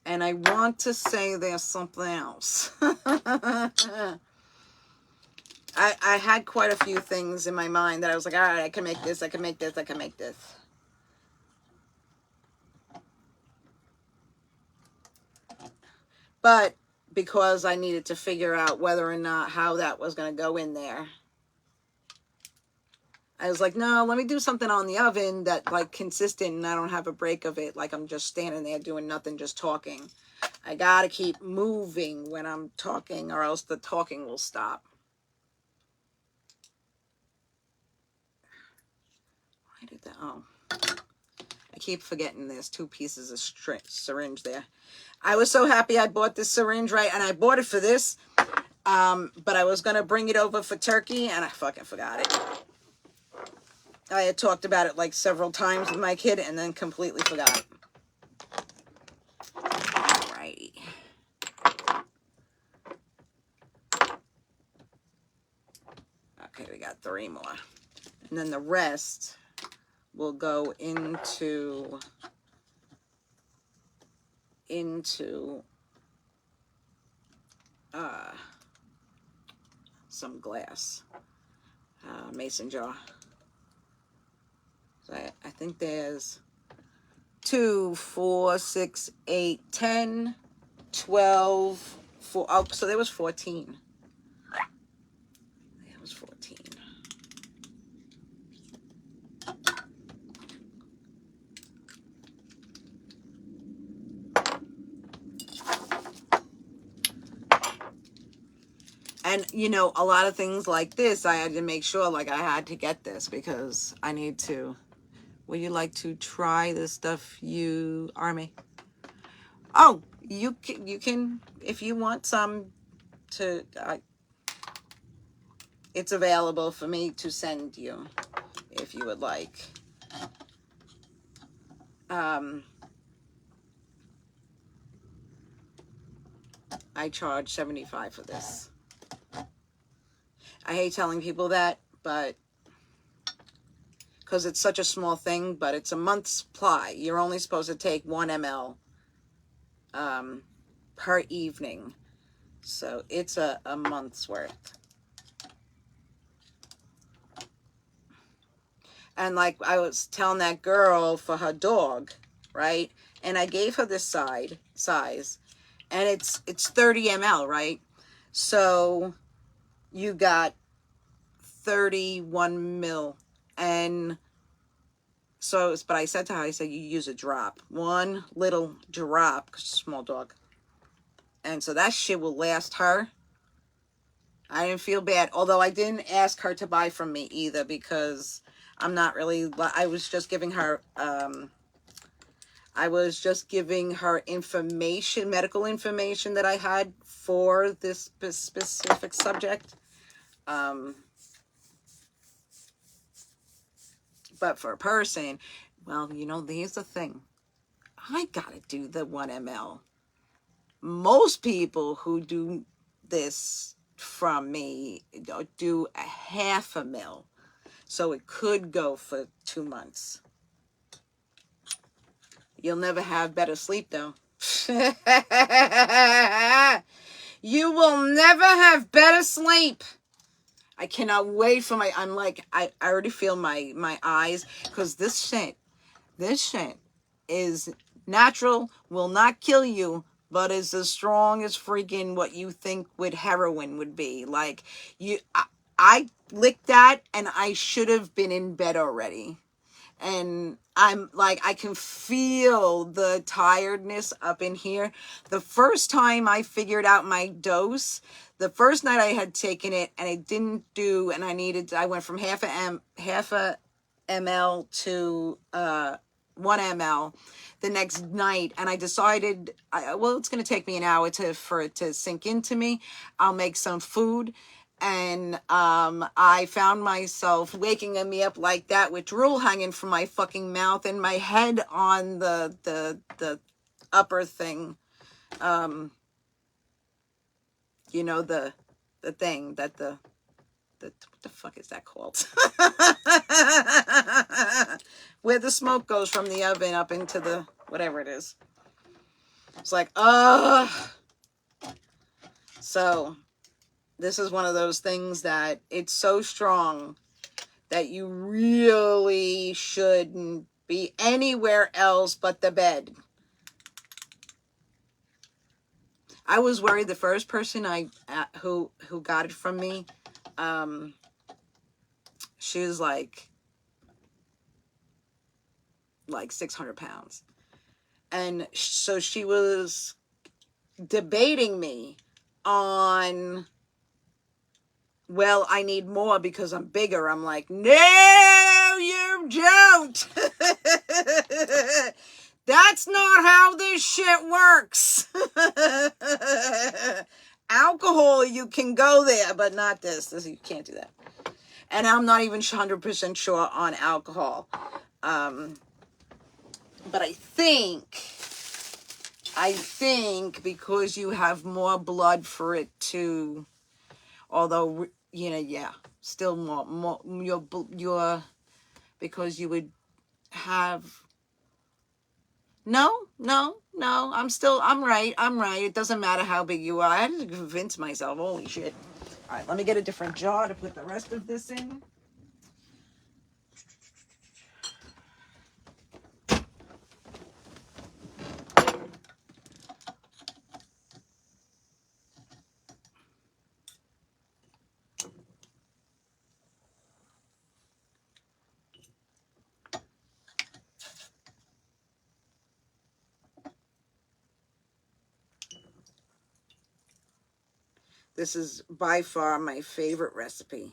and I want to say there's something else. I had quite a few things in my mind that I was like, all right, I can make this, I can make this, I can make this. But because I needed to figure out whether or not how that was going to go in there, I was like, no, let me do something on the oven that like consistent and I don't have a break of it. Like I'm just standing there doing nothing, just talking. I gotta keep moving when I'm talking, or else the talking will stop. Why did that? Oh, I keep forgetting there's 2 pieces of syringe there. I was so happy I bought this syringe, right? And I bought it for this. But I was gonna bring it over for turkey, and I fucking forgot it. I had talked about it like several times with my kid, and then completely forgot. Alrighty. Okay, we got 3 more. And then the rest will go into some glass. Mason jar. So I think there's 2, 4, 6, 8, 10, 12, 4. Oh, so there was 14. There was 14. And, you know, a lot of things like this, I had to make sure, like, I had to get this because I need to. Would you like to try this stuff, you Army? Oh, you can if you want some to, it's available for me to send you if you would like. I charge $75 for this. I hate telling people that, but because it's such a small thing, but it's a month's supply. You're only supposed to take 1 ml per evening. So it's a month's worth. And like I was telling that girl for her dog, right? And I gave her this size, and it's 30 ml, right? So you got 31 mil. And so, but I said to her, I said, you use a drop, 1 little drop, 'cause she's a small dog. And so that shit will last her. I didn't feel bad, although I didn't ask her to buy from me either, because I'm not really, I was just giving her, information, medical information that I had for this specific subject. But for a person, well, you know, here's the thing. I gotta do the 1 ml. Most people who do this from me do a 1/2 ml. So it could go for 2 months. You'll never have better sleep, though. You will never have better sleep. I cannot wait for I'm like, I already feel my eyes, because this shit is natural, will not kill you, but is as strong as freaking what you think with heroin would be. Like, I licked that, and I should have been in bed already. And I'm like, I can feel the tiredness up in here. The first time I figured out my dose, the first night I had taken it and it didn't do, and I went from half a ml to 1 ml the next night, and I decided, well, it's going to take me an hour for it to sink into me. I'll make some food. And I found myself waking me up like that with drool hanging from my fucking mouth and my head on the upper thing. You know, the thing that what the fuck is that called? Where the smoke goes from the oven up into the whatever it is. It's like, so this is one of those things that it's so strong that you really shouldn't be anywhere else but the bed. I was worried the first person who got it from me, she was like 600 pounds. And so she was debating me on, well, I need more because I'm bigger. I'm like, no, you don't. That's not how this shit works. Alcohol, you can go there, but not this. You can't do that. And I'm not even 100% sure on alcohol. But I think because you have more blood for it to, although, yeah, still more your, because you would have, no, I'm right. It doesn't matter how big you are. I had to convince myself, holy shit. All right, let me get a different jar to put the rest of this in. This is by far my favorite recipe.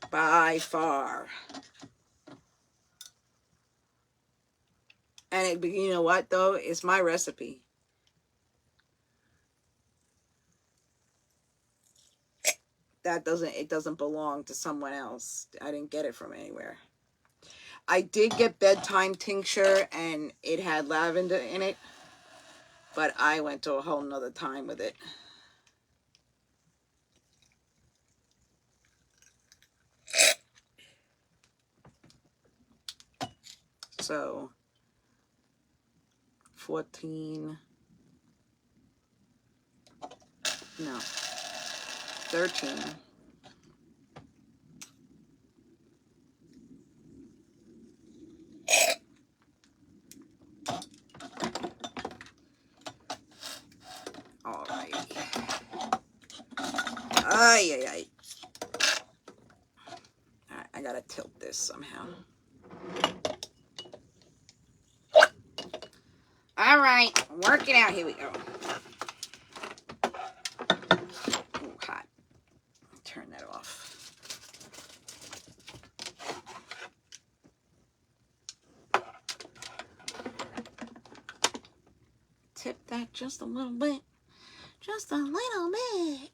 By far. And you know what, though? It's my recipe. It doesn't belong to someone else. I didn't get it from anywhere. I did get Bedtime tincture, and it had lavender in it. But I went to a whole nother time with it. So, 13. All right. Ay. All right, I gotta tilt this somehow. All right, work it out. Here we go. Ooh, hot. Turn that off. Tip that just a little bit. Just a little bit.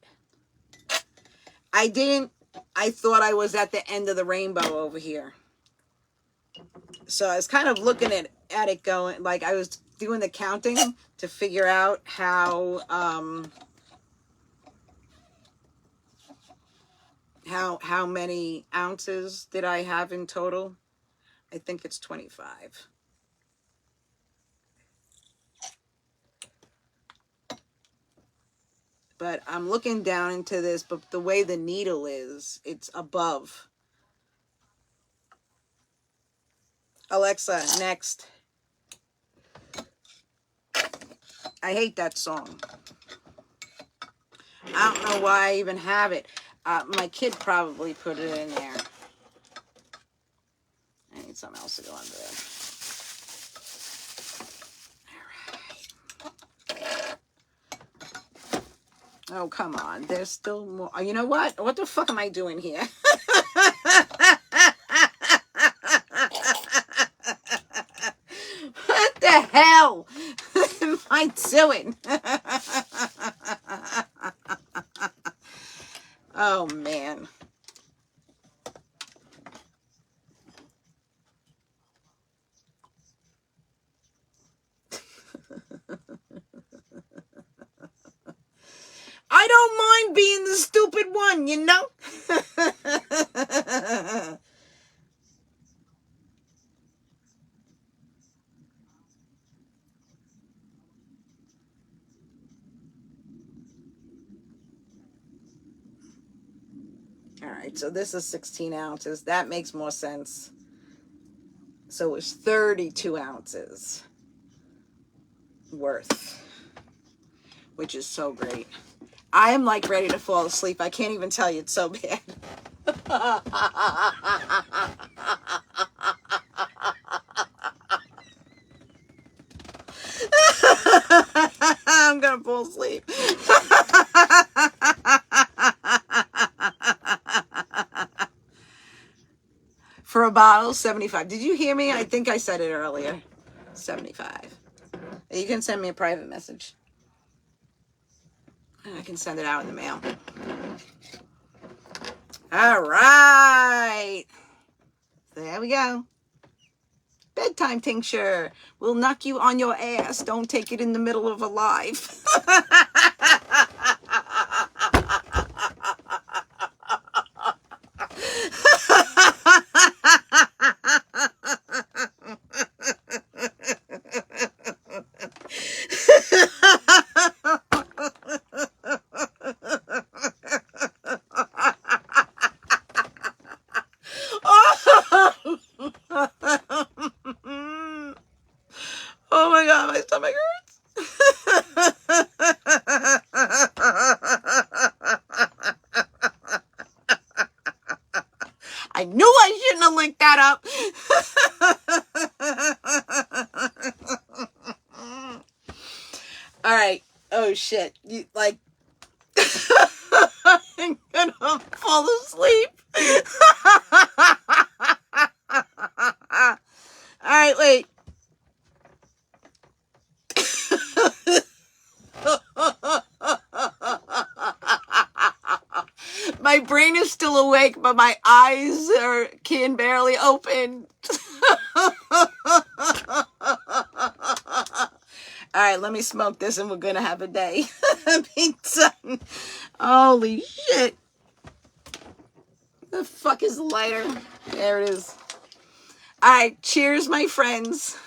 I thought I was at the end of the rainbow over here. So I was kind of looking at it going, like I was doing the counting to figure out how many ounces did I have in total. I think it's 25. But I'm looking down into this, but the way the needle is, it's above. Alexa, next. I hate that song. I don't know why I even have it. My kid probably put it in there. I need something else to go under there. Oh, come on. There's still more. You know what? What the fuck am I doing here? What the hell am I doing? Oh, man. I don't mind being the stupid one, you know? All right, so this is 16 ounces. That makes more sense. So it's 32 ounces worth, which is so great. I am like ready to fall asleep. I can't even tell you, it's so bad. asleep. For a bottle, 75. Did you hear me? I think I said it earlier. 75. You can send me a private message. I can send it out in the mail. All right. There we go. Bedtime tincture will knock you on your ass. Don't take it in the middle of a live. Oh my God, my stomach hurts. I knew I shouldn't have linked that up. All right. Oh shit. You like I'm gonna fall asleep. All right, wait. My brain is still awake, but my eyes can barely open. All right, let me smoke this and we're gonna have a day. Pizza. Holy shit. The fuck is the lighter? There it is. All right, cheers, my friends.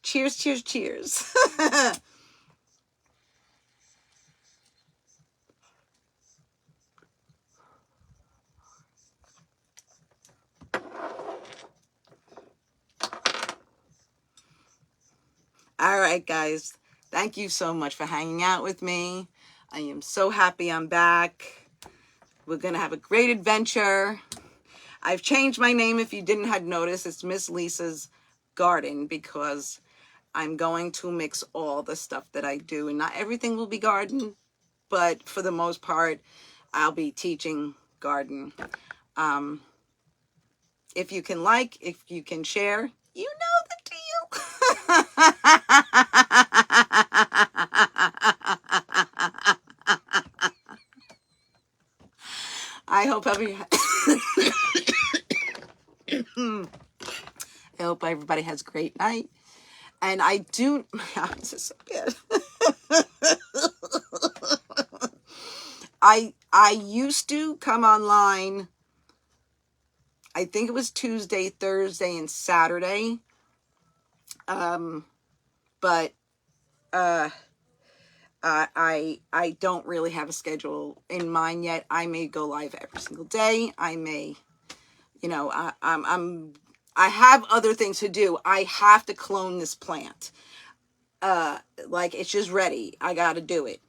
Cheers, cheers, cheers. All right, guys. Thank you so much for hanging out with me. I am so happy I'm back. We're going to have a great adventure. I've changed my name if you didn't have noticed. It's Miss Lisa's Garden because I'm going to mix all the stuff that I do. And not everything will be garden, but for the most part, I'll be teaching garden. If you can like, if you can share, you know the deal. I hope I hope everybody has a great night. And I do, this is so good. I used to come online, I think it was Tuesday, Thursday, and Saturday. But I don't really have a schedule in mind yet. I may go live every single day. I may, you know, I have other things to do. I have to clone this plant. Like it's just ready. I got to do it.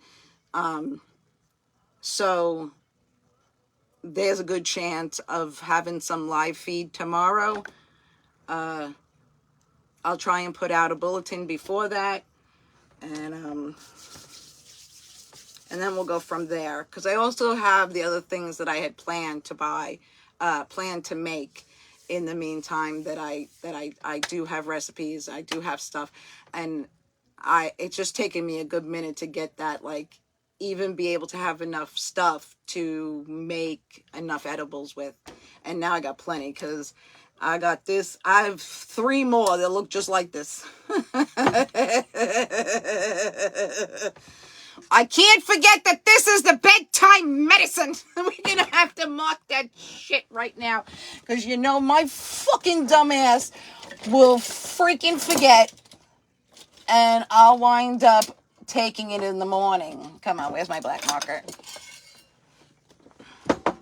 So there's a good chance of having some live feed tomorrow. I'll try and put out a bulletin before that. And then we'll go from there. Because I also have the other things that I had planned to buy, planned to make in the meantime that I do have recipes. I do have stuff. And it's just taken me a good minute to get that, like, even be able to have enough stuff to make enough edibles with. And now I got plenty because I got this. I have 3 more that look just like this. I can't forget that this is the bedtime medicine. We're going to have to mark that shit right now. Because you know my fucking dumbass will freaking forget. And I'll wind up taking it in the morning. Come on, where's my black marker? I know I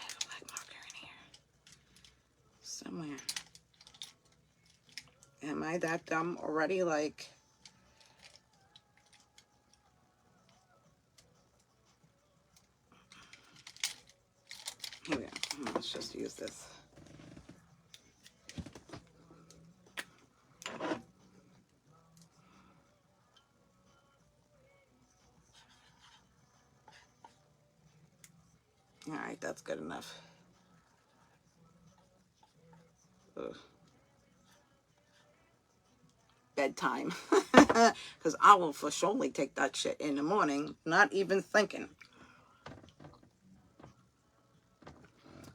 have a black marker in here. Somewhere. Am I that dumb already? Like... Here we go. Let's just use this. All right, that's good enough. Ugh. Bedtime. Because I will for surely take that shit in the morning, not even thinking.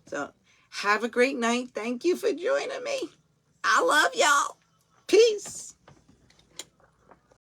So, have a great night. Thank you for joining me. I love y'all. Peace.